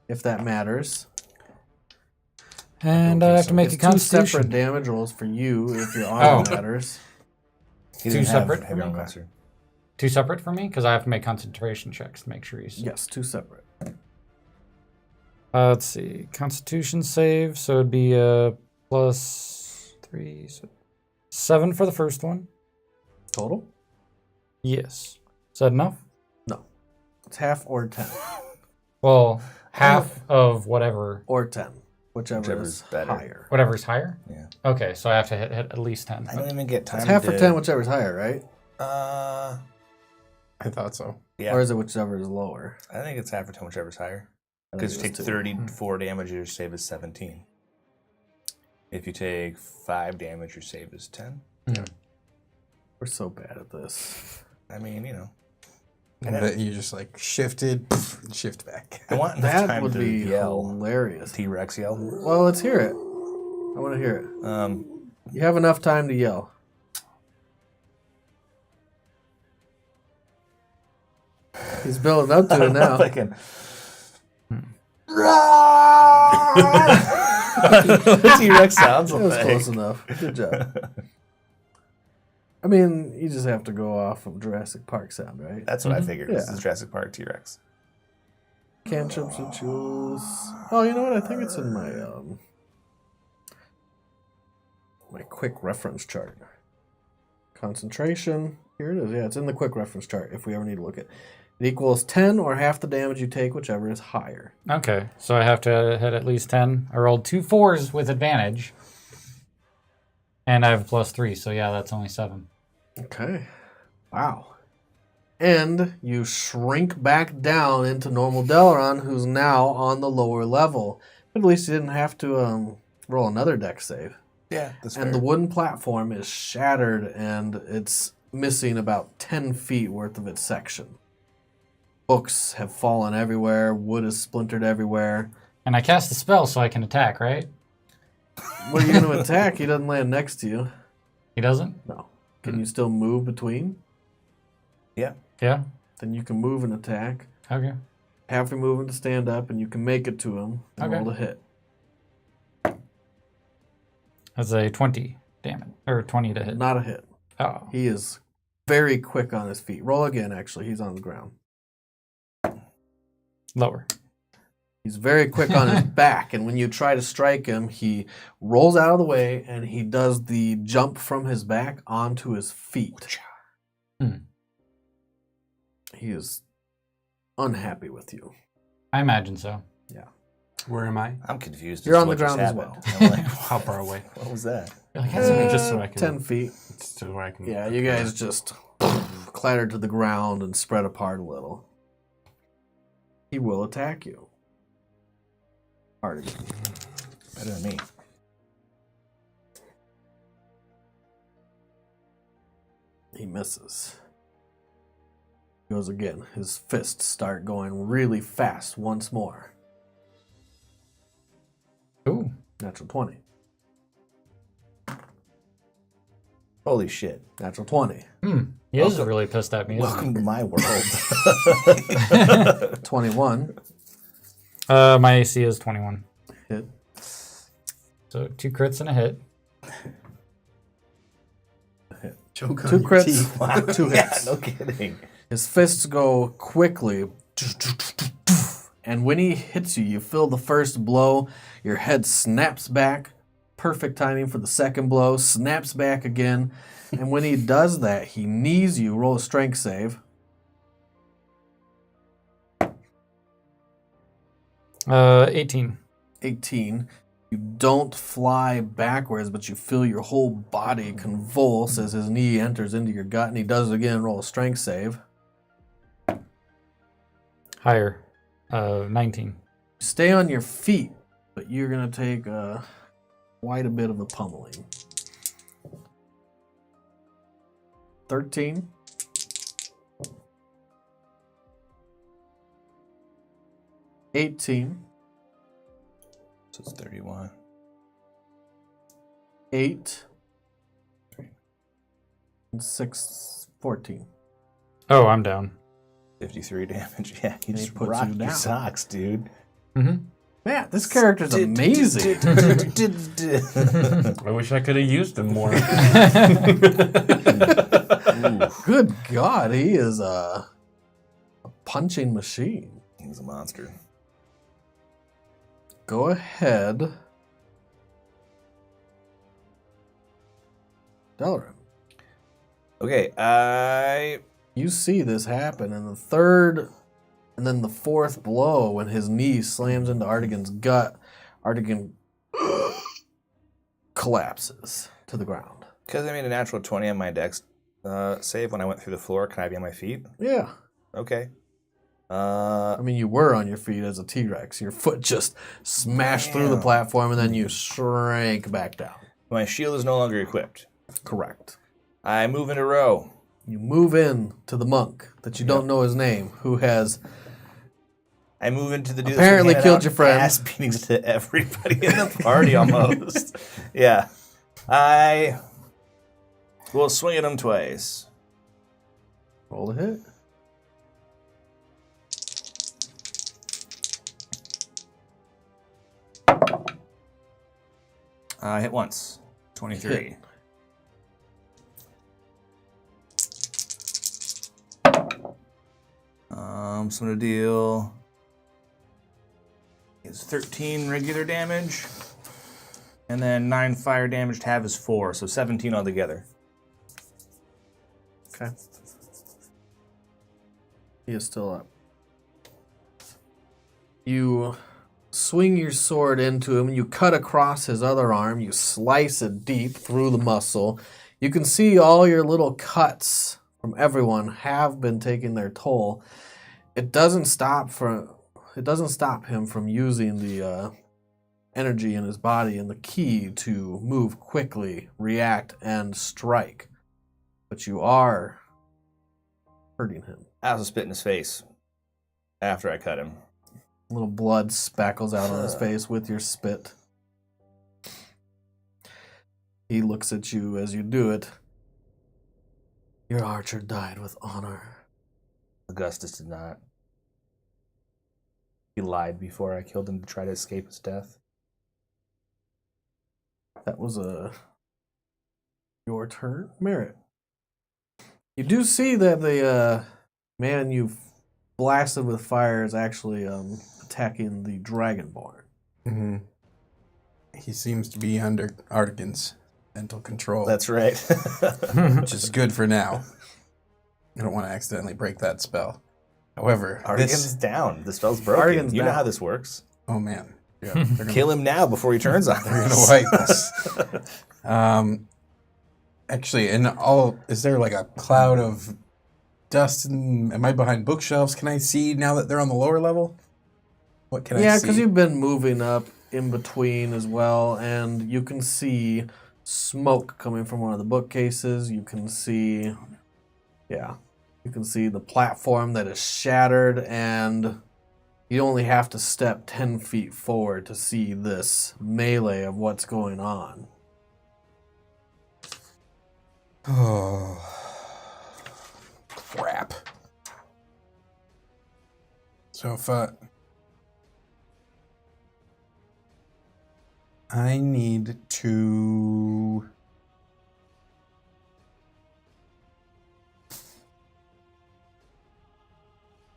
if that matters. And I have to make a It's 2 constitution. separate damage rolls for you if your arm Oh. matters. He Two doesn't have separate heavy for me? armor class, or- 2 separate for me? Because I have to make concentration checks to make sure he's... Yes, 2 separate. Let's see. Constitution save, so it'd be plus 3, so 7 for the first one. Total? Yes. Is that enough? No. It's half or 10. Well, half of whatever. Or 10. Whichever Whichever's is better. higher. Whatever's higher? Yeah. Okay, so I have to hit at least 10. I don't even get time It's half to... or 10, whichever's higher, right? I thought so. Yeah. Or is it whichever is lower? I think it's half or 10, whichever's higher. I think Because you it's take 2. 34 damage, your save is 17. If you take 5 damage, your save is 10. We're so bad at this. I mean, you know. And that you just like shifted, and shift back. I want enough That time would to be yell. hilarious. T-Rex yell. Well, let's hear it. I want to hear it. Um, You have enough time to yell. He's building up to it now. I can... T-Rex sounds That was like. close enough. Good job. I mean, you just have to go off of Jurassic Park sound, right? That's what I figured. This Yeah. is Jurassic Park T-Rex. Cantrips and jewels. Oh, you know what? I think it's in my my quick reference chart. Concentration. Here it is. Yeah, it's in the quick reference chart if we ever need to look at it. It equals 10 or half the damage you take, whichever is higher. Okay, so I have to hit at least 10. I rolled 2 4s with advantage. And I have a plus 3, so yeah, that's only 7. Okay. Wow. And you shrink back down into normal Delaron, who's now on the lower level. But at least you didn't have to roll another dex save. Yeah, that's And the wooden platform is shattered, and it's missing about 10 feet worth of its section. Books have fallen everywhere. Wood is splintered everywhere. And I cast a spell so I can attack, right? What are you going to attack? He doesn't land next to you. He doesn't? No. Can you still move between? Yeah. Yeah? Then you can move and attack. Okay. Half your movement to stand up, and you can make it to him and Okay. roll to hit. That's a 20 damage. Or 20 to hit. Not a hit. Oh. He is very quick on his feet. Roll again, actually. He's on the ground. Lower. He's very quick on his back, and when you try to strike him, he rolls out of the way, and he does the jump from his back onto his feet. He is unhappy with you. I imagine so. Where am I? I'm confused. You're as on to the what just ground as happened. well. I'm like, How far away? what was that? You're like, Just so I can. 10 feet. So where I can. Yeah, you guys just clattered to the ground and spread apart a little. He will attack you. Harder. Better than me. He misses. Goes again. His fists start going really fast once more. Ooh. Natural 20. Holy shit. Natural 20. He is really pissed at me. Isn't Welcome to my world. 21. he? My AC is 21. Hit. So 2 crits and a hit. Choke 2 on your crits. teeth. 2 hits. Yeah, no kidding. His fists go quickly. And when he hits you, you feel the first blow. Your head snaps back. Perfect timing for the second blow. Snaps back again. And when he does that, he knees you. Roll a strength save. 18. 18. You don't fly backwards, but you feel your whole body convulse as his knee enters into your gut. And he does it again. Roll a strength save. Higher. 19. Stay on your feet, but you're going to take quite a bit of a pummeling. 13. 18. So it's 31. 8. And 6. 14. Oh, I'm down. 53 damage. Yeah, he He just puts rocked you your down. socks, dude. Mm-hmm. Man, this character's amazing. I wish I could have used him more. Good God, he is a punching machine. He's a monster. Go ahead. Delaran. Okay, You see this happen, and the third and then the fourth blow, when his knee slams into Artigan's gut, Artigan collapses to the ground. because I made a natural 20 on my dex save when I went through the floor, can I be on my feet? Yeah. Okay. I mean, you were on your feet as a T-Rex. Your foot just smashed through the platform, and then you shrank back down. My shield is no longer equipped. Correct. I move into row. You move in to the monk that you don't know his name, who has I move into the dude apparently that's been handing killed out your friend. ass beatings to everybody in the party almost. Yeah. I will swing at him twice. Roll a hit. I hit once. 23. Hit. So I'm gonna deal is 13 regular damage, and then 9 fire damage to have is 4, so 17 altogether. Okay. He is still up. You swing your sword into him, and you cut across his other arm. You slice it deep through the muscle. You can see all your little cuts from everyone have been taking their toll. It doesn't stop him from using the energy in his body and the key to move quickly, react, and strike. But you are hurting him. I also spit in his face after I cut him. A little blood spackles out on his face with your spit. He looks at you as you do it. Your archer died with honor. Augustus did not. He lied before I killed him to try to escape his death. That was your turn, Merritt. You do see that the man you've blasted with fire is actually attacking the dragonborn. Mm-hmm. He seems to be under Artigan's mental control. That's right. Which is good for now. I don't want to accidentally break that spell. However, Artigan's down. The spell's broken. Artigan's you know down. how this works. Oh man, yeah, they're gonna, Kill him now before he turns on they're gonna us. wipe us. Actually, is there like a cloud of dust? Am I behind bookshelves? Can I see now that they're on the lower level? What can I see? Yeah, because you've been moving up in between as well, and you can see smoke coming from one of the bookcases. You can see, you can see the platform that is shattered, and you only have to step 10 feet forward to see this melee of what's going on. Oh, crap. So if I need to...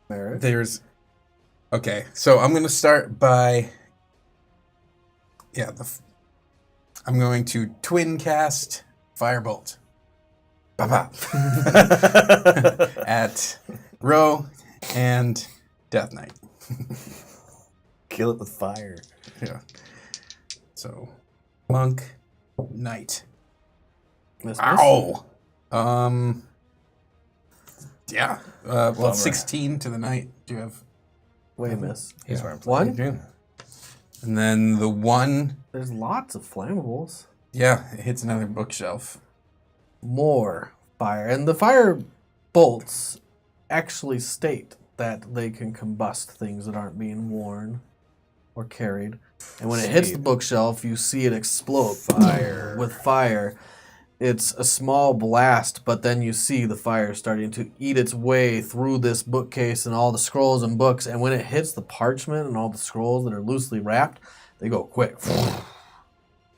Merit. Okay, so I'm going to start by... I'm going to twin cast Firebolt. Ba-ba. At Row and Death Knight. Kill it with fire. Yeah. So, Monk, Knight. Miss. Ow! Yeah. Well, Bummer. 16 to the Knight. Do you have... Wait, miss. Here's where I'm playing. One? And then the one... There's lots of flammables. Yeah, it hits another bookshelf. More fire. And the fire bolts actually state that they can combust things that aren't being worn or carried. And when it hits the bookshelf, you see it explode with fire. It's a small blast, but then you see the fire starting to eat its way through this bookcase and all the scrolls and books. And when it hits the parchment and all the scrolls that are loosely wrapped, they go quick. Like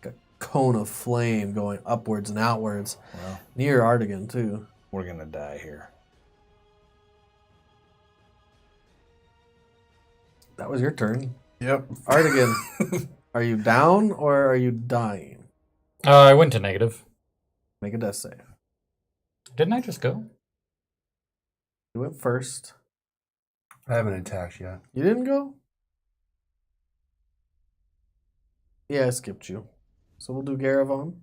a cone of flame going upwards and outwards. Well, Near Artigan, too. we're going to die here. That was your turn. Yep. Artigan, are you down or are you dying? I went to negative. Make a death save. Didn't I just go? You went first. I haven't attacked yet. You didn't go? Yeah, I skipped you. So we'll do Garavon.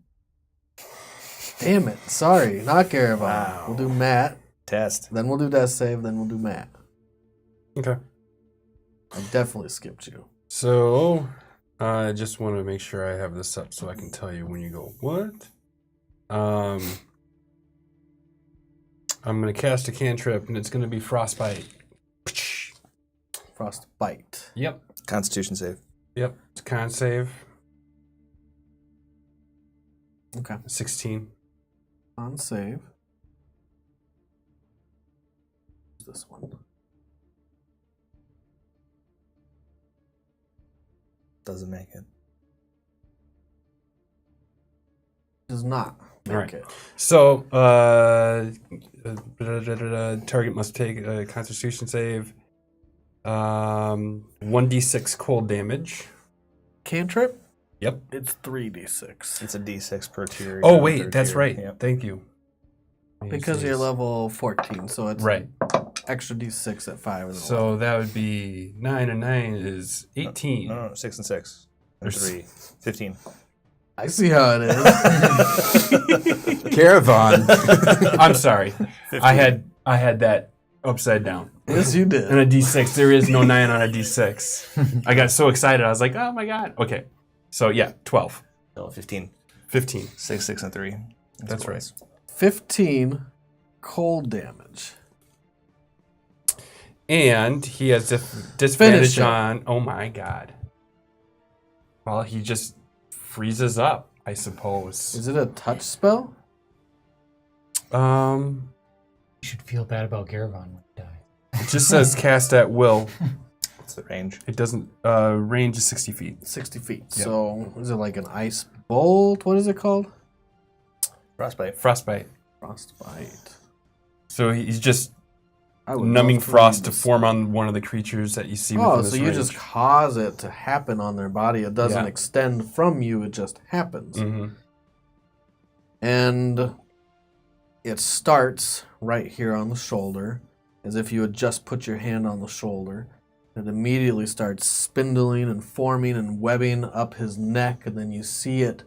Damn it. Sorry, not Garavon. Wow. We'll do Matt. Test. Then we'll do death save. Then we'll do Matt. Okay. I definitely skipped you. So, I just want to make sure I have this up so I can tell you when you go, what? I'm going to cast a cantrip, and it's going to be Frostbite. Frostbite. Yep. Constitution save. Yep. It's a con save. Okay. 16. On save. This one. Doesn't make it. Does not make Alright. it. So, target must take a Constitution save. 1d6 cold damage. Cantrip? Yep. It's 3d6. It's a d6 per tier. Oh, down wait, third that's tier. right. Yep. Thank you. Because you're level 14, so it's Right. extra d6 at 5. And So that would be 9 and 9 is 18. No, 6 and 6. And There's- 3. 15. I see how it is. Garavon. I'm sorry. I had that upside down. Yes, you And did. a d6, there is no 9 on a d6. I got so excited. I was like, oh my God. Okay. So yeah, 12. No, 15. 15. 6, 6, and 3. That's right. 15 cold damage. And he has disadvantage Finish it. on, oh my God. Well, he just freezes up, I suppose. Is it a touch spell? You should feel bad about Garavon when he dies. It just says cast at will. What's the range? It doesn't, range is 60 feet. 60 feet. So is it like an ice bolt? What is it called? Frostbite. Frostbite. Frostbite. So he's just I would numbing love to frost read to this. form on one of the creatures that you see Oh, within so this you range. just cause it to happen on their body. It doesn't Yeah. extend from you, it just happens. Mm-hmm. And it starts right here on the shoulder, as if you had just put your hand on the shoulder. It immediately starts spindling and forming and webbing up his neck, and then you see it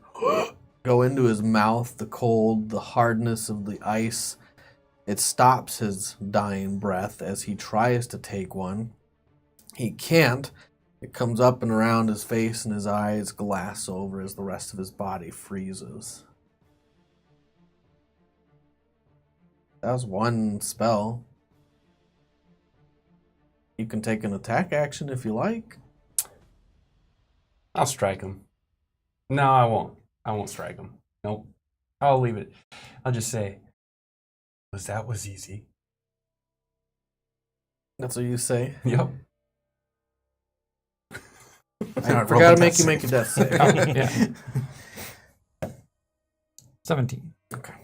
go into his mouth, the cold, the hardness of the ice. It stops his dying breath as he tries to take one. He can't. It comes up and around his face, and his eyes glass over as the rest of his body freezes. That was one spell. You can take an attack action if you like. I'll strike him. No, I won't. I won't strike him. Nope. I'll leave it. I'll just say, that was easy. That's what you say. Yep. I forgot to make you make a death save. Yeah. 17. Okay.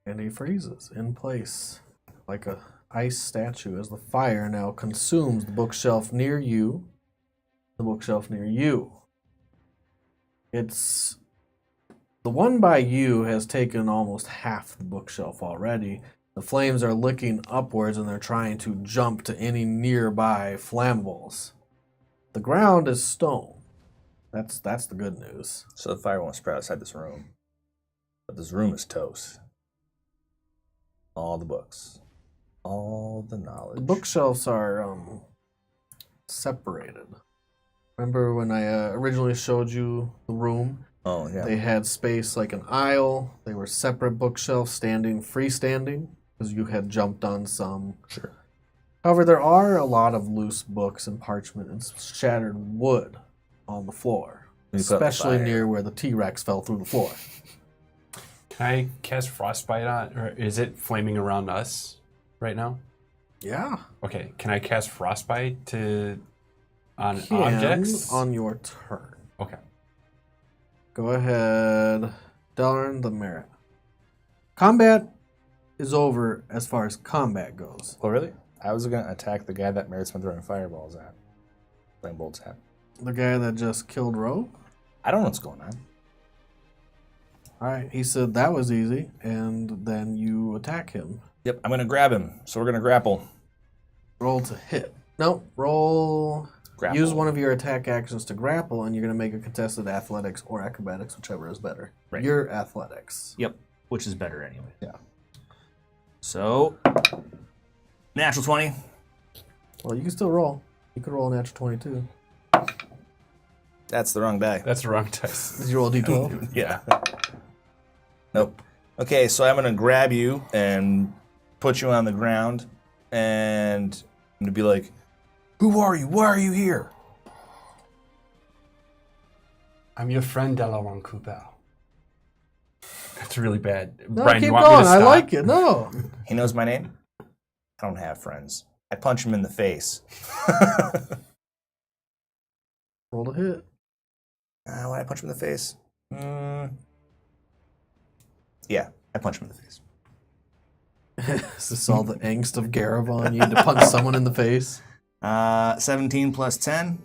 And he freezes in place like a ice statue as the fire now consumes the bookshelf near you. The bookshelf near you. It's the one by you has taken almost half the bookshelf already. The flames are licking upwards and they're trying to jump to any nearby flammables. The ground is stone. That's the good news. So the fire won't spread outside this room. But this room is toast. All the books. All the knowledge. The bookshelves are separated. Remember when I originally showed you the room? Oh, yeah. They had space like an aisle. They were separate bookshelves, standing freestanding, because you had jumped on some. Sure. However, there are a lot of loose books and parchment and shattered wood on the floor, You put out the especially fire. near where the T-Rex fell through the floor. Can I cast frostbite on, or is it flaming around us right now? Yeah. Okay. Can I cast frostbite on Can objects? on your turn. Okay. Go ahead. Darn the merit. Combat is over as far as combat goes. Oh, really? I was going to attack the guy that Merit's been throwing fireballs at. Flame bolts at. The guy that just killed Roe? I don't know what's going on. Alright, he said that was easy, and then you attack him. Yep, I'm going to grab him. So we're going to grapple. Roll to hit. No, roll. Grapple. Use one of your attack actions to grapple, and you're going to make a contested athletics or acrobatics, whichever is better. Right. Your athletics. Yep, which is better anyway. Yeah. So, natural 20. Well, you can still roll. You could roll a natural 22. That's the wrong die. That's the wrong dice. Did you roll a d12? Yeah. Nope. Okay, so I'm going to grab you and put you on the ground, and I'm going to be like, who are you? Why are you here? I'm your friend, Delawan Coupel. That's really bad. No, Brian, keep you want me going. to I stop? like it. No. He knows my name? I don't have friends. I punch him in the face. Roll to hit. When I punch him in the face? Yeah, I punch him in the face. Is this all the angst of Garavon? You need to punch someone in the face? 17 plus 10,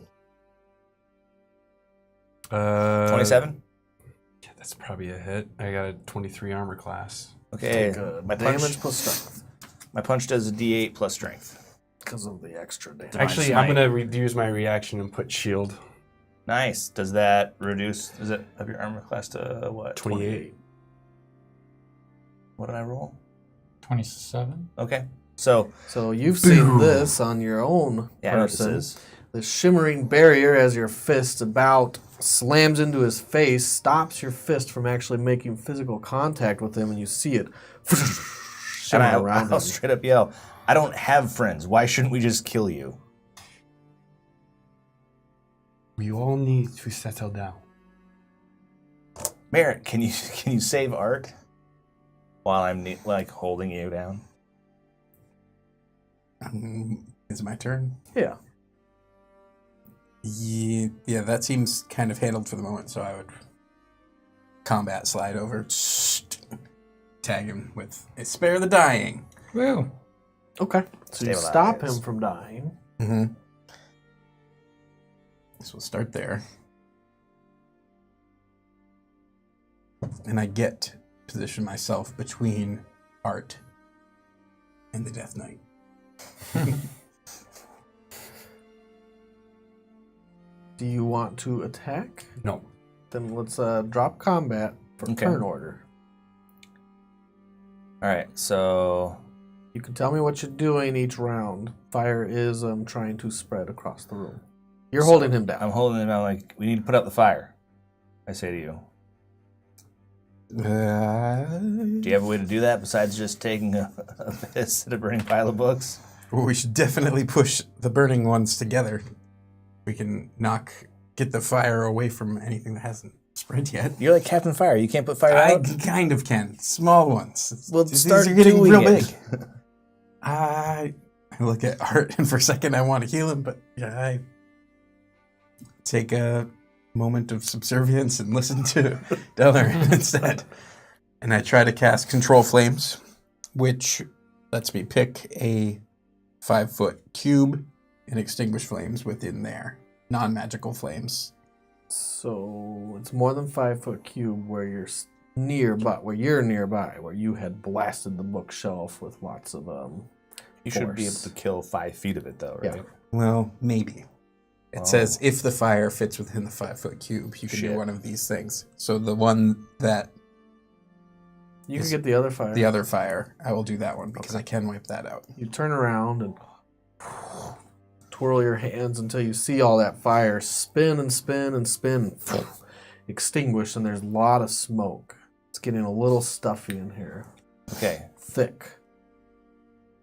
Uh, 27. Yeah, that's probably a hit. I got a 23 armor class. Okay, Good. my Damage punch, plus strength. my punch does a D8 plus strength. Because of the extra damage. Actually, I'm going to use my reaction and put shield. Nice. Does that reduce? Does it up your armor class to what? 28. What did I roll? 27. Okay, so So you've seen this on your own yeah, I know what this person. is. The shimmering barrier as your fist about slams into his face, stops your fist from actually making physical contact with him, and you see it And shimmer around I'll him. straight up yell, "I don't have friends. Why shouldn't we just kill you?" We all need to settle down. Merritt, can you save Art while I'm holding you down? Is it my turn? Yeah. Yeah, that seems kind of handled for the moment, so I would combat slide over. tag him with spare the dying. Woo. Okay. So you Stabilize. stop him from dying. Mm-hmm. So we'll start there. And I get to position myself between Art and the Death Knight. Do you want to attack? No. Then let's drop combat for Okay. turn order. All right, so You can tell me what you're doing each round. Fire is trying to spread across the room. You're holding him down. I'm holding him out like, we need to put out the fire. I say to you. Do you have a way to do that besides just taking a piss at a burning pile of books? Well, we should definitely push the burning ones together. We can get the fire away from anything that hasn't spread yet. You're like Captain Fire. You can't put fire I out? kind of can. Small ones. Well, These start are getting doing real it. big. I look at Art, and for a second I want to heal him, but yeah, I take a moment of subservience and listen to Delner instead. And I try to cast Control Flames, which lets me pick a 5-foot cube and extinguish flames within there. Non-magical flames. So it's more than 5-foot cube where you're nearby, where you had blasted the bookshelf with lots of You should be able force. to kill 5 feet of it, though, right? Yeah. Well, maybe. It says if the fire fits within the 5-foot cube, you can do Shit. one of these things. So the one that You can get the other fire. the other fire, I will do that one because I can wipe that out. You turn around and twirl your hands until you see all that fire spin and spin and spin, extinguish, and there's a lot of smoke. It's getting a little stuffy in here. Okay. Thick.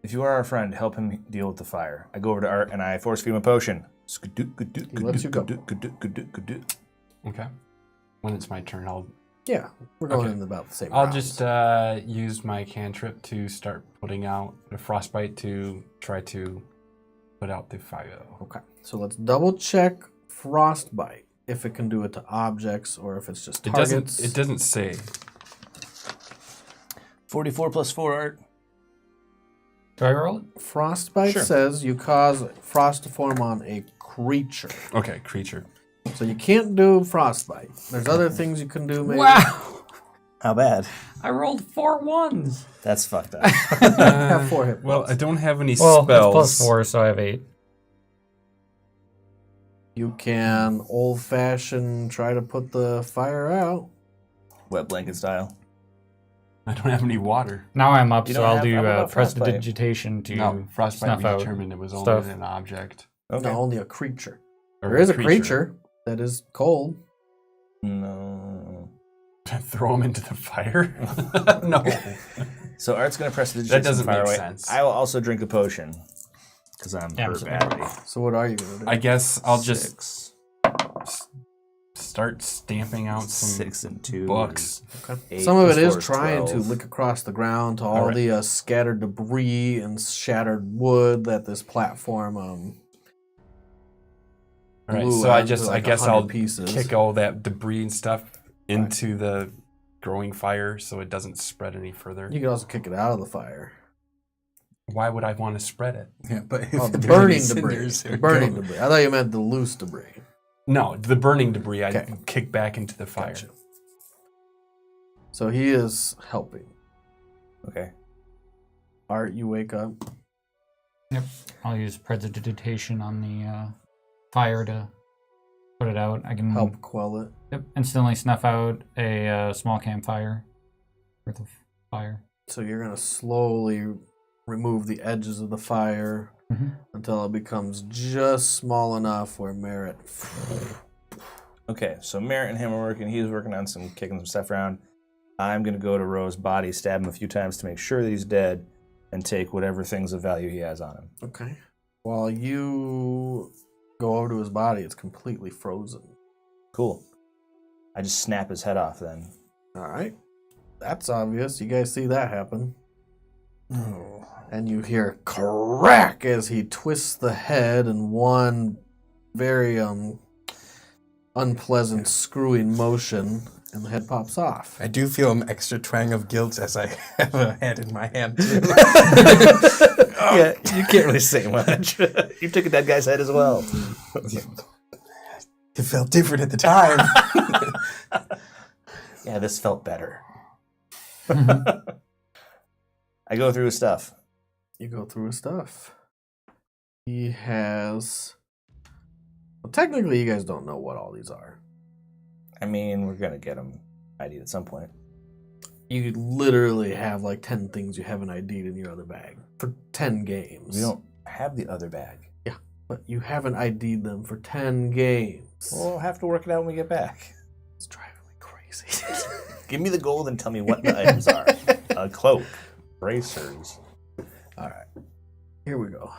If you are our friend, help him deal with the fire. I go over to Art and I force feed him a potion. He lets you go. Okay. When it's my turn, Yeah, we're going Okay. in about the same I'll rounds. just use my cantrip to start putting out a frostbite to try to put out the fire. Okay, so let's double check frostbite. If it can do it to objects or if it's just It targets. doesn't. It doesn't say. 44 plus 4, Art. Do I roll it? Frostbite Sure. says you cause frost to form on a creature. Okay, creature. So you can't do frostbite. There's other things you can do, maybe. Wow! How bad? I rolled 4 1s. That's fucked up. Have 4 hit Well, points. I don't have any Well, spells. it's plus 4, so I have 8. You can old-fashioned try to put the fire out. Wet blanket style. I don't have any water. Now I'm up, You so don't I'll have- do how about frostbite? prestidigitation to No, frostbite. snuff We out determined it was only stuff. an object. Okay. No, only a creature. Or There is a creature that is cold. No. Throw him into the fire? No. So Art's going to press the That doesn't fire make away. sense. I will also drink a potion. Because I'm Yeah, I'm hurt sorry. badly. So what are you going to do? I guess I'll just 6. start stamping out some 6 and 2. books. Okay. 8 Some of plus it is 4 trying to 12. lick across the ground to all Alright. the scattered debris and shattered wood that this platform All right, blew so I out just into, I like, guess 100 I'll pieces. kick all that debris and stuff into the growing fire so it doesn't spread any further. You can also kick it out of the fire. Why would I want to spread it? Yeah, but if Oh, the there are any burning debris. cinders, it The would burning go. debris. I thought you meant the loose debris. No, the burning debris I Okay. kick back into the fire. Gotcha. So he is helping. Okay. Art, you wake up. I'll use prestidigitation on the fire to put it out. I can Help quell it. instantly snuff out a small campfire worth of fire. So you're going to slowly remove the edges of the fire Mhm. until it becomes just small enough where Merritt... Okay, so Merritt and him are working. He's working on kicking some stuff around. I'm going to go to Roe's body, stab him a few times to make sure that he's dead, and take whatever things of value he has on him. Okay. While you go over to his body, it's completely frozen. Cool. I just snap his head off then. All right. That's obvious. You guys see that happen. Oh. And you hear crack as he twists the head in one very unpleasant screwing motion. and the head pops off. I do feel an extra twang of guilt as I have a head in my hand, too. Yeah, you can't really say much. You took a dead guy's head as well. It felt different at the time. Yeah, this felt better. I go through his stuff. You go through his stuff. He has... Well, technically, you guys don't know what all these are. I mean, we're going to get him ID'd at some point. You literally have like 10 things you haven't ID'd in your other bag for 10 games. We don't have the other bag. Yeah, but you haven't ID'd them for 10 games. We'll have to work it out when we get back. It's driving me crazy. Give me the gold and tell me what the items are. A cloak. Bracers. All right, here we go.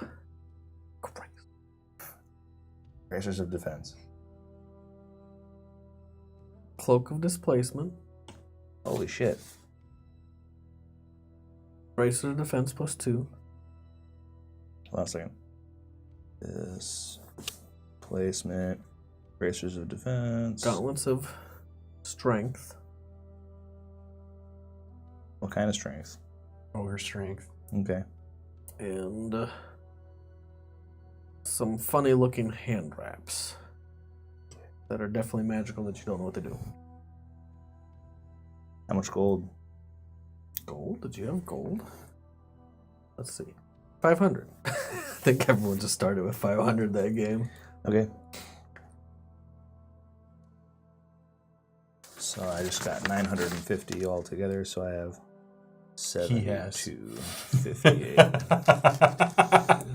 Bracers of defense. Cloak of displacement. Holy shit. Bracer of defense +2. Hold on a second. This. Placement. Bracers of defense. Gauntlets of strength. What kind of strength? Ogre strength. Okay. And some funny looking hand wraps that are definitely magical that you don't know what they do. How much gold? Gold? Did you have gold? Let's see. 500. I think everyone just started with 500 that game. Okay. So I just got 950 altogether, so I have 7,258.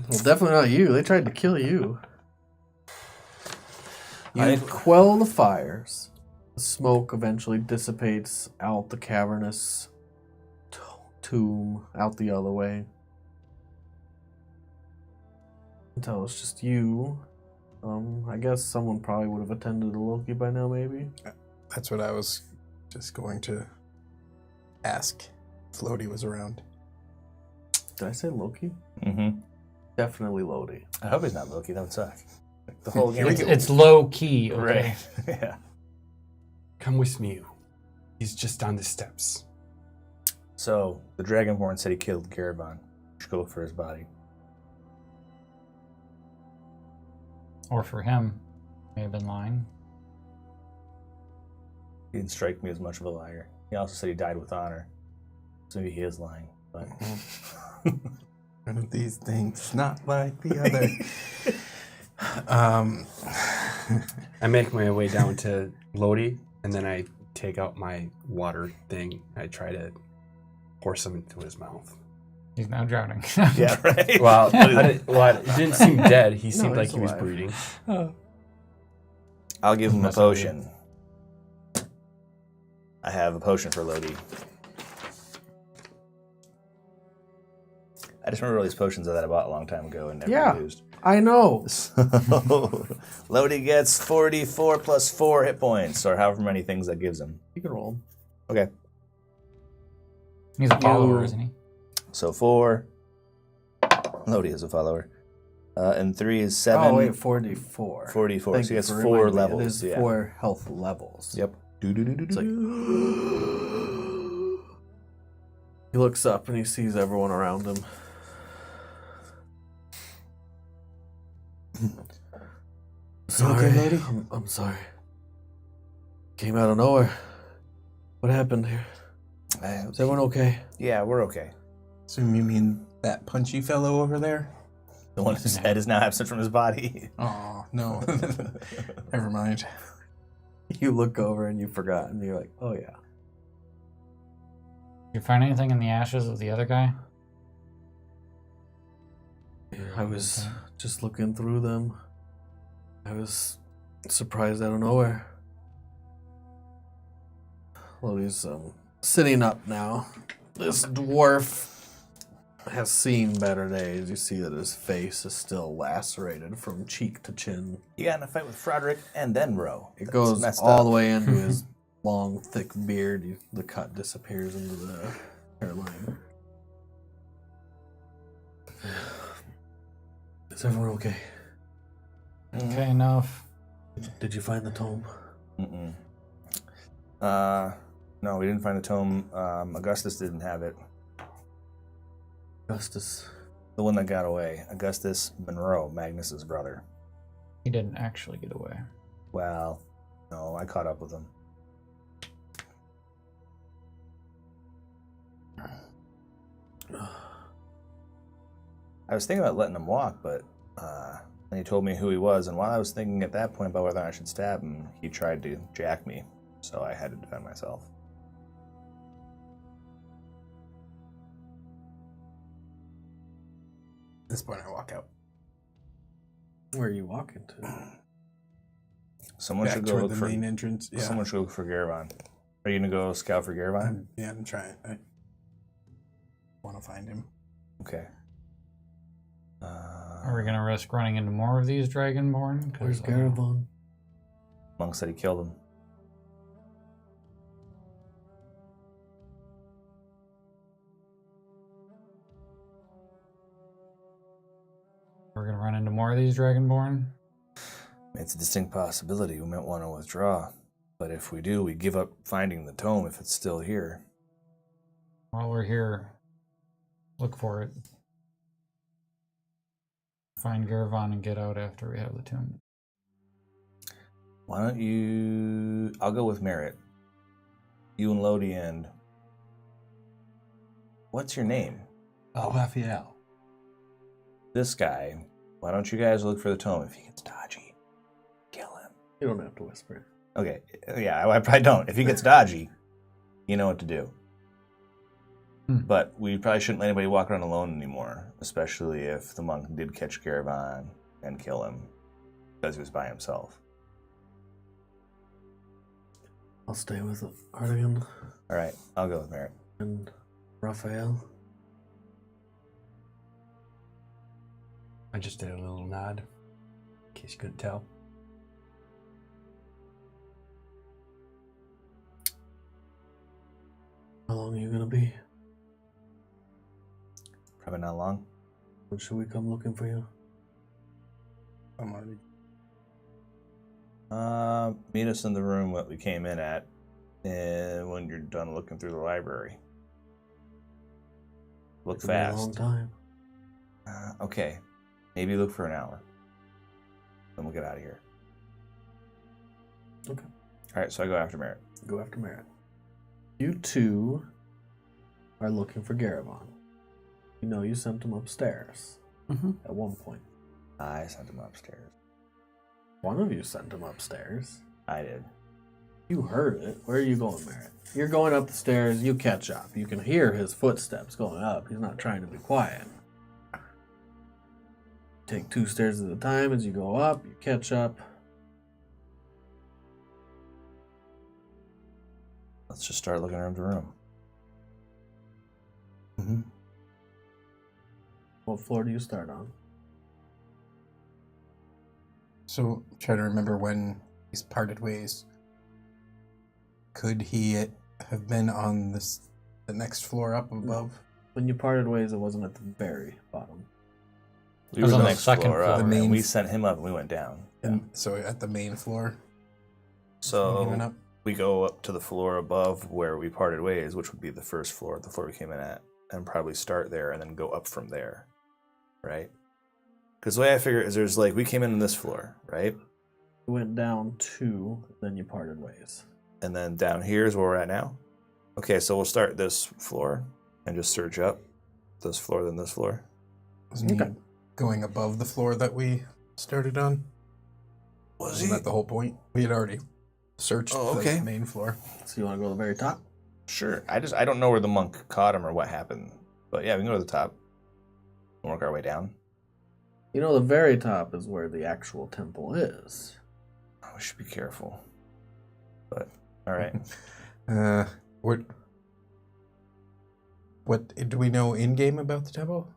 Well, definitely not you. They tried to kill you. You I- quell the fires. The smoke eventually dissipates out the cavernous tomb, out the other way. Until it's just you. I guess someone probably would have attended to Loki by now, maybe. That's what I was just going to ask. Floaty was around. Did I say Loki? Mm-hmm. Definitely Lodi. I hope he's not Loki. That would suck. The whole game. It's low key. Okay? Right. Yeah. Come with me. He's just on the steps. So the dragonborn said he killed Garavon. We should go look for his body. Or for him, may have been lying. He didn't strike me as much of a liar. He also said he died with honor. So maybe he is lying. But One of these things, not like the other. I make my way down to Lodi, and then I take out my water thing. I try to pour some into his mouth. He's now drowning. yeah, right. Well, it didn't seem dead. He seemed he's like he was alive. breathing. I'll give him a That's what we potion. I have a potion for Lodi. I just remember all these potions that I bought a long time ago and never Yeah. used. I know. So, Lodi gets 44 plus 4 hit points, or however many things that gives him. You can roll 'em. Okay. He's a follower, isn't he? So 4. Lodi is a follower. And 3 is 7. Oh, wait, 44. 44. Thank So he you gets for 4 reminding me. levels. It is yeah. 4 health levels. Yep. It's like... He looks up and he sees everyone around him. Sorry, okay, lady? I'm sorry. Came out of nowhere. What happened here? Is everyone okay? Yeah, we're okay. So you mean that punchy fellow over there? The one whose head is now absent from his body. Oh, no. Never mind. You look over and you forgot, and you're like, oh yeah. You find anything in the ashes of the other guy? I was just looking through them. I was surprised out of nowhere. Lodi's sitting up now. This dwarf has seen better days. You see that his face is still lacerated from cheek to chin. He got in a fight with Froderick and then Roe. It That's goes messed all up. the way into his long, thick beard. The cut disappears into the hairline. Is everyone okay? Okay, enough. Did you find the tome? Mm-mm. No, we didn't find the tome. Augustus didn't have it. Augustus. The one that got away. Augustus Monroe, Magnus's brother. He didn't actually get away. Well, no, I caught up with him. I was thinking about letting him walk, but then he told me who he was, and while I was thinking at that point about whether I should stab him, he tried to jack me, so I had to defend myself. At this point, I walk out. Where are you walking to? Someone Back should go toward look the for. main entrance. Yeah. Someone should look for Garavon. Are you gonna go scout for Garavon? Yeah, I'm trying. I want to find him. Okay. Are we gonna risk running into more of these dragonborn? 'Cause, Where's Garavon? Monk said he killed him. We're gonna run into more of these dragonborn. It's a distinct possibility. We might want to withdraw, but if we do, we give up finding the tome if it's still here. While we're here, look for it. Find Garavon and get out after we have the tomb. Why don't you... I'll go with Merritt. You and Lodi and... What's your name? Raphael. This guy. Why don't you guys look for the tome? If he gets dodgy, kill him. You don't have to whisper. Okay, yeah, I probably don't. If he gets dodgy, you know what to do. But we probably shouldn't let anybody walk around alone anymore, especially if the monk did catch Garavon and kill him because he was by himself. I'll stay with Artigan All right, I'll go with Merritt. and Raphael. I just did a little nod, in case you couldn't tell. How long are you gonna be? Probably not long. When should we come looking for you? I'm already. Meet us in the room that we came in at, and when you're done looking through the library. Look It'll be a long fast. time. Okay, maybe look for an hour. Then we'll get out of here. Okay. All right, so I go after Merritt. Go after Merritt. You two are looking for Garavon. You know you sent him upstairs at one point. I sent him upstairs. One of you sent him upstairs. I did. You heard it. Where are you going, Merritt? You're going up the stairs. You catch up. You can hear his footsteps going up. He's not trying to be quiet. Take 2 stairs at a time as you go up. You catch up. Let's just start looking around the room. Mm-hmm. What floor do you start on? So, try to remember when he's parted ways. Could he have been on the next floor up above? When you parted ways, it wasn't at the very bottom. We was were on the the next second floor up, floor. and The main- we sent him up and we went down. And so at the main floor. he So went up. we go up to the floor above where we parted ways, which would be the first floor, the floor we came in at, and probably start there and then go up from there, right? Because the way I figure it is there's like, we came in on this floor, right? You went down 2, then you parted ways. And then down here is where we're at now. Okay, so we'll start this floor and just search up this floor, then this floor. Wasn't he Okay. going above the floor that we started on? Wasn't that the whole point? We had already searched okay. the main floor. So you want to go to the very top? Sure. I don't know where the monk caught him or what happened. But yeah, we can go to the top and work our way down. You know, the very top is where the actual temple is. Oh, we should be careful. But, alright. What do we know in game about the temple?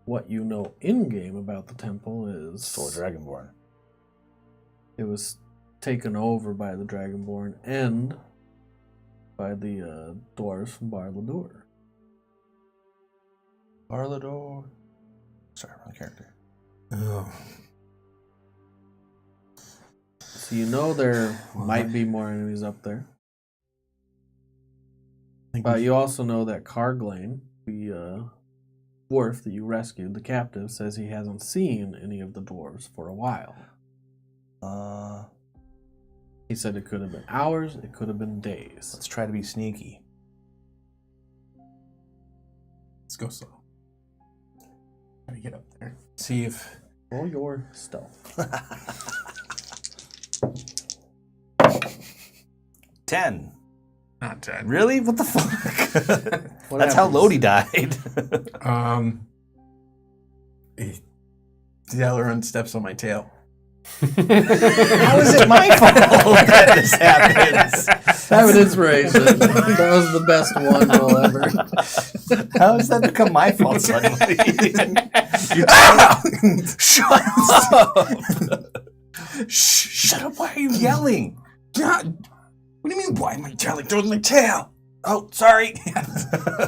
What you know in-game about the temple is... Full of dragonborn. It was taken over by the Dragonborn and by the dwarves from Bar-Ladur. Barlador. Sorry, wrong character. Oh. So you know there might be more enemies up there. But you also know that Carglane, the dwarf that you rescued, the captive, says he hasn't seen any of the dwarves for a while. He said it could have been hours, it could have been days. Let's try to be sneaky. Let's go slow. Try to get up there. See if... Roll your stealth. 10. Not 10. Really? What the fuck? What That's how happens? Lodi died. Delaran steps on my tail. How is it my fault that this happens? Have an inspiration. That was the best one roll ever. How has that become my fault suddenly? Shut up! Shut up! Why are you yelling? God, what do you mean, why am I yelling? Throw my tail! Oh, sorry.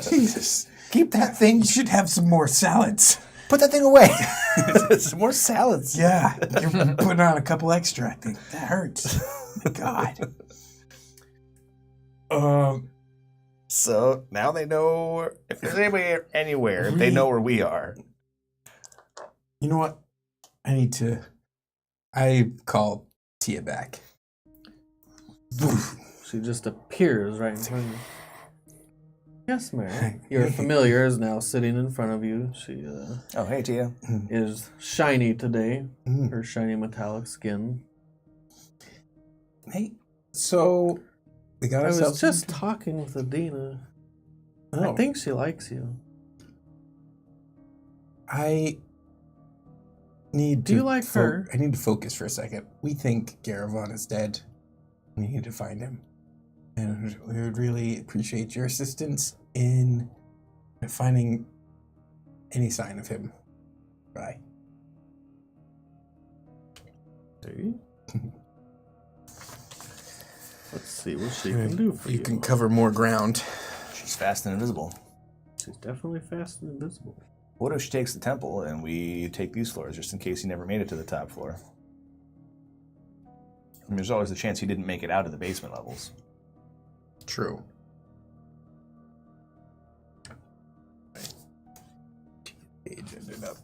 Jesus. Keep that thing. You should have some more salads. Put that thing away. Some more salads. Yeah, you're putting on a couple extra, I think. That hurts. My God. So now they know if there's anybody anywhere, they know where we are. You know what? I call Tia back. She just appears right in front of you. Yes, Mary. Your familiar is now sitting in front of you. She Oh, hey, Tia. is shiny today. Her shiny metallic skin. Hey, so we got I was ourselves... just talking with Adina. I think she likes you. I need Do to... you like her? I need to focus for a second. We think Garavon is dead. We need to find him. And we would really appreciate your assistance in finding any sign of him. Bye. See? Let's see what she can do for you. You can cover more ground. She's fast and invisible. She's definitely fast and invisible. What if she takes the temple and we take these floors just in case he never made it to the top floor? I mean, there's always the chance he didn't make it out of the basement levels. True. Page ended up.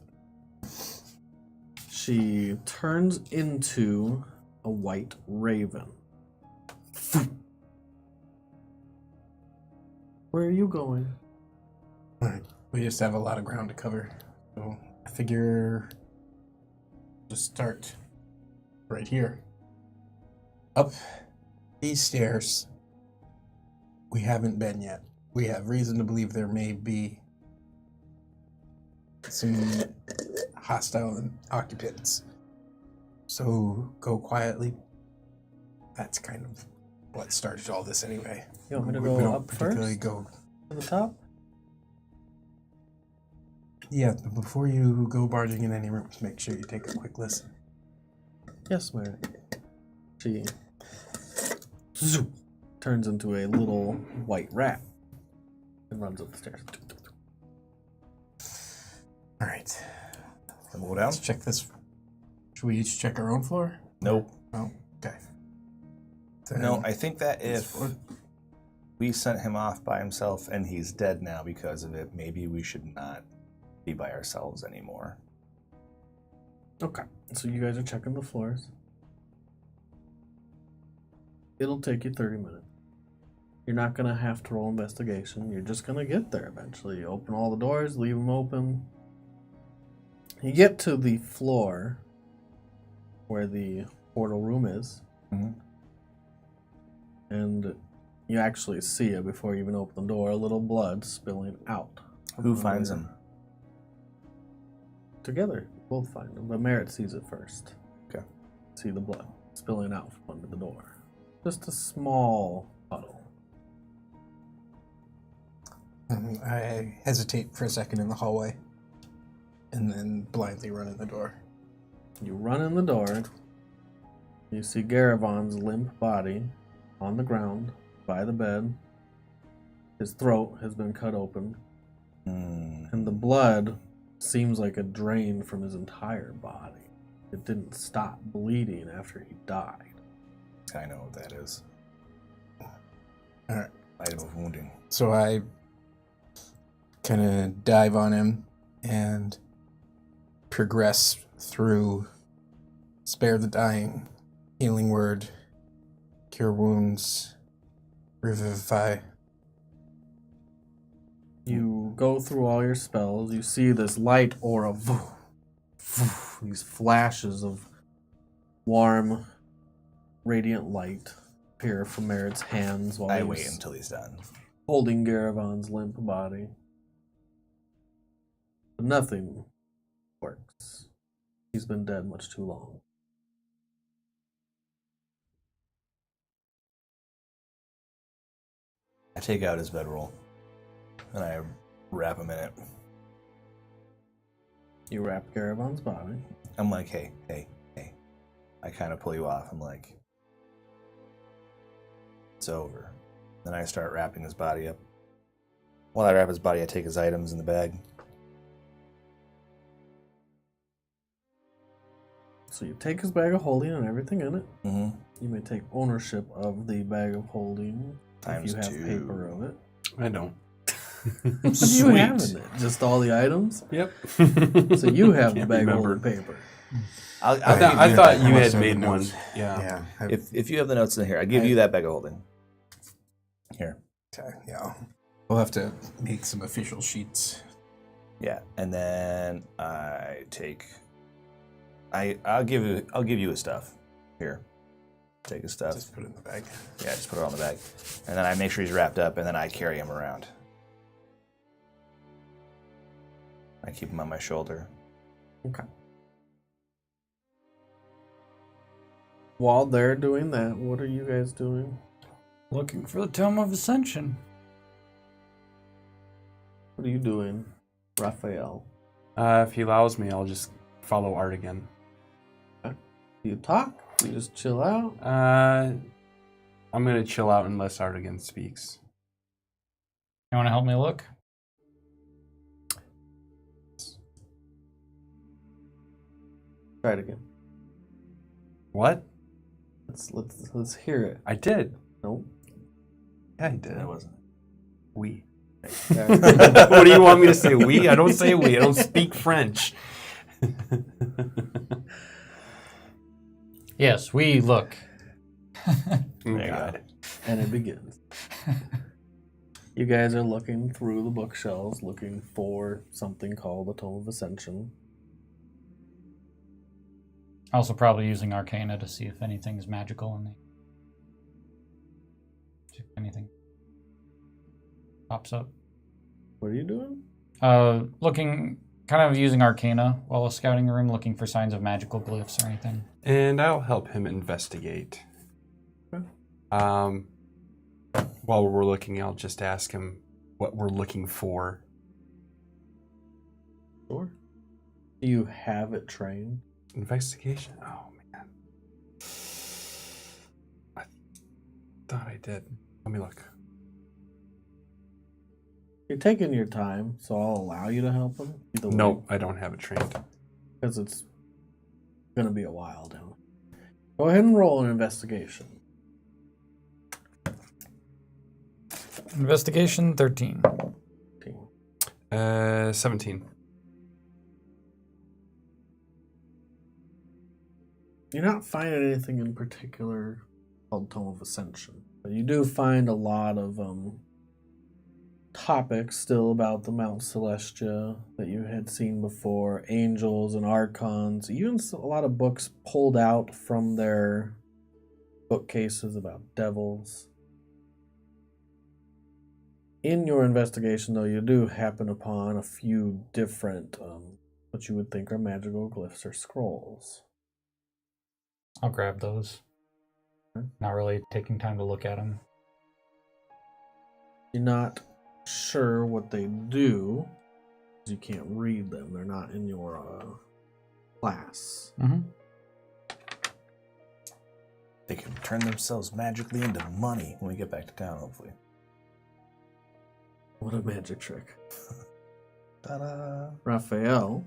She turns into a white raven. Where are you going? We just have a lot of ground to cover. So I figure just start right here. Up these stairs. We haven't been yet. We have reason to believe there may be some hostile occupants. So go quietly. That's kind of what started all this anyway. You want me to We go don't up particularly first? go. To the top? Yeah, but before you go barging in any rooms, make sure you take a quick listen. Yes, Mary. She zoop, turns into a little white rat and runs up the stairs. All right. Then we'll go down? Let's check this. Should we each check our own floor? Nope. Oh, okay. No, I think that This if floor. we sent him off by himself and he's dead now because of it, maybe we should not be by ourselves anymore. Okay, so you guys are checking the floors. It'll take you 30 minutes. You're not going to have to roll investigation. You're just going to get there eventually. You open all the doors, leave them open. You get to the floor where the portal room is. Mhm. And you actually see it before you even open the door. A little blood spilling out. Who finds him? Together, you both find him. But Merritt sees it first. Okay. See the blood spilling out from under the door. Just a small puddle. I hesitate for a second in the hallway and then blindly run in the door. You run in the door. You see Garavon's limp body on the ground by the bed. His throat has been cut open. And the blood seems like it drained from his entire body. It didn't stop bleeding after he died. I know what that is. All right. Item of wounding. So I kind of dive on him and progress through spare the dying, healing word, cure wounds, revivify. You go through all your spells. You see this light aura. These flashes of warm, radiant light appear from Merritt's hands while I he's wait until he's done. holding Garavon's limp body. But nothing works. He's been dead much too long. I take out his bedroll and I wrap him in it. You wrap Garavon's body. I'm like, hey. I kind of pull you off. I'm like, it's over. Then I start wrapping his body up. While I wrap his body, I take his items in the bag. So you take his bag of holding and everything in it. Mm-hmm. You may take ownership of the bag of holding Times if you have 2. paper of it. I don't. What do you have in it? Just all the items? Yep. So you have the Can't bag of remember. holding paper. I'll I give you thought that. you must had have made the one. notes. Yeah. Yeah. If you have the notes in here, I give you that bag of holding. Here. Okay, yeah. We'll have to make some official sheets. Yeah, and then I take. I'll give you his stuff. Here, take his stuff. Just put it in the bag. Yeah, just put it on the bag, and then I make sure he's wrapped up, and then I carry him around. I keep him on my shoulder. Okay. While they're doing that, what are you guys doing? Looking for the Tome of Ascension. What are you doing, Raphael? If he allows me, I'll just follow Art again. Do you talk? Do you just chill out? I'm gonna chill out unless Art again speaks. You want to help me look? Try it again. What? Let's hear it. I did. Nope. Yeah, I did. That wasn't. We. Yeah. What do you want me to say? We? I don't say we. I don't speak French. Yes, we look. Oh, There you God. And it begins. You guys are looking through the bookshelves, looking for something called the Tome of Ascension. Also probably using Arcana to see if anything's magical in the... If anything pops up. What are you doing? Looking, kind of using Arcana while scouting the room, looking for signs of magical glyphs or anything. And I'll help him investigate. Okay. While we're looking, I'll just ask him what we're looking for. Sure. Do you have it trained? Investigation? Oh, man. I thought I did. Let me look. You're taking your time, so I'll allow you to help him. Either way, No, I don't have it trained. because it's going to be a while now. Go ahead and roll an investigation. Investigation 13. 17. You're not finding anything in particular called Tome of Ascension, but you do find a lot of topics still about the Mount Celestia that you had seen before, angels and archons, even a lot of books pulled out from their bookcases about devils. In your investigation, though, you do happen upon a few different, what you would think are magical glyphs or scrolls. I'll grab those. Not really taking time to look at them. You're not sure what they do, because you can't read them. They're not in your class. Mm-hmm. They can turn themselves magically into money when we get back to town, hopefully. What a magic trick. Ta-da! Raphael,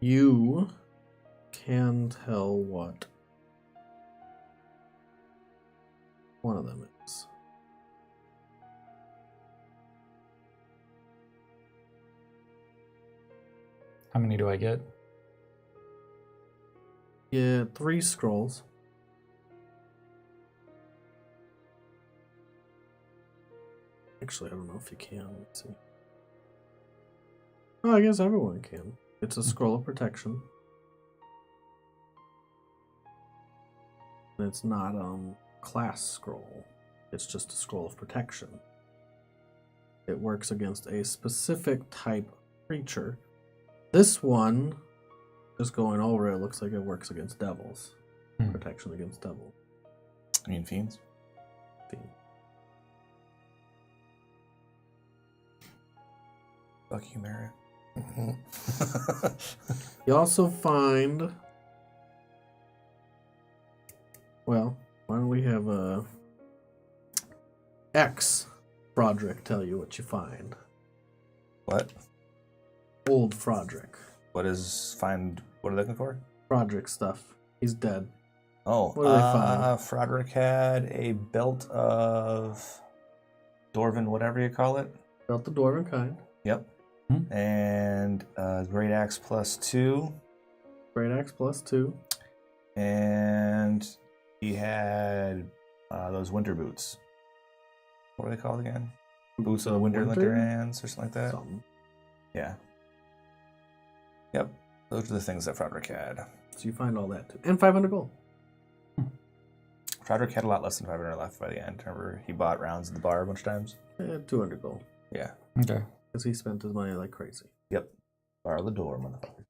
you can tell what One of them is. How many do I get? Yeah, 3 scrolls. Actually, I don't know if you can. Let's see. Oh, I guess everyone can. It's a scroll of protection. And it's not class scroll. It's just a scroll of protection. It works against a specific type of creature. This one, just going over it, looks like it works against devils. Protection against devils. I mean, fiends. Fiend. Fuck you, Mary. You also find... Well, why don't we have X Broderick tell you what you find? What? Old Froderick. What is find? What are they looking for? Froderick stuff. He's dead. Oh, What do they find? Froderick had a belt of Dwarven, whatever you call it. Belt the Dwarven kind. Yep. And Great Axe +2. Great Axe +2. And he had those winter boots. What were they called again? Boots of the Winter Hands or something like that. Something. Yeah. Yep. Those are the things that Froderick had. So you find all that too. And 500 gold. Froderick had a lot less than 500 left by the end. Remember, he bought rounds at the bar a bunch of times? 200 gold. Yeah. Okay. Because he spent his money like crazy. Yep. Bar the door, motherfucker.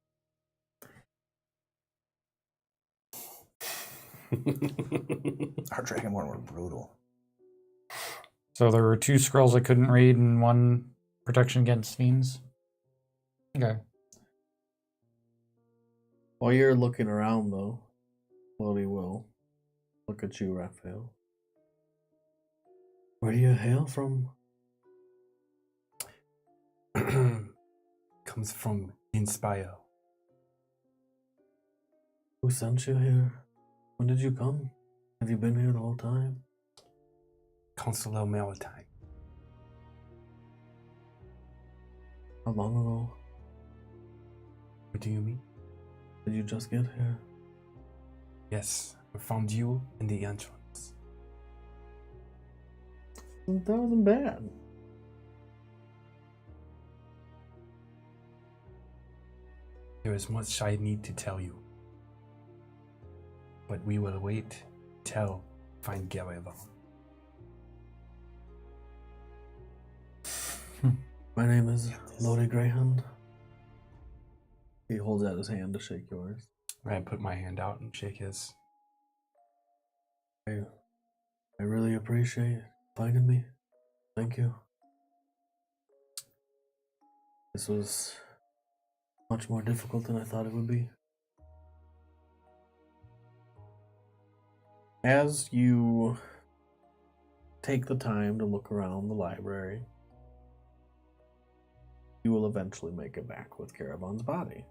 Our dragonborn were brutal. So there were 2 scrolls I couldn't read and 1 protection against fiends. Okay. While you're looking around, though, Lodi will look at you, Raphael. Where do you hail from? Comes from Inspire. Who sent you here? When did you come? Have you been here the whole time? Consular Maritime. How long ago? What do you mean? Did you just get here? Yes, we found you in the entrance. That wasn't bad. There is much I need to tell you. But we will wait till find Garavon. My name is Lodi Greyhound. He holds out his hand to shake yours. I put my hand out and shake his. I really appreciate finding me. Thank you. This was much more difficult than I thought it would be. As you take the time to look around the library, you will eventually make it back with Garavon's body.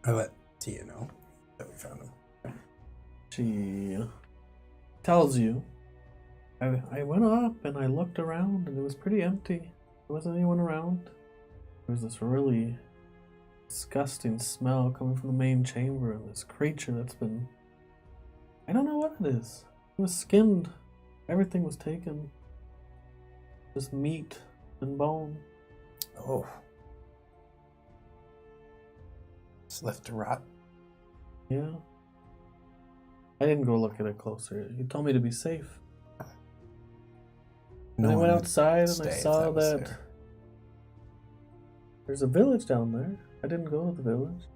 I let Tia know that we found him. She tells you, I went up and I looked around and it was pretty empty. There wasn't anyone around. There was this really disgusting smell coming from the main chamber and this creature that's been... I don't know what it is. It was skinned. Everything was taken. Just meat and bone. Oh. It's left to rot. Yeah. I didn't go look at it closer. You told me to be safe. And I one went would outside and stay I if saw was that there. there's a village down there. I didn't go to the village.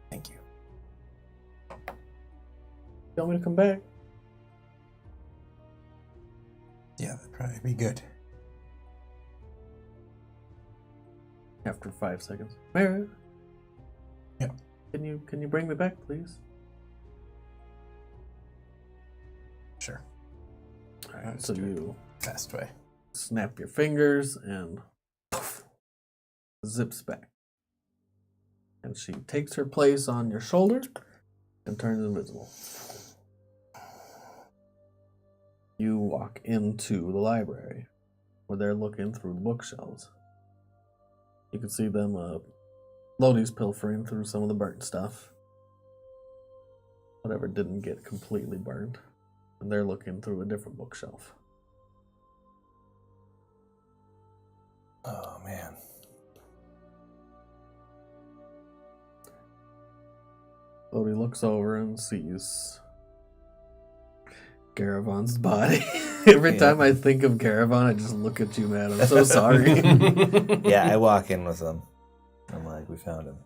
Thank you. You want me to come back? Yeah, that'd probably be good. After 5 seconds. Mary? Yeah. Can you bring me back, please? Sure. Alright, so you Fast way. snap your fingers and poof, zips back. And she takes her place on your shoulder and turns invisible. You walk into the library where they're looking through the bookshelves. You can see them, Lodi's pilfering through some of the burnt stuff. Whatever didn't get completely burnt. And they're looking through a different bookshelf. Oh, man. Lodi looks over and sees Garavon's body. Every time I think of Garavon, I just look at you, man. I'm so sorry. Yeah, I walk in with them. I'm like, we found him.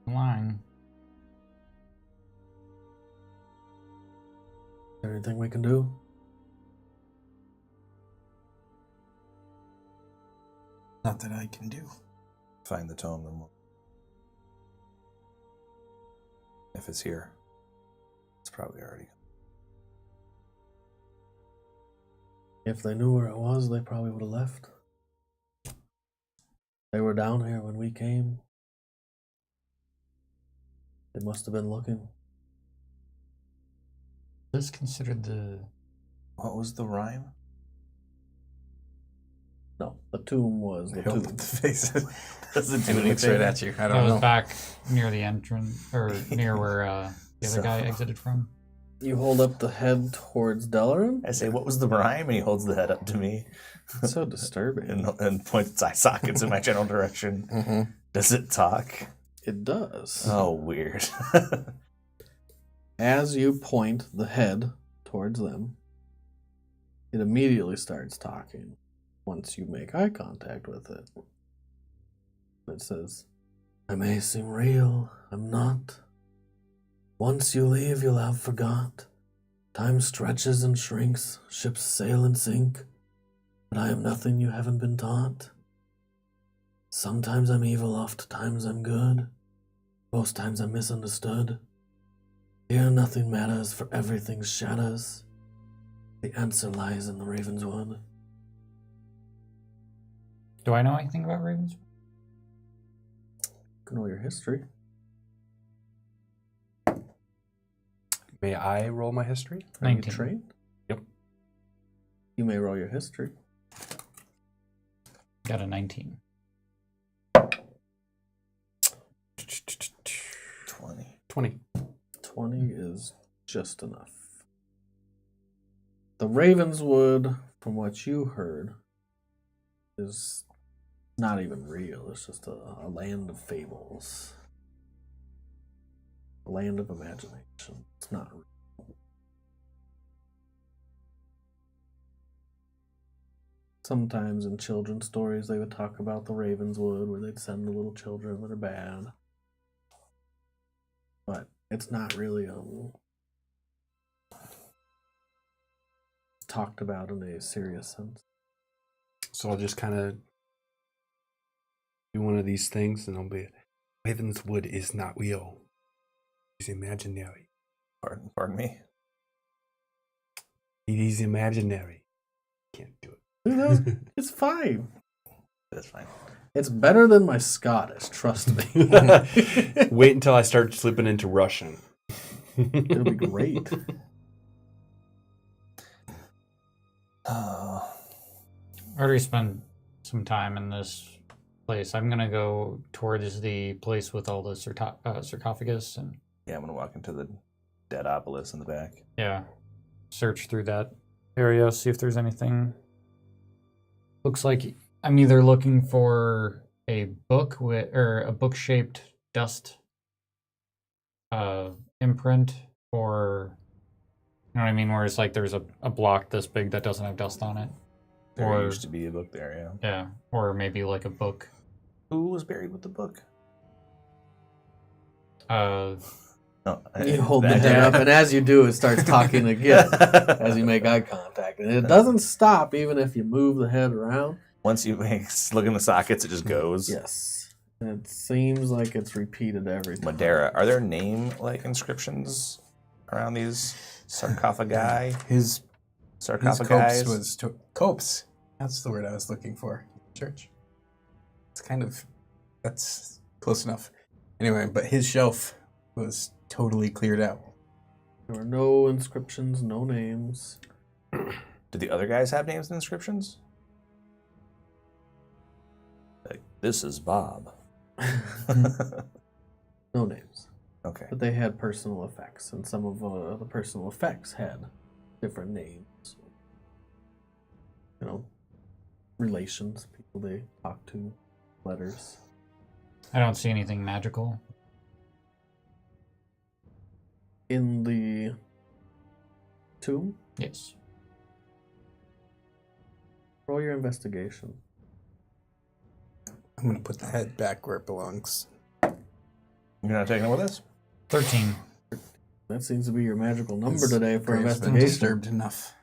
Lying. Anything we can do? Not that I can do. Find the tome, then we'll... If it's here, it's probably already... If they knew where it was, they probably would have left. They were down here when we came. They must have been looking. This considered the... What was the rhyme? No, the tomb was the Held tomb. up the face. Doesn't do And it looks right anything. at you. I That don't was know. back near the entrance, or near where the other So- guy exited from. You hold up the head towards Delaran. I say, what was the rhyme? And he holds the head up to me It's so disturbing. and points its eye sockets in my general direction. Mm-hmm. Does it talk? It does. Oh, weird. As you point the head towards them, it immediately starts talking once you make eye contact with it. It says, I may seem real, I'm not. Once you leave, you'll have forgot. Time stretches and shrinks, ships sail and sink, but I am nothing you haven't been taught. Sometimes I'm evil, oft times I'm good. Most times I'm misunderstood. Here nothing matters, for everything shatters. The answer lies in the Ravenswood. Do I know anything about ravens? You can know your history. May I roll my history? Are you 19. trained? Yep. You may roll your history. Got a 19. 20. 20. 20 is just enough. The Ravenswood, from what you heard, is not even real. It's just a land of fables. A land of imagination. It's not real. Sometimes in children's stories they would talk about the Ravenswood, where they'd send the little children that are bad. But it's not really talked about in a serious sense. So I'll just kind of do one of these things and I'll be, Ravenswood is not real. It's imaginary. Pardon me? It is imaginary. Can't do it. It's fine. That's fine. It's better than my Scottish, trust me. Wait until I start slipping into Russian. It'll be great. Oh, I already spent some time in this place. I'm gonna go towards the place with all the sarcophagus and yeah, I'm going to walk into the Deadopolis in the back. search through that area, see if there's anything. Looks like I'm either looking for a book or a book-shaped dust imprint, or you know what I mean, where it's like there's a block this big that doesn't have dust on it. There Or used to be a book there, yeah. yeah, or maybe like a book. Who was buried with the book? Oh, You hold the head up, and as you do, it starts talking again as you make eye contact. And it doesn't stop even if you move the head around. Once you look in the sockets, it just goes. Yes. And it seems like it's repeated every time. Madeira. Are there name inscriptions around these sarcophagi? His Sarcophagi. copse was copse. That's the word I was looking for. Church. It's kind of That's close enough. Anyway, but his shelf was totally cleared out. There were no inscriptions, no names. Did the other guys have names and inscriptions? Like, this is Bob. No names. Okay. But they had personal effects, and some of the personal effects had different names. You know, relations, people they talk to, letters. I don't see anything magical. In the tomb, Yes. roll your investigation. I'm going to put the head back where it belongs. You're not taking it with us? 13. That seems to be your magical number It's- today for Grave's been investigation. disturbed enough.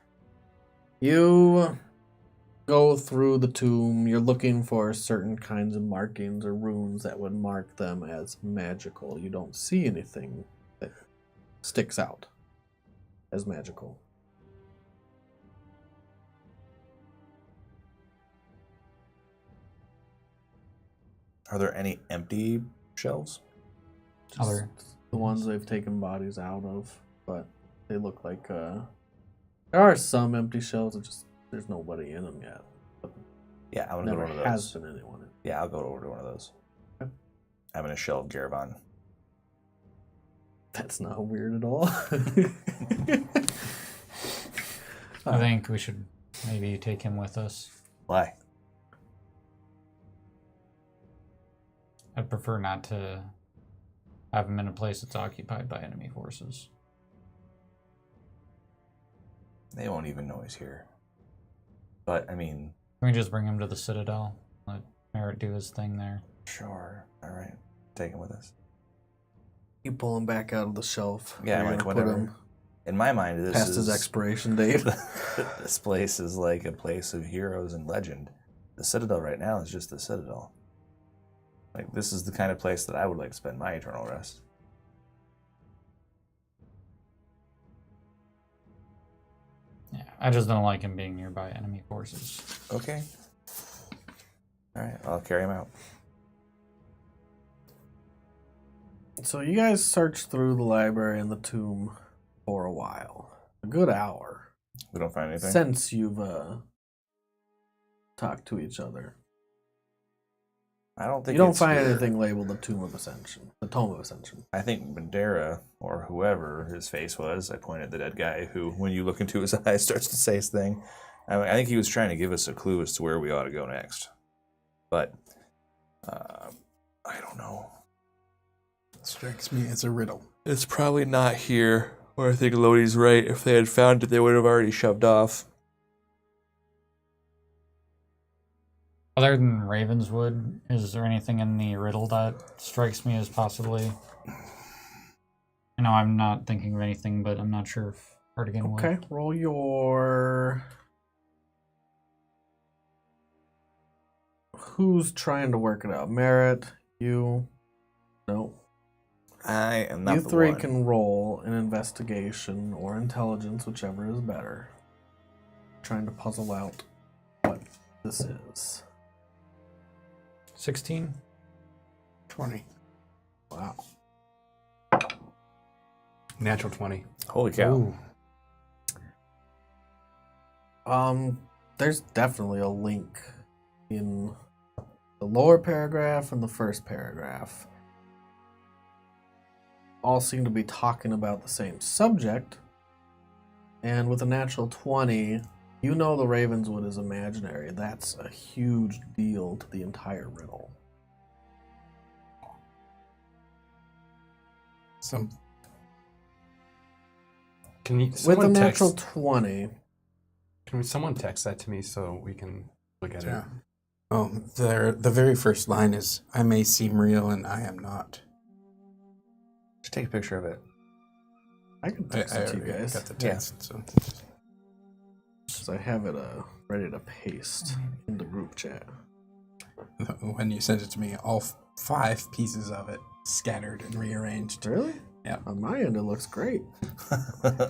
You go through the tomb. You're looking for certain kinds of markings or runes that would mark them as magical. You don't see anything that sticks out as magical. Are there any empty shelves? Other. The ones they've taken bodies out of, but they look like there are some empty shelves. It just there's nobody in them yet. Yeah, I'm gonna go Never to one of has those. been anyone in. Yeah, I'll go over to one of those. Okay. I'm gonna shelve Garavon. That's not weird at all. I think we should maybe take him with us. Why? I'd prefer not to have him in a place that's occupied by enemy forces. They won't even know he's here. But I mean, Can we just bring him to the Citadel? Let Merritt do his thing there. sure. All right, take him with us. You pull him back out of the shelf. Yeah, You're like gonna whatever. put him In my mind, this past is his expiration date. this place is like a place of heroes and legend. The Citadel right now is just the Citadel. Like, this is the kind of place that I would like to spend my eternal rest. Yeah, I just don't like him being nearby enemy forces. Okay. All right, I'll carry him out. So you guys search through the library and the tomb for a while. A good hour. We don't find anything. Since you've talked to each other. I don't think You don't it's find here. anything labeled the Tomb of Ascension. The Tome of Ascension. I think Bandera, or whoever his face was, I pointed at the dead guy who, when you look into his eyes, starts to say his thing. I think he was trying to give us a clue as to where we ought to go next. But, I don't know. Strikes me as a riddle. It's probably not here. Or I think Lodi's right. If they had found it, they would have already shoved off. Other than Ravenswood, is there anything in the riddle that strikes me as possibly... I know I'm not thinking of anything, but I'm not sure if Cardigan would. Okay, roll your... Who's trying to work it out? Merritt, you? No. I am not You the three one. can roll an investigation or intelligence, whichever is better. Trying to puzzle out what this is. 16? 20. Wow. Natural 20. Holy cow. Ooh. There's definitely a link in the lower paragraph and the first paragraph. All seem to be talking about the same subject. And with a natural 20, you know the Ravenswood is imaginary. That's a huge deal to the entire riddle. Some Can you With a someone natural text? 20, Can someone text that to me so we can look at yeah. it? Oh, the very first line is, "I may seem real and I am not." Just take a picture of it. I can text it to you already guys. got the text. So So I have it ready to paste in the group chat. when you sent it to me, all 5 pieces of it scattered and rearranged. Really? Yeah. On my end, it looks great.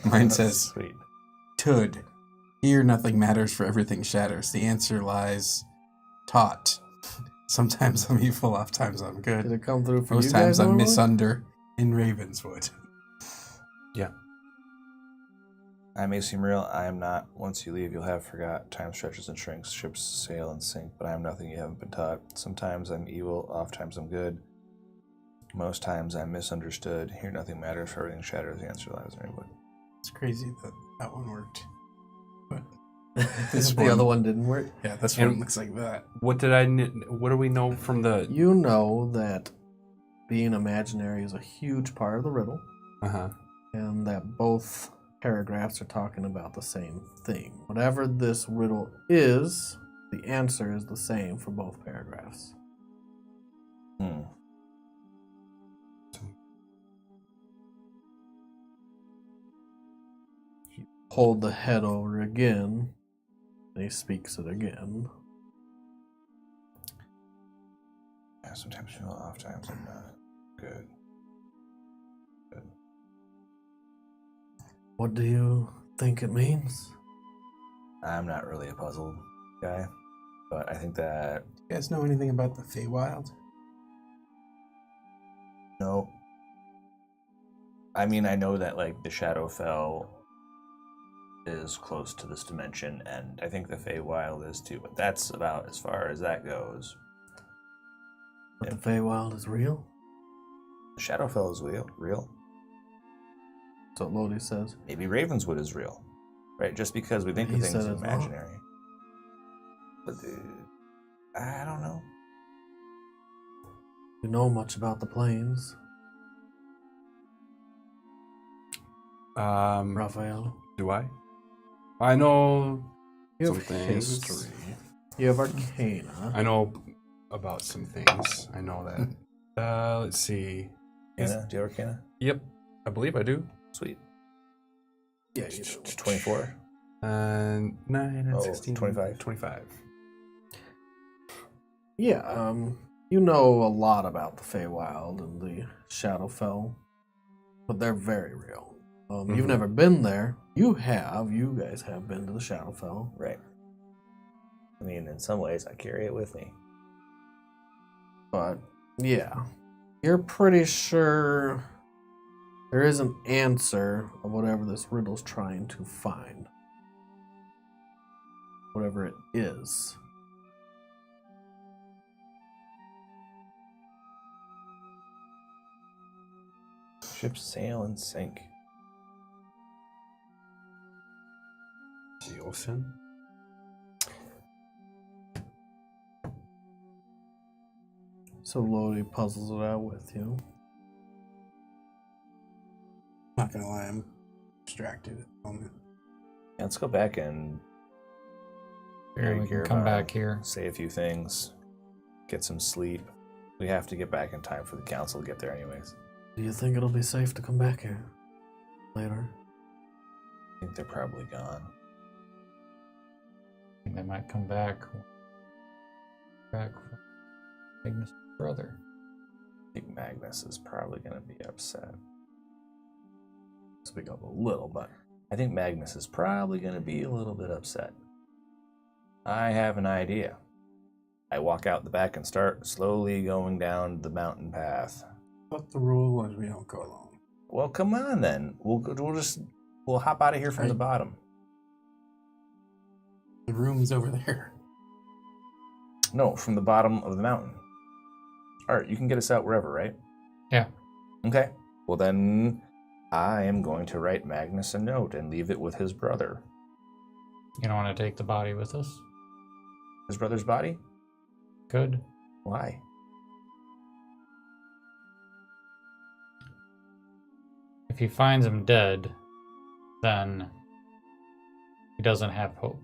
Mine says, Sweet. "Tud. Here nothing matters, for everything shatters. The answer lies taught. Sometimes I'm evil, oft times I'm Did good. it come through for Most you times guys I'm normally? misunder in Ravenswood. Yeah. I may seem real, I am not. Once you leave, you'll have forgot. Time stretches and shrinks, ships sail and sink, but I am nothing you haven't been taught. Sometimes I'm evil, oft times I'm good. Most times I'm misunderstood. Here nothing matters, for everything shatters, the answer lies in Rainwood. It's crazy that that one worked. The other one didn't work. Yeah, this And- one looks like that. What do we know from the? You know that being imaginary is a huge part of the riddle, and that both paragraphs are talking about the same thing. Whatever this riddle is, the answer is the same for both paragraphs. Hold the head over again, and he speaks it again. Yeah, sometimes you feel off times I'm not. Good. What do you think it means? I'm not really a puzzle guy, but I think that You guys know anything about the Feywild? no. I mean, I know that like the Shadowfell is close to this dimension, and I think the Feywild is too. But that's about as far as that goes. But the Feywild is real? The Shadowfell is real. That's what Lodi says. Maybe Ravenswood is real, right? Just because we think of He things said as it's not. imaginary. But I don't know. You know much about the plains, Raphael? Do I? I know You some have things. history. You have Arcana. I know about some things. I know that. Let's see. Arcana? Do you have Arcana? Yep, I believe I do. Sweet. Yeah, you do. 24? 9 and Oh, 16. 25. 25. Yeah, you know a lot about the Feywild and the Shadowfell, but they're very real. You've Mhm. never been there. You guys have been to the Shadowfell. Right. I mean, in some ways, I carry it with me. But, yeah, you're pretty sure there is an answer of whatever this riddle's trying to find. Whatever it is. Ships sail and sink. The ocean. So Lodi puzzles it out with you. Not gonna lie, I'm distracted at the moment. Yeah, let's go back and Here, we can come back here. say a few things, get some sleep. We have to get back in time for the council to get there anyways. Do you think it'll be safe to come back here later? I think they're probably gone. I think they might come back. Back from Magnus' brother. I think Magnus is probably going to be upset. Speak up a little, but I think Magnus is probably going to be a little bit upset. I have an idea. I walk out the back and start slowly going down the mountain path. But the rule was we don't go alone. Well, come on then. We'll hop out of here from the bottom. The room's over there. No, from the bottom of the mountain. All right, you can get us out wherever, right? Yeah. Okay. Well, then I am going to write Magnus a note and leave it with his brother. You don't want to take the body with us? His brother's body? Good. Why? If he finds him dead, then he doesn't have hope.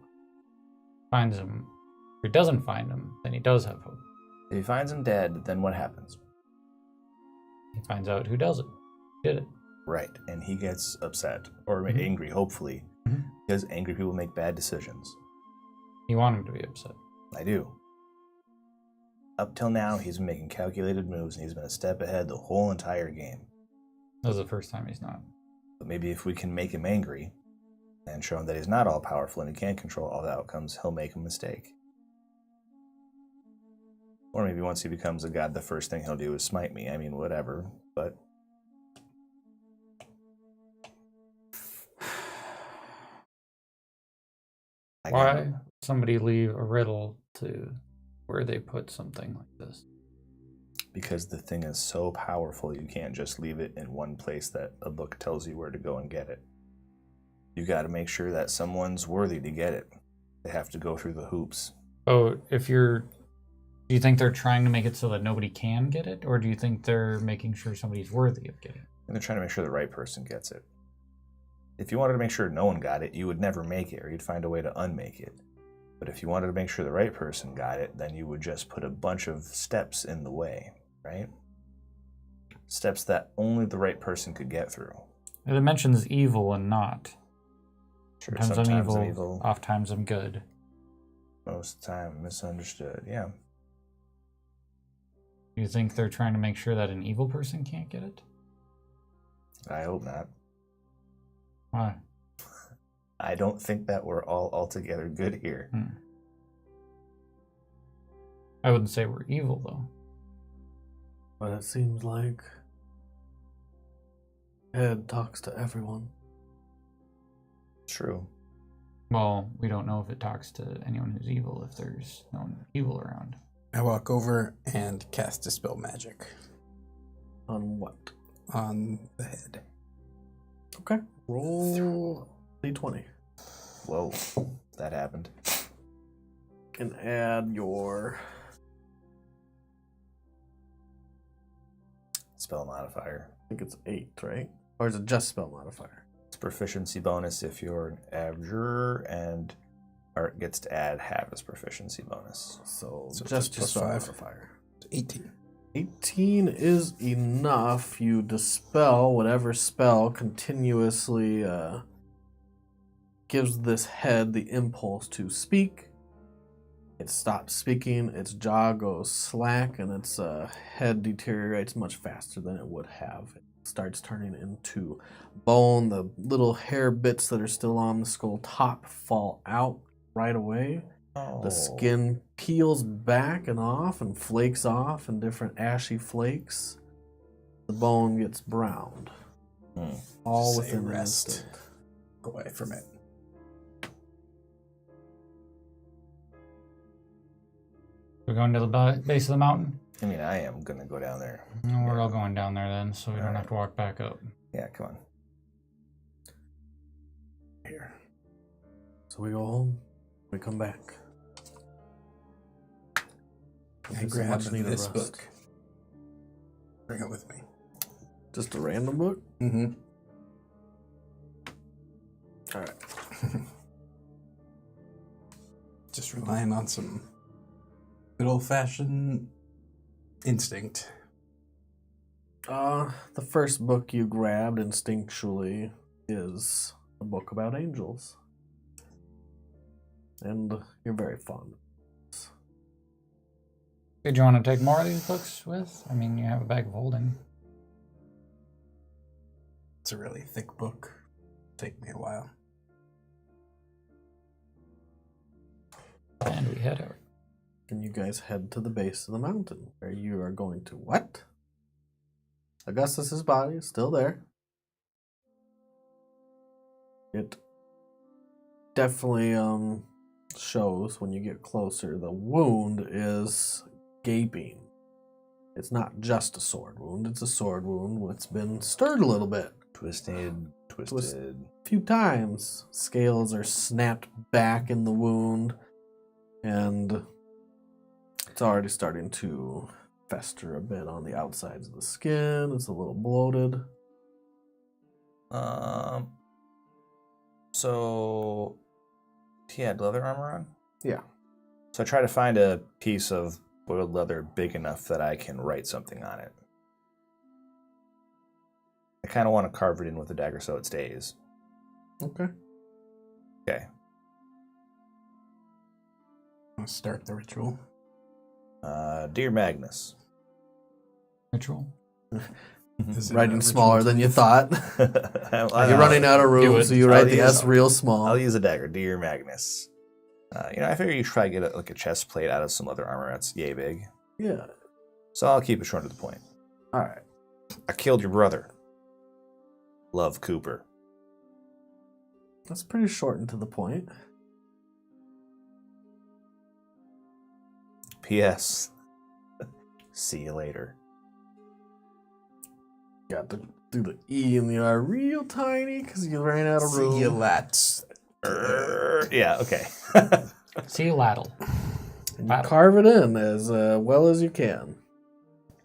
Finds him. If he doesn't find him, then he does have hope. If he finds him dead, then what happens? He finds out who does it. Did it. Right, and he gets upset or Mhm. angry, hopefully, Mhm. because angry people make bad decisions. You want him to be upset. I do. Up till now, he's been making calculated moves, and he's been a step ahead the whole entire game. That was the first time he's not. But maybe if we can make him angry and show him that he's not all powerful and he can't control all the outcomes, he'll make a mistake. Or maybe once he becomes a god, the first thing he'll do is smite me. I mean, whatever. But I got- Why would somebody leave a riddle to where they put something like this? Because the thing is so powerful, you can't just leave it in one place that a book tells you where to go and get it. You got to make sure that someone's worthy to get it. They have to go through the hoops. Oh, do you think they're trying to make it so that nobody can get it? Or do you think they're making sure somebody's worthy of getting it? And they're trying to make sure the right person gets it. If you wanted to make sure no one got it, you would never make it, or you'd find a way to unmake it. But if you wanted to make sure the right person got it, then you would just put a bunch of steps in the way, right? Steps that only the right person could get through. It mentions evil and not. Sure, Sometimes I'm evil, oft times I'm good. Most of the time, misunderstood. Yeah. Do you think they're trying to make sure that an evil person can't get it? I hope not. Why? I don't think that we're all altogether good here. I wouldn't say we're evil, though. But it seems like Ed talks to everyone. True. Well, we don't know if it talks to anyone who's evil if there's no one evil around. I walk over and cast Dispel Magic On what? on the head. Okay. Roll D20. Whoa, that happened. And add your Spell modifier. I think it's 8, right? Or is it just spell modifier? It's proficiency bonus if you're an Avenger, and Art gets to add half his proficiency bonus. So So just plus spell 5. modifier. 18. 18 is enough. You dispel whatever spell continuously gives this head the impulse to speak. It stops speaking, its jaw goes slack, and its head deteriorates much faster than it would have. It starts turning into bone. The little hair bits that are still on the skull top fall out right away. Oh. The skin peels back and off and flakes off in different ashy flakes. The bone gets browned. All Say within an rest. instant. Away from it. We're going to the base of the mountain? I mean, I am going to go down there. No, we're all going down there then, so we don't Alright. have to walk back up. Yeah, come on. Here. So we go home. We come back. I Just grab much needed this rest. book. Bring it with me. Just a random book? Mm-hmm. All right. Just relying on some good old-fashioned instinct. The first book you grabbed instinctually is a book about angels. And you're very fond. Did you want to take more of these books with? I mean, you have a bag of holding. It's a really thick book. Take me a while. And we head out. And you guys head to the base of the mountain, where you are going to what? Augustus's body is still there. It definitely shows when you get closer. The wound is gaping. It's not just a sword wound, it's a sword wound that's been stirred a little bit. Twisted. A few times. Scales are snapped back in the wound, and it's already starting to fester a bit on the outsides of the skin. It's a little bloated. So he had leather armor on? Yeah. So I try to find a piece of boiled leather big enough that I can write something on it. I kind of want to carve it in with a dagger so it stays. Okay. Okay. I'll start the ritual. Dear Magnus. Ritual? Is it Writing a smaller ritual? than you thought. You're running out of room, it. so you write I'll the use- S real small. I'll use a dagger. Dear Magnus. I figure you try to get a chest plate out of some leather armor that's yay big. Yeah. So I'll keep it short to the point. All right. I killed your brother. Love, Cooper. That's pretty short and to the point. P.S. See you later. Got to do the E and the R real tiny because you ran out of room. See you lats. Yeah, okay. See you, Laddle. And you Battle. carve it in as well as you can.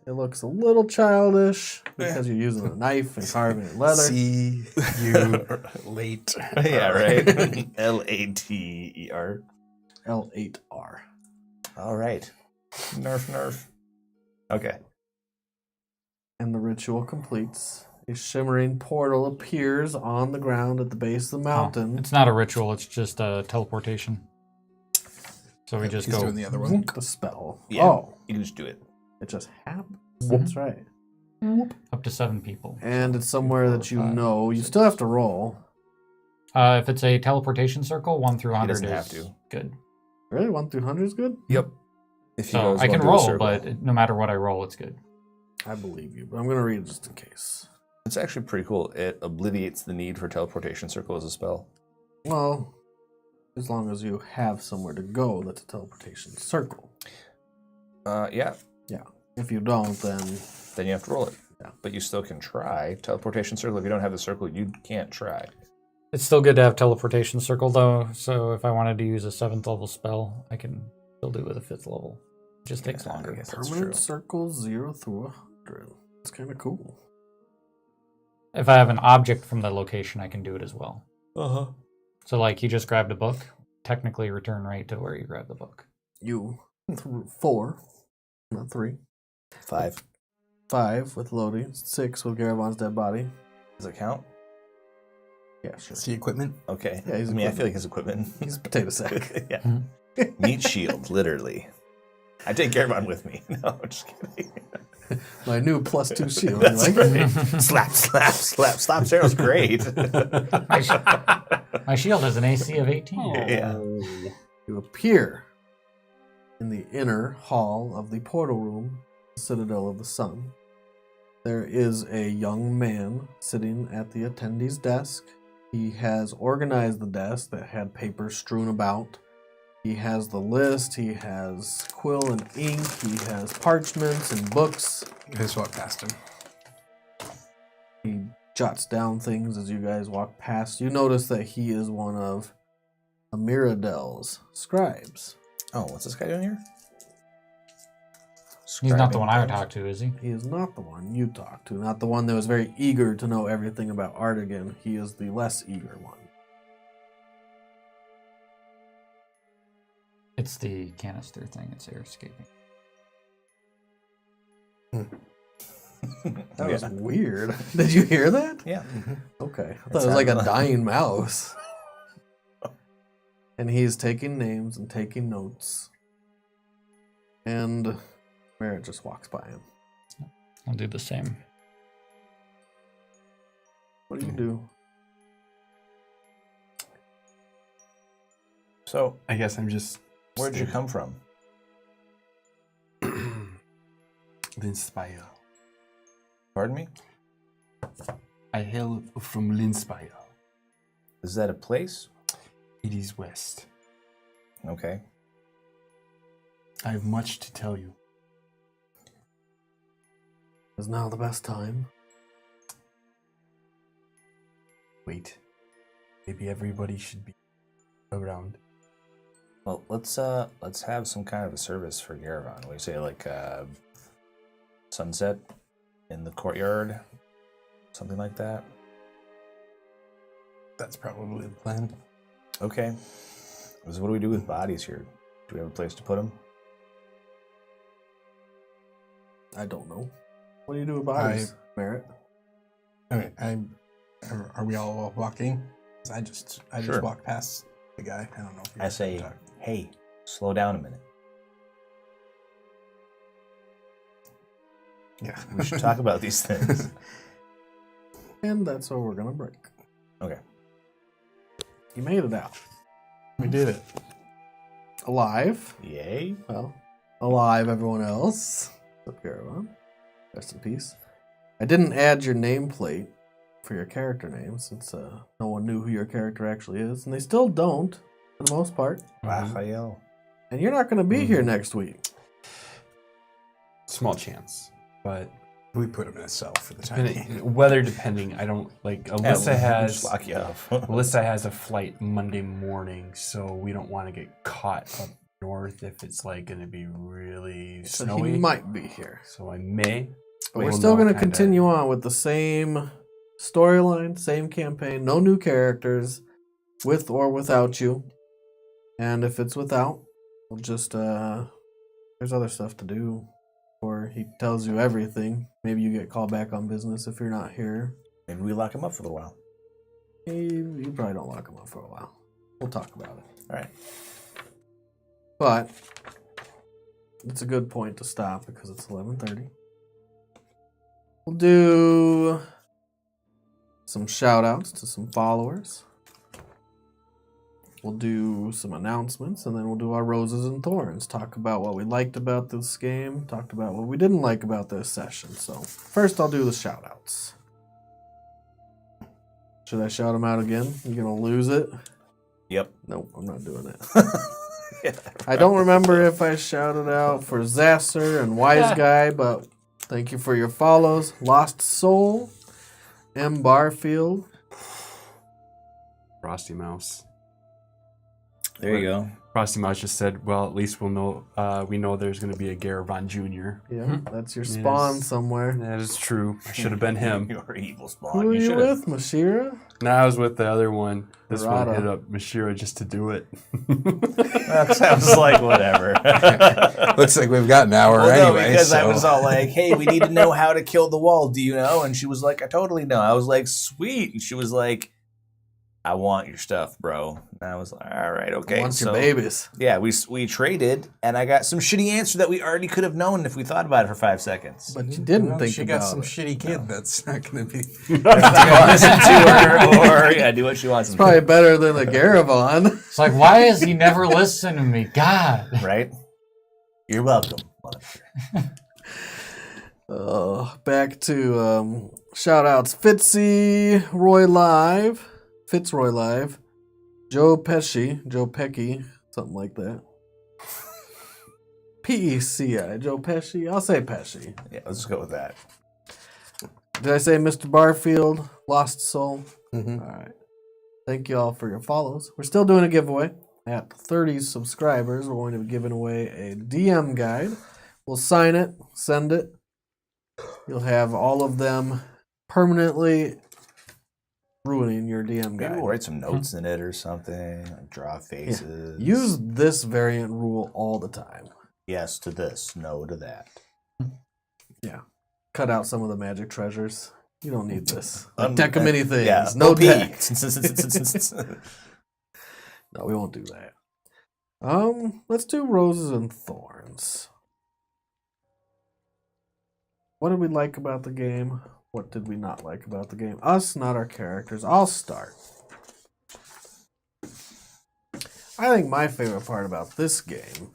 It looks a little childish because you're using a knife and carving it leather. See you late. Yeah, right. Later. L8R. All right. Nerf. Okay. And the ritual completes. A shimmering portal appears on the ground at the base of the mountain. It's not a ritual, it's just a teleportation. So we just He's go. doing the other one. The spell. Yeah. Oh, You can just do it. it just happens. That's right. Up to 7 people. And it's somewhere that you 4, 5, know. You 6. still have to roll. If it's a teleportation circle, 1 through 100 doesn't is have to. good. Really? 1 through 100 is good? Yep. If he So goes I can one to a roll, circle. but no matter what I roll, it's good. I believe you, but I'm going to read it just in case. It's actually pretty cool. It obliviates the need for teleportation circle as a spell. Well, as long as you have somewhere to go that's a teleportation circle. Yeah. If you don't, then Then you have to roll it. Yeah. But you still can try. Teleportation circle, if you don't have the circle, you can't try. It's still good to have teleportation circle, though. So if I wanted to use a 7th level spell, I can still do it with a 5th level. It just takes Yeah, I longer. guess that's permanent true. circle 0 through 100. It's kind of cool. If I have an object from the location, I can do it as well. Uh-huh. So, like, you just grabbed a book, technically return right to where you grabbed the book. You 4, not 3. 5. 5 with Lodi. 6 with Garavon's dead body. Does it count? Yeah, sure. See equipment. Okay. Yeah, he's I mean, I equipment. feel like his equipment. He's a potato sack. Yeah. Meat shield, literally. I take Garavon with me. No, I'm just kidding. My new +2 shield. That's You like it? right. Slap. Slap Arrow's great. My shield has an AC of 18. Yeah. You appear in the inner hall of the portal room, Citadel of the Sun. There is a young man sitting at the attendee's desk. He has organized the desk that had papers strewn about. He has the list, he has quill and ink, he has parchments and books. I just walk past him. He jots down things as you guys walk past. You notice that he is one of Amiradel's scribes. Oh, what's this guy doing here? He's not the Scribing one I would things. talk to, is he? He is not the one you talked to, not the one that was very eager to know everything about Artigan. He is the less eager one. It's the canister thing. It's air escaping. That was weird. Did you hear that? Yeah. Okay. I thought It's it was like a happening. dying mouse. And he's taking names and taking notes. And Merritt just walks by him. I'll do the same. What do you do? So, I guess I'm just. where'd you come from? Linspire. Pardon me? I hail from Linspire. Is that a place? It is west. Okay. I have much to tell you. Is now the best time? Wait. Maybe everybody should be around. Well, let's have some kind of a service for Garavon. We say like sunset in the courtyard, something like that. That's probably the plan. Okay. So what do we do with bodies here? Do we have a place to put them? I don't know. What do you do with bodies, Merritt? Okay, are we all walking? 'Cause I just Sure. walked past the guy. I don't know. If I say, hey, slow down a minute. yeah. We should talk about these things. And that's where we're going to break. Okay. You made it out. We did it. Alive. Yay. Well, alive, everyone else. Except Garavon. Rest in peace. I didn't add your nameplate for your character name since no one knew who your character actually is, and they still don't for the most part. Raphael. And you're not going to be here next week. Small chance, but We put him in a cell for the time being. weather depending. I don't like. Alyssa Just lock you up. Alyssa has a flight Monday morning, so we don't want to get caught up north if it's like going to be really So snowy. he might be here. So I may. But we're We'll still know going to kinda- continue on with the same storyline, same campaign, no new characters, with or without you. And if it's without, we'll just, there's other stuff to do. Or he tells you everything. Maybe you get called back on business if you're not here. Maybe we lock him up for a little while. You probably don't lock him up for a while. We'll talk about it. All right. But it's a good point to stop because it's 11:30. We'll do some shout outs to some followers. We'll do some announcements, and then we'll do our roses and thorns. Talk about what we liked about this game. Talked about what we didn't like about this session. So first I'll do the shout outs. Should I shout them out again? You gonna lose it? Yep. Nope, I'm not doing it. I don't remember if I shouted out for Zasser and Wise Guy, but thank you for your follows. Lost Soul, M. Barfield. Frosty Mouse. There you go. Frosty Mouse just said, "Well, at least we'll know. We know there's going to be a Garavon Jr." Yeah, that's your spawn Yes. somewhere. That is true. I should have been him. You're evil spawn. Who are you should've- with, Mashira? No, I was with the other one. This Murata. one hit up Mashira just to do it. That sounds like whatever. Looks like we've got an hour Well, no, anyway. because I so- was all like, "Hey, we need to know how to kill the wall. Do you know?" And she was like, "I totally know." I was like, "Sweet," and she was like, "I want your stuff, bro." And I was like, "All right, okay." Wants So your babies. yeah, we traded, and I got some shitty answer that we already could have known if we thought about it for 5 seconds. But you didn't Well, think she about got some it. shitty kid that's not going to be. Listen to her, or yeah, do what she wants. It's probably better than a Garavon. It's like, why is he never listening to me? God. right. You're welcome. motherfucker. Back to shout outs. Fitzy Roy Live. Fitzroy Live. Joe Pesci, something like that. PECI, Joe Pesci. I'll say Pesci. Yeah, let's just go with that. Did I say Mr. Barfield? Lost Soul? Mhm. All right. Thank you all for your follows. We're still doing a giveaway. At 30 subscribers, we're going to be giving away a DM guide. We'll sign it, send it. You'll have all of them permanently ruining your DM Maybe guide. we'll write some notes in it or something. Like draw faces. Use this variant rule all the time. yes to this, no to that. Cut out some of the magic treasures. You don't need this. Un- Deck of many things. Yeah, No OP. deck. No, we won't do that. Let's do roses and thorns. What did we like about the game? What did we not like about the game? Us, not our characters. I'll start. I think my favorite part about this game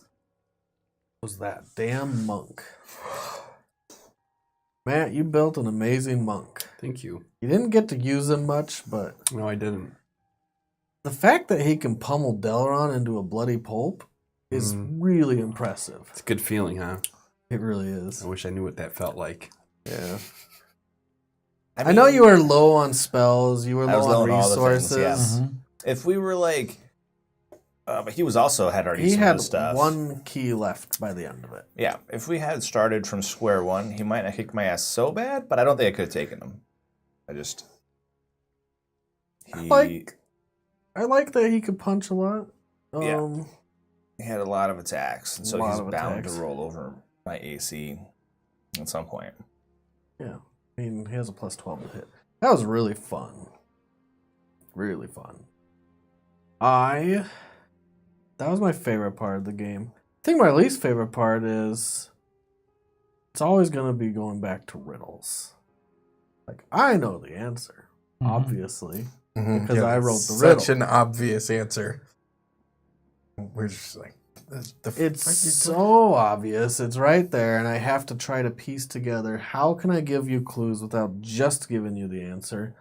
was that damn monk. Matt, you built an amazing monk. Thank you. You didn't get to use him much, but No, I didn't. the fact that he can pummel Delaron into a bloody pulp is really impressive. It's a good feeling, huh? It really is. I wish I knew what that felt like. Yeah. I I know mean, you were low on spells. You were I was low on low on all the things, resources. yeah. Mhm. If we were like, but he was also had already He some had of the stuff. one key left by the end of it. Yeah, if we had started from square one, he might not kick my ass so bad, but I don't think I could have taken him. I just. I like that he could punch a lot. Yeah. He had a lot of attacks, and so Lot he's of bound attacks. to roll over my AC at some point. Yeah. I mean, he has a plus 12 to hit. That was really fun. Really fun. That was my favorite part of the game. I think my least favorite part is it's always going to be going back to riddles. Like, I know the answer, Mhm. obviously. Mhm. Because I wrote the Such riddle. an obvious answer. We're just like, It's so obvious. It's right there, and I have to try to piece together how can I give you clues without just giving you the answer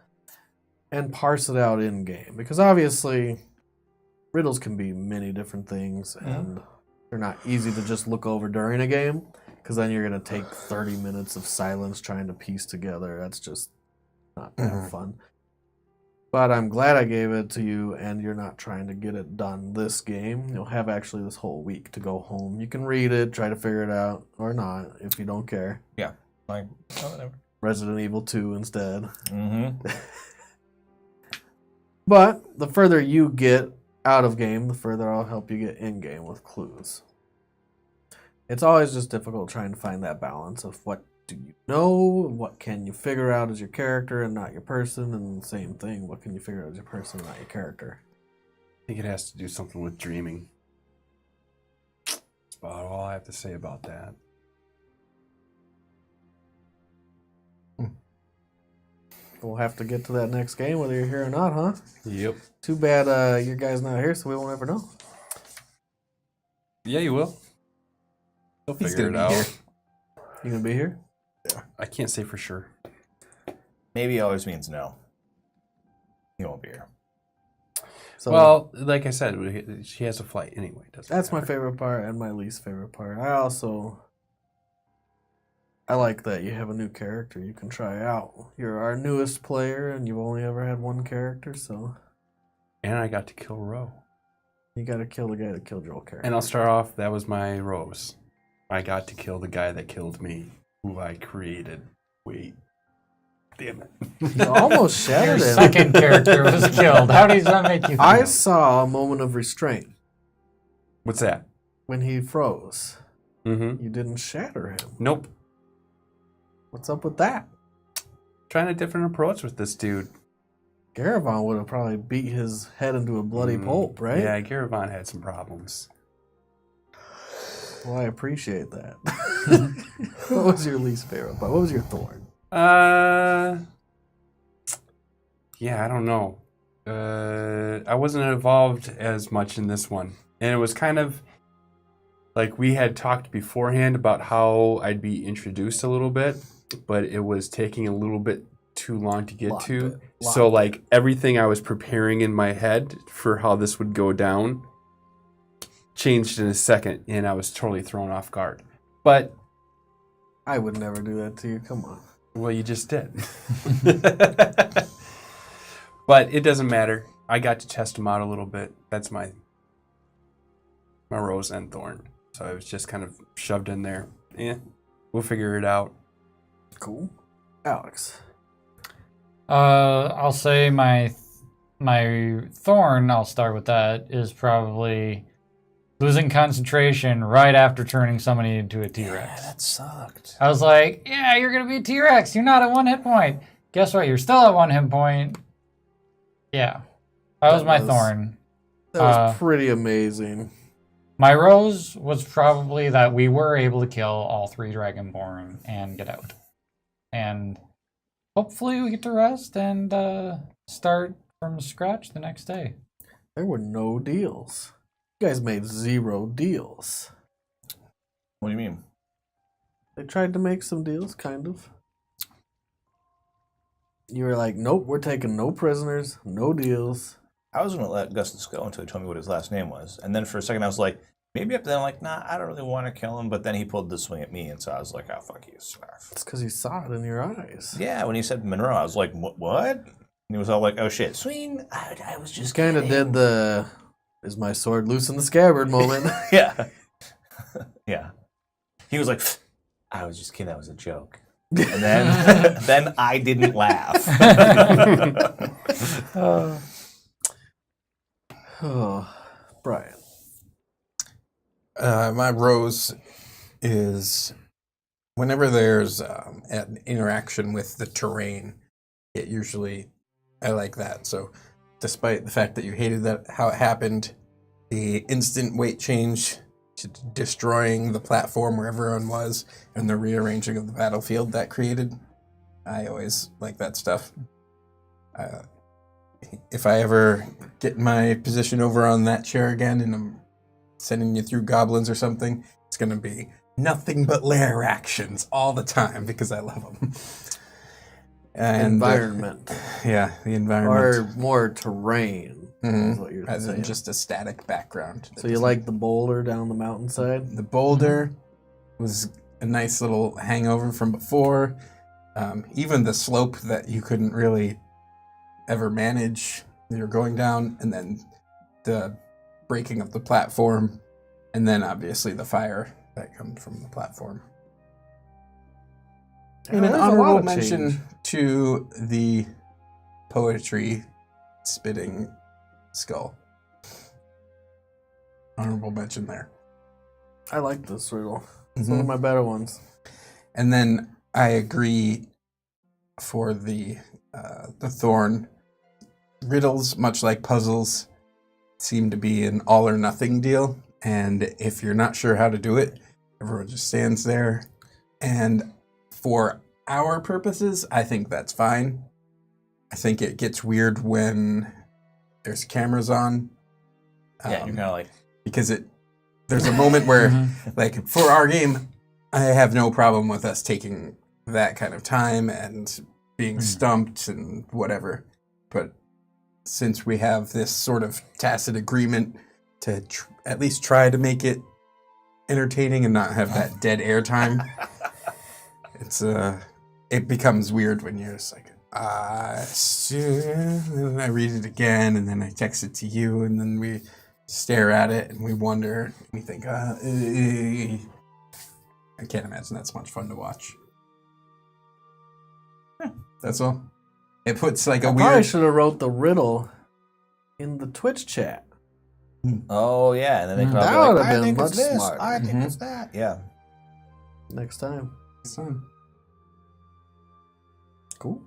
and parse it out in game. Because obviously, riddles can be many different things, and they're not easy to just look over during a game. Because then you're going to take 30 minutes of silence trying to piece together. That's just not that fun. But I'm glad I gave it to you, and you're not trying to get it done this game. You'll have actually this whole week to go home. You can read it, try to figure it out, or not, if you don't care. Yeah. Like, oh, whatever. Resident Evil 2 instead. Mm-hmm. But the further you get out of game, the further I'll help you get in game with clues. It's always just difficult trying to find that balance of what do you know, what can you figure out as your character and not your person, and the same thing, what can you figure out as your person and not your character. I think it has to do something with dreaming. That's about all I have to say about that. We'll have to get to that next game whether you're here or not, huh? Yep. Too bad your guy's not here, so we won't ever know. Yeah, you will. They'll He's figure it gonna be out. here. You gonna be here? I can't say for sure. Maybe always means no. He won't be here. So Well, like I said, she has a flight anyway. Doesn't that's my matter. favorite part and my least favorite part. I like that you have a new character you can try out. You're our newest player, and you've only ever had one character, so And I got to kill Ro. you got to kill the guy that killed your old character. And I'll start off, that was my rose. I got to kill the guy that killed me, who I created. Wait. Damn it. You almost Your shattered him. second character was killed. How does that make you feel? I saw a moment of restraint What's that? when he froze. Mm-hmm. You didn't shatter him. Nope. What's up with that? Trying a different approach with this dude. Garavon would have probably beat his head into a bloody pulp, right? Yeah, Garavon had some problems. Well, I appreciate that. What was your least favorite part? What was your thorn? Yeah, I don't know. I wasn't involved as much in this one. And it was kind of like we had talked beforehand about how I'd be introduced a little bit, but it was taking a little bit too long to get to. So like everything I was preparing in my head for how this would go down changed in a second, and I was totally thrown off guard. But I would never do that to you. Come on. well, you just did. But it doesn't matter. I got to test him out a little bit. That's my rose and thorn. So I was just kind of shoved in there. Yeah, we'll figure it out. Cool. Alex. I'll say my thorn, I'll start with that, is probably losing concentration right after turning somebody into a T-Rex. That sucked. I was like, yeah, you're going to be a T-Rex. You're not at 1 hit point. Guess what? You're still at 1 hit point. Yeah. That was my thorn. That was pretty amazing. My rose was probably that we were able to kill all 3 dragonborn and get out. And hopefully we get to rest and start from scratch the next day. There were no deals. You guys made 0 deals. What do you mean? They tried to make some deals, kind of. You were like, nope, we're taking no prisoners, no deals. I was going to let Augustus go until he told me what his last name was. And then for a second I was like, maybe after that I'm like, nah, I don't really want to kill him. But then he pulled the swing at me, and so I was like, oh, fuck you. It's because you saw it in your eyes. Yeah, when he said Monroe, I was like, what? And he was all like, oh, shit. Swing. I was just Kind of kidding. did the, is my sword loose in the scabbard moment. Yeah. Yeah. He was like, I was just kidding. That was a joke. And then, then I didn't laugh. Oh, Brian. My rose is whenever there's an interaction with the terrain, I like that. So despite the fact that you hated that how it happened, the instant weight change to destroying the platform where everyone was and the rearranging of the battlefield that created, I always like that stuff. If I ever get my position over on that chair again and I'm sending you through goblins or something, it's going to be nothing but lair actions all the time because I love them. And, Environment. Yeah, the environment. Or more terrain. Is what you're As in saying. just a static background. So you like the boulder down the mountainside? The boulder was a nice little hangover from before. Even the slope that you couldn't really ever manage, you're going down, and then the breaking of the platform, and then obviously the fire that comes from the platform. And an there's a lot honorable of mention change. to the poetry spitting skull. Honorable mention there. I like this riddle. It's Mm-hmm. one of my better ones. And then I agree for the thorn. Riddles, much like puzzles, seem to be an all or nothing deal. And if you're not sure how to do it, everyone just stands there. And for our purposes, I think that's fine. I think it gets weird when there's cameras on. Yeah, you're kind of like, Because there's a moment where, like, for our game, I have no problem with us taking that kind of time and being stumped and whatever. But since we have this sort of tacit agreement to at least try to make it entertaining and not have that dead air time, it becomes weird when you're just like, and I read it again, and then I text it to you, and then we stare at it, and we wonder, and we think, I can't imagine that's much fun to watch. That's all. It puts like a I probably weird... should have wrote the riddle in the Twitch chat. oh yeah, and then they come That up would like, have I been think it's much this, smarter. I think it's that. Yeah. Next time. Son. Cool.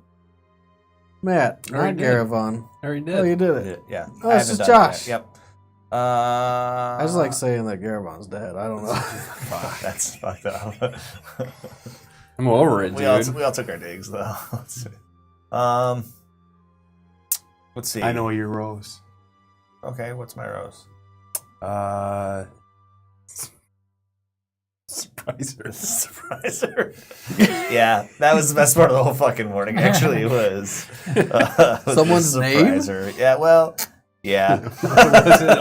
Matt, not Already did. Garavon. I already Oh, you did. did it. Yeah. Oh, I it's haven't just done it Josh. yet. Yep. I just like saying that Garavon's dead. I don't know. Fuck, that's fucked up. I'm over it, we dude. all took our digs though. Let's see. I know your rose. Okay, what's my rose? Surpriser. Surpriser. Yeah, that was the best part of the whole fucking morning. Actually, was Someone's the name? surpriser. Yeah, well, yeah. All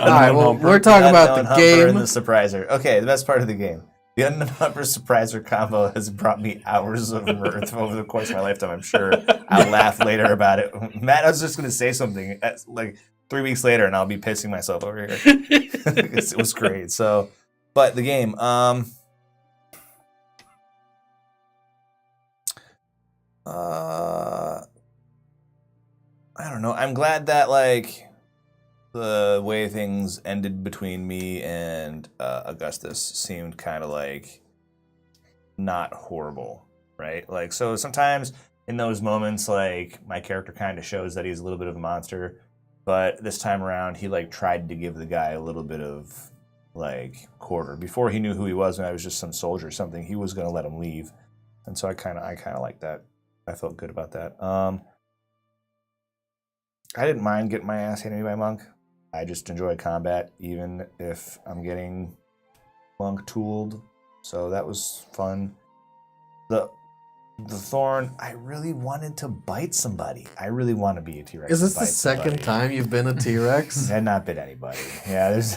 right, well, we're talking about Unknown the Humper and game. the surpriser. Okay, the best part of the game. The unknown Humper surpriser combo has brought me hours of mirth over the course of my lifetime. I'm sure I'll laugh later about it. Matt, I was just going to say something like 3 weeks later, and I'll be pissing myself over here. It was great. So, but the game. I don't know. I'm glad that like the way things ended between me and Augustus seemed kind of like not horrible, right? Like, so sometimes in those moments, like my character kind of shows that he's a little bit of a monster, but this time around, he like tried to give the guy a little bit of like quarter. Before he knew who he was, and I was just some soldier or something, he was gonna let him leave, and so I kind of like that. I felt good about that. I didn't mind getting my ass handed by Monk. I just enjoy combat, even if I'm getting Monk tooled. So that was fun. The thorn, I really wanted to bite somebody. I really want to be a T-Rex. Is this and the bite second somebody. time you've been a T-Rex? Had not bit anybody. Yeah, there's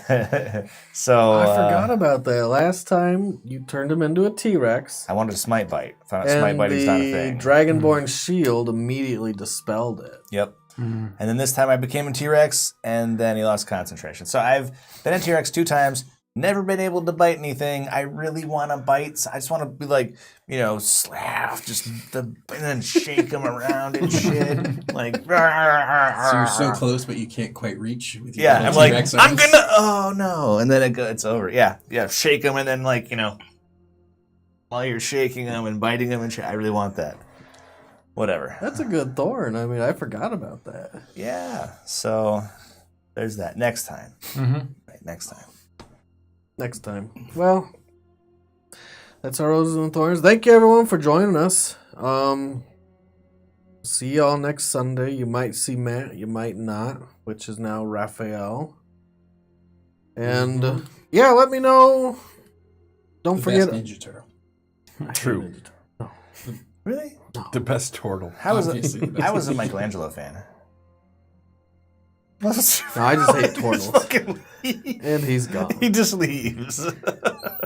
so I forgot about that. Last time you turned him into a T-Rex, I wanted to smite bite. Found out smite and biting's not a the thing. dragonborn shield immediately dispelled it. Yep. And then this time I became a T-Rex, and then he lost concentration. So I've been a T-Rex 2 times, never been able to bite anything. I really want to bite. So I just want to be like, slap, and then shake him around and shit. Like, So you're so close, but you can't quite reach with your yeah, little I'm like, T-Rex I'm arms. gonna, oh no. And then it's over. Yeah, shake him, and then while you're shaking him and biting him and shit, I really want that. Whatever. That's a good thorn. I mean, I forgot about that. Yeah. So there's that. Next time. Right, next time. Next time. Well, that's our roses and thorns. Thank you, everyone, for joining us. See y'all next Sunday. You might see Matt, you might not, which is now Raphael. And yeah, let me know. Don't The forget. best Ninja Turtle. True. Really? The best turtle. I was Obviously the I best was a Ninja Michelangelo fan. No, I just hate turtles. Fucking leave. And he's gone. He just leaves.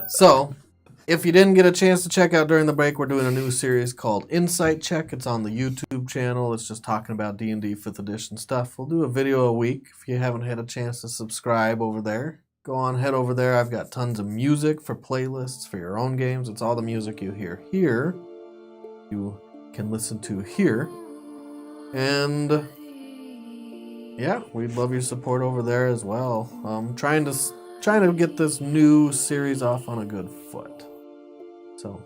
So, if you didn't get a chance to check out during the break, we're doing a new series called Insight Check. It's on the YouTube channel. It's just talking about D&D 5th edition stuff. We'll do a video a week. If you haven't had a chance to subscribe over there, go on, head over there. I've got tons of music for playlists for your own games. It's all the music you hear here. You can listen to here. And yeah, we'd love your support over there as well. Trying to get this new series off on a good foot. So,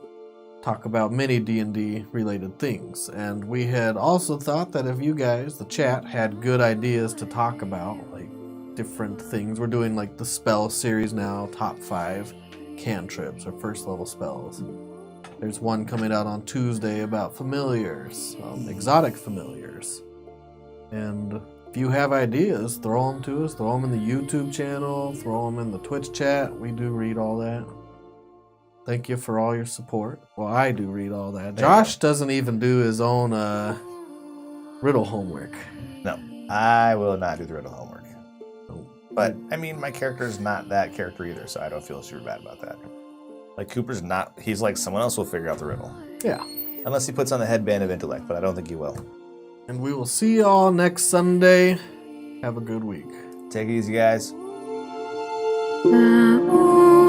talk about many D&D related things. And we had also thought that if you guys, the chat, had good ideas to talk about, like different things. We're doing like the spell series now, top 5 cantrips or first level spells. There's one coming out on Tuesday about familiars, exotic familiars. And if you have ideas, throw them to us. Throw them in the YouTube channel. Throw them in the Twitch chat. We do read all that. Thank you for all your support. Well, I do read all that. Josh doesn't even do his own riddle homework. No, I will not do the riddle homework. But, I mean, my character is not that character either, so I don't feel super bad about that. Like, Cooper's not... He's like, someone else will figure out the riddle. Yeah. Unless he puts on the headband of intellect, but I don't think he will. And we will see you all next Sunday. Have a good week. Take it easy, guys. Mamu.